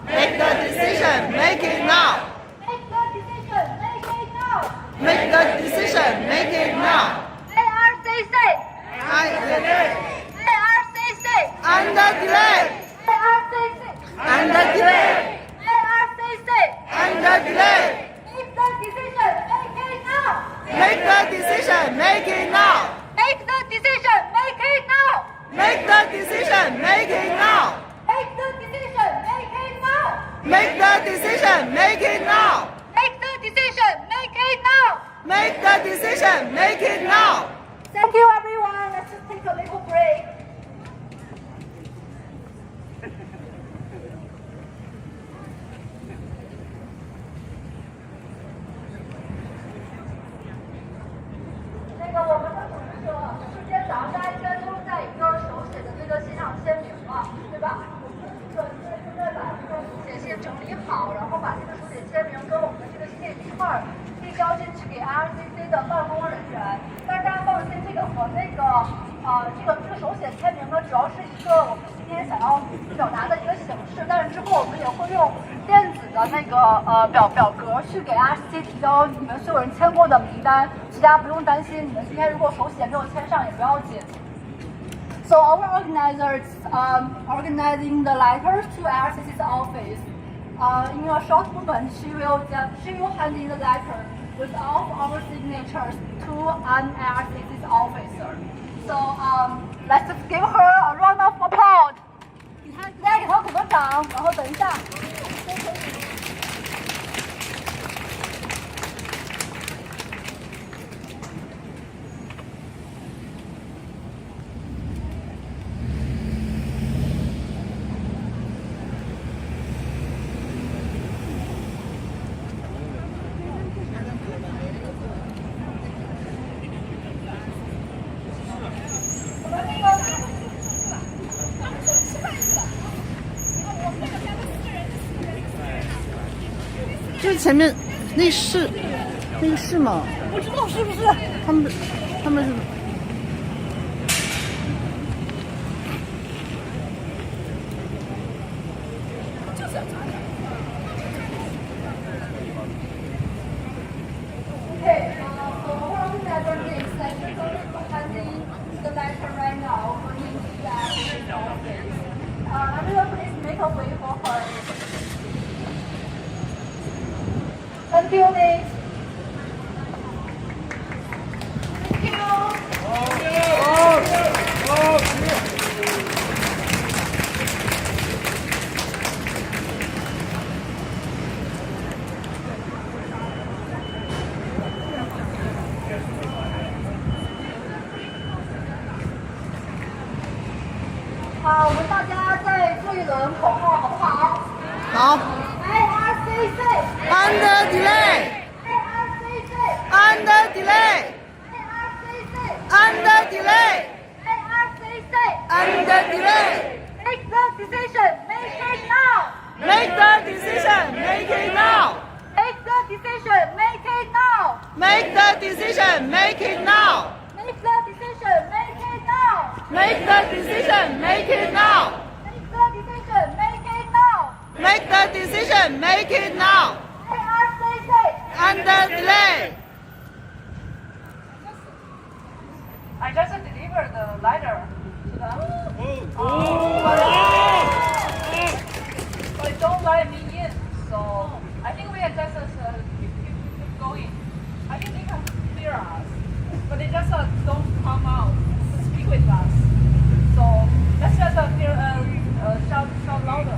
Make the decision. Make it now. Make the decision. Make it now. Make the decision. Make it now. IRCC. IRCC. Under delay. IRCC. Under delay. IRCC. Under delay. Make the decision. Make it now. Make the decision. Make it now. Make the decision. Make it now. Make the decision. Make it now. Make the decision. Make it now. Make the decision. Make it now. Make the decision. Make it now. Thank you, everyone. Let's just take a little break.我们的组织者今天早上大家应该都在一个手写的这个现场签名了，对吧？我们的组织者现在正在把这个手写先整理好，然后把这个手写签名跟我们的这个信一块儿递交进去给 IRCC 的办公人员。但是大家放心，这个和这个手写签名呢，主要是一个我们今天想要表达的一个形式，但是之后我们也会用电子的那个表格去给 IRCC 提交你们所有人签过的名单，所以大家不用担心，你们今天如果手写没有签上也不要紧。So our organizers organizing the letters to IRCC's office. In a short moment, she will hand in the letter with all of our signatures to an IRCC's officer. So let's just give her a round of applause. 大家给她鼓个掌，然后等一下。就是前面那是吗？不知道是不是？他们是。Okay, so what I'm going to do is like we're going to hand in the letter right now for him to back to his office. Everyone please make a way for her. Thank you, Nick. Thank you. 好，我们大家再做一轮口号，好不好？好。IRCC Under delay. IRCC Under delay. Under delay. IRCC Under delay. Make the decision. Make it now. Make the decision. Make it now. Make the decision. Make it now. Make the decision. Make it now. Make the decision. Make it now. Make the decision. Make it now. Make the decision. Make it now. Make the decision. Make it now. IRCC Under delay. I just delivered the letter to them. But don't let me in, so I think we are just keep going. I think they can clear us, but they just don't come out to speak with us. So let's just shout louder,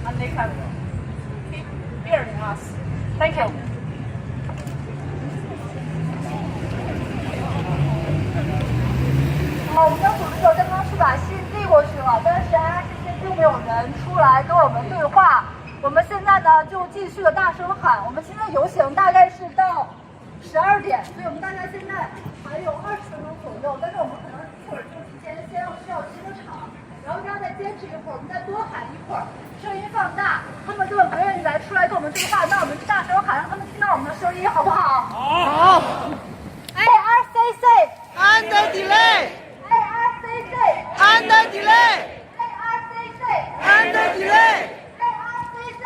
and they can keep hearing us. Thank you. 我们的组织者刚刚是把信递过去了，但是 IRCC 并没有人出来跟我们对话。我们现在呢就继续的大声喊，我们今天的游行大概是到12点，所以我们大概现在还有20分钟左右，但是我们可能一会儿就提前需要进入场，然后大家再坚持一会儿，我们再多喊一会儿，声音放大，他们根本不愿意来出来跟我们对话，那我们大声喊，让他们听到我们的声音，好不好？好。IRCC Under delay. IRCC Under delay. IRCC Under delay. IRCC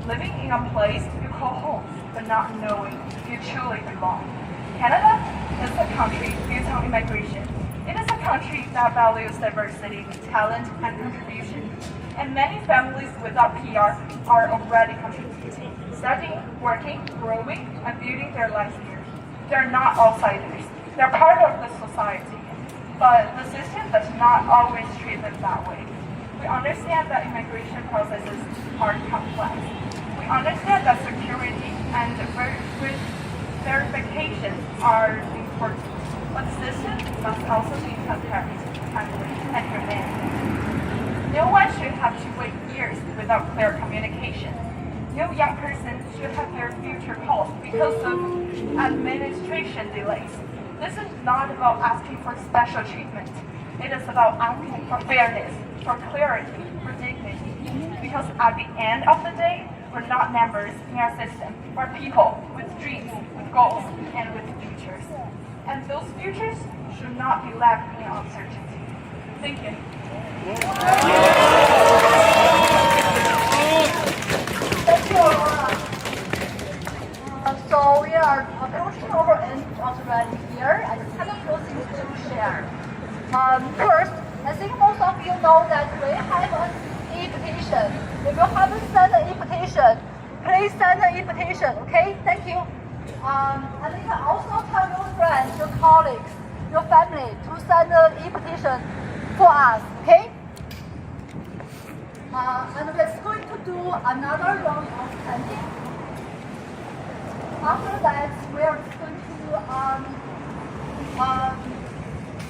living in a place you call home, but not knowing you truly belong. Canada is a country built on immigration. It is a country that values diversity, talent, and contribution. And many families without PR are already contributing, studying, working, growing, and building their lives here. They're not outsiders. They're part of the society. But the system does not always treat them that way. We understand that immigration processes are complex. We understand that security and verification are important. But the system must also be transparent, timely, and humane. No one should have to wait years without clear communication. No young person should have their future paused because of administration delays. This is not about asking for special treatment. It is about asking for fairness, for clarity, for dignity. Because at the end of the day, we're not members in our system. We're people with dreams, with goals, and with futures. And those futures should not be left in uncertainty. Thank you. Thank you, Aurora. So we are approaching our end of the rally here, and kind of closing to share. First, I think most of you know that we have an invitation. If you haven't sent an invitation, please send an invitation. Okay? Thank you. And you can also tell your friends, your colleagues, your family to send an invitation for us. Okay? And we're going to do another round of chanting. After that, we are going to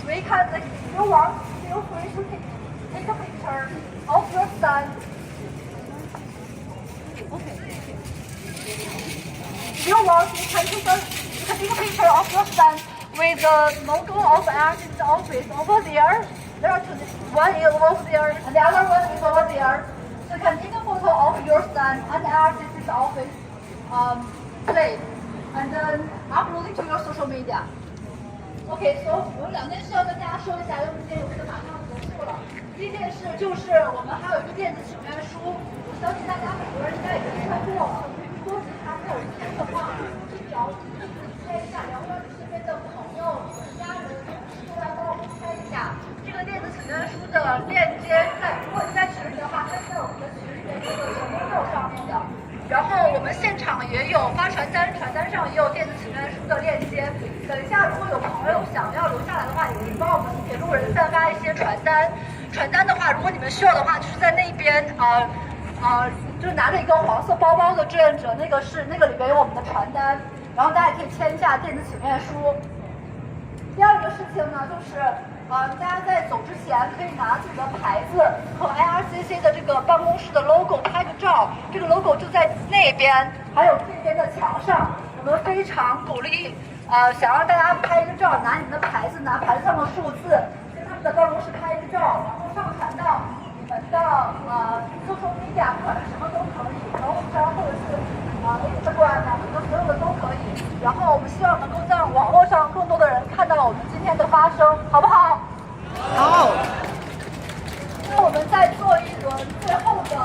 we can, like, if you want, feel free to take a picture of your stand. Okay. If you want, you can take a picture of your stand with the logo of IRCC's office over there. There are two. One is over there, and the other one is over there. So you can take a photo of your stand and IRCC's office. Play, and then upload it to your social media. OK， so 有两件事要跟大家说一下，因为今天有事马上结束了。第一件事就是我们还有一个电子请愿书，我相信大家很多人应该已经看过了。如果你还没有签的话，就找自己签一下，然后让你身边的朋友、家人、同事都来帮我们签一下。这个电子请愿书的链接在，如果你在群里的话，它是在我们的群里面这个小公众上面的。然后我们现场也有发传单，传单上也有电子请愿书的链接。等一下，如果有朋友想要留下来的话，也可以帮我们给路人散发一些传单。传单的话，如果你们需要的话，就是在那边就是拿着一个黄色包包的志愿者，那个里边有我们的传单，然后大家也可以签一下电子请愿书。第二个事情呢，就是大家在走之前可以拿自己的牌子和 IRCC 的这个办公室的 logo 拍个照，这个 logo 就在那边，还有这边的墙上。我们非常鼓励想让大家拍一个照，拿你们的牌子，拿牌子上的数字，跟他们的办公室拍一个照，然后上传到你们的social media， 不管是什么都可以，朋友圈或者是Instagram， 你们所有的都可以。然后我们希望能够让网络上更多的人看到我们今天的发声，好不好？好。那我们再做一轮最后的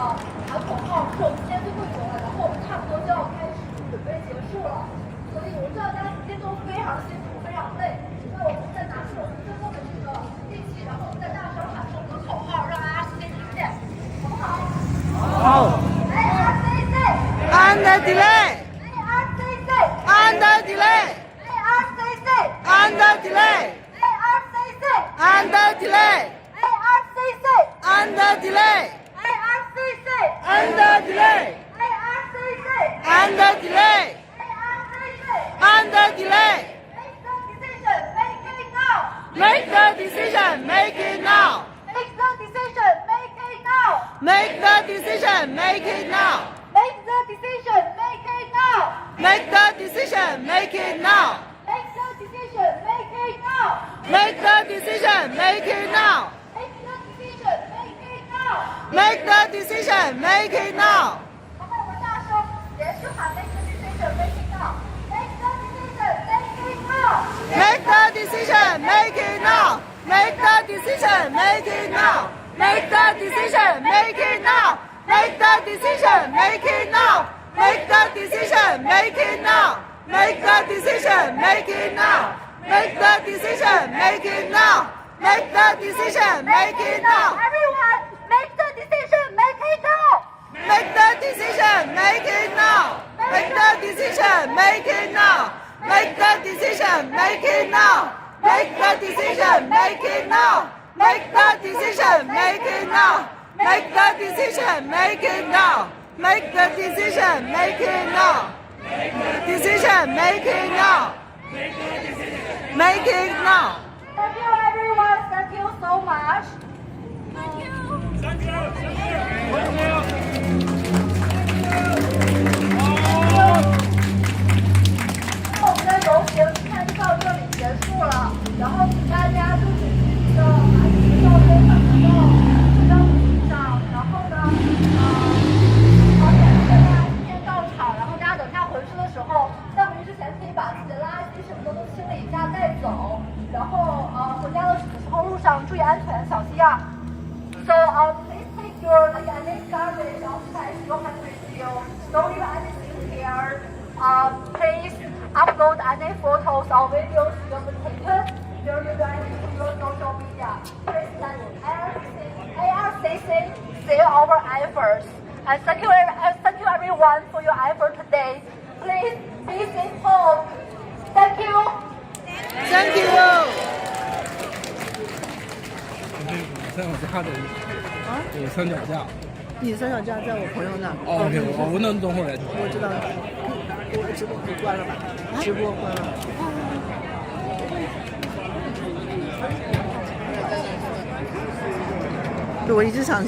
喊口号，是我们今天最后一轮了，然后我们差不多就要开始准备结束了。所以我知道大家今天都非常辛苦，非常累。那我们再拿出我们最后的这个力气，然后我们再大声喊出我们的口号，让IRCC听见，好不好？好。IRCC Under delay. IRCC Under delay. IRCC Under delay. IRCC Under delay. IRCC Under delay. IRCC Under delay. IRCC Under delay. Under delay. Make the decision, make it now. Make the decision. Make it now. Make the decision, make it now. Make the decision. Make it now. Make the decision, make it now. Make the decision. Make it now. Make the decision, make it now. Make the decision. Make it now. Make the decision, make it now. 然后我们大声连续喊 Make the decision, make it now. Make the decision, make it now. Make the decision. Make it now. Make the decision. Make it now. Make Make the decision. Make it now. Make the decision. Make it now. Make the decision. Make it now. Make the decision. Make it now. Make the decision. Make it now. Everyone, make the decision. Make it now. Make the decision. Make it now. Make the decision. Make it now. Make the decision. Make it now. Make the decision. Make it now. Make the decision. Make it now. Make the decision. Make it now. Make the decision. Make it now. Decision. Make it now. Make it now. Thank you, everyone. Thank you so much. Thank you. Thank you.我们的游行看到这里结束了，然后请大家就是把你的照片放到这张图上，然后呢，好感谢大家今天到场，然后大家等下回去的时候，在回去之前可以把自己的垃圾什么的都清理一下带走，然后回家的时候路上注意安全，小心啊。So please take your any garbage outside your hand with you. Don't leave anything here. Please upload any photos or videos you have taken during your social media. Please let IRCC see our efforts. And thank you everyone for your effort today. Please be safe home. Thank you. Thank you. 三脚架的有三脚架。你三脚架在我朋友那。哦 ，OK， 我那等会儿来。我知道，我直播你关了吧？直播关了。对，我一直想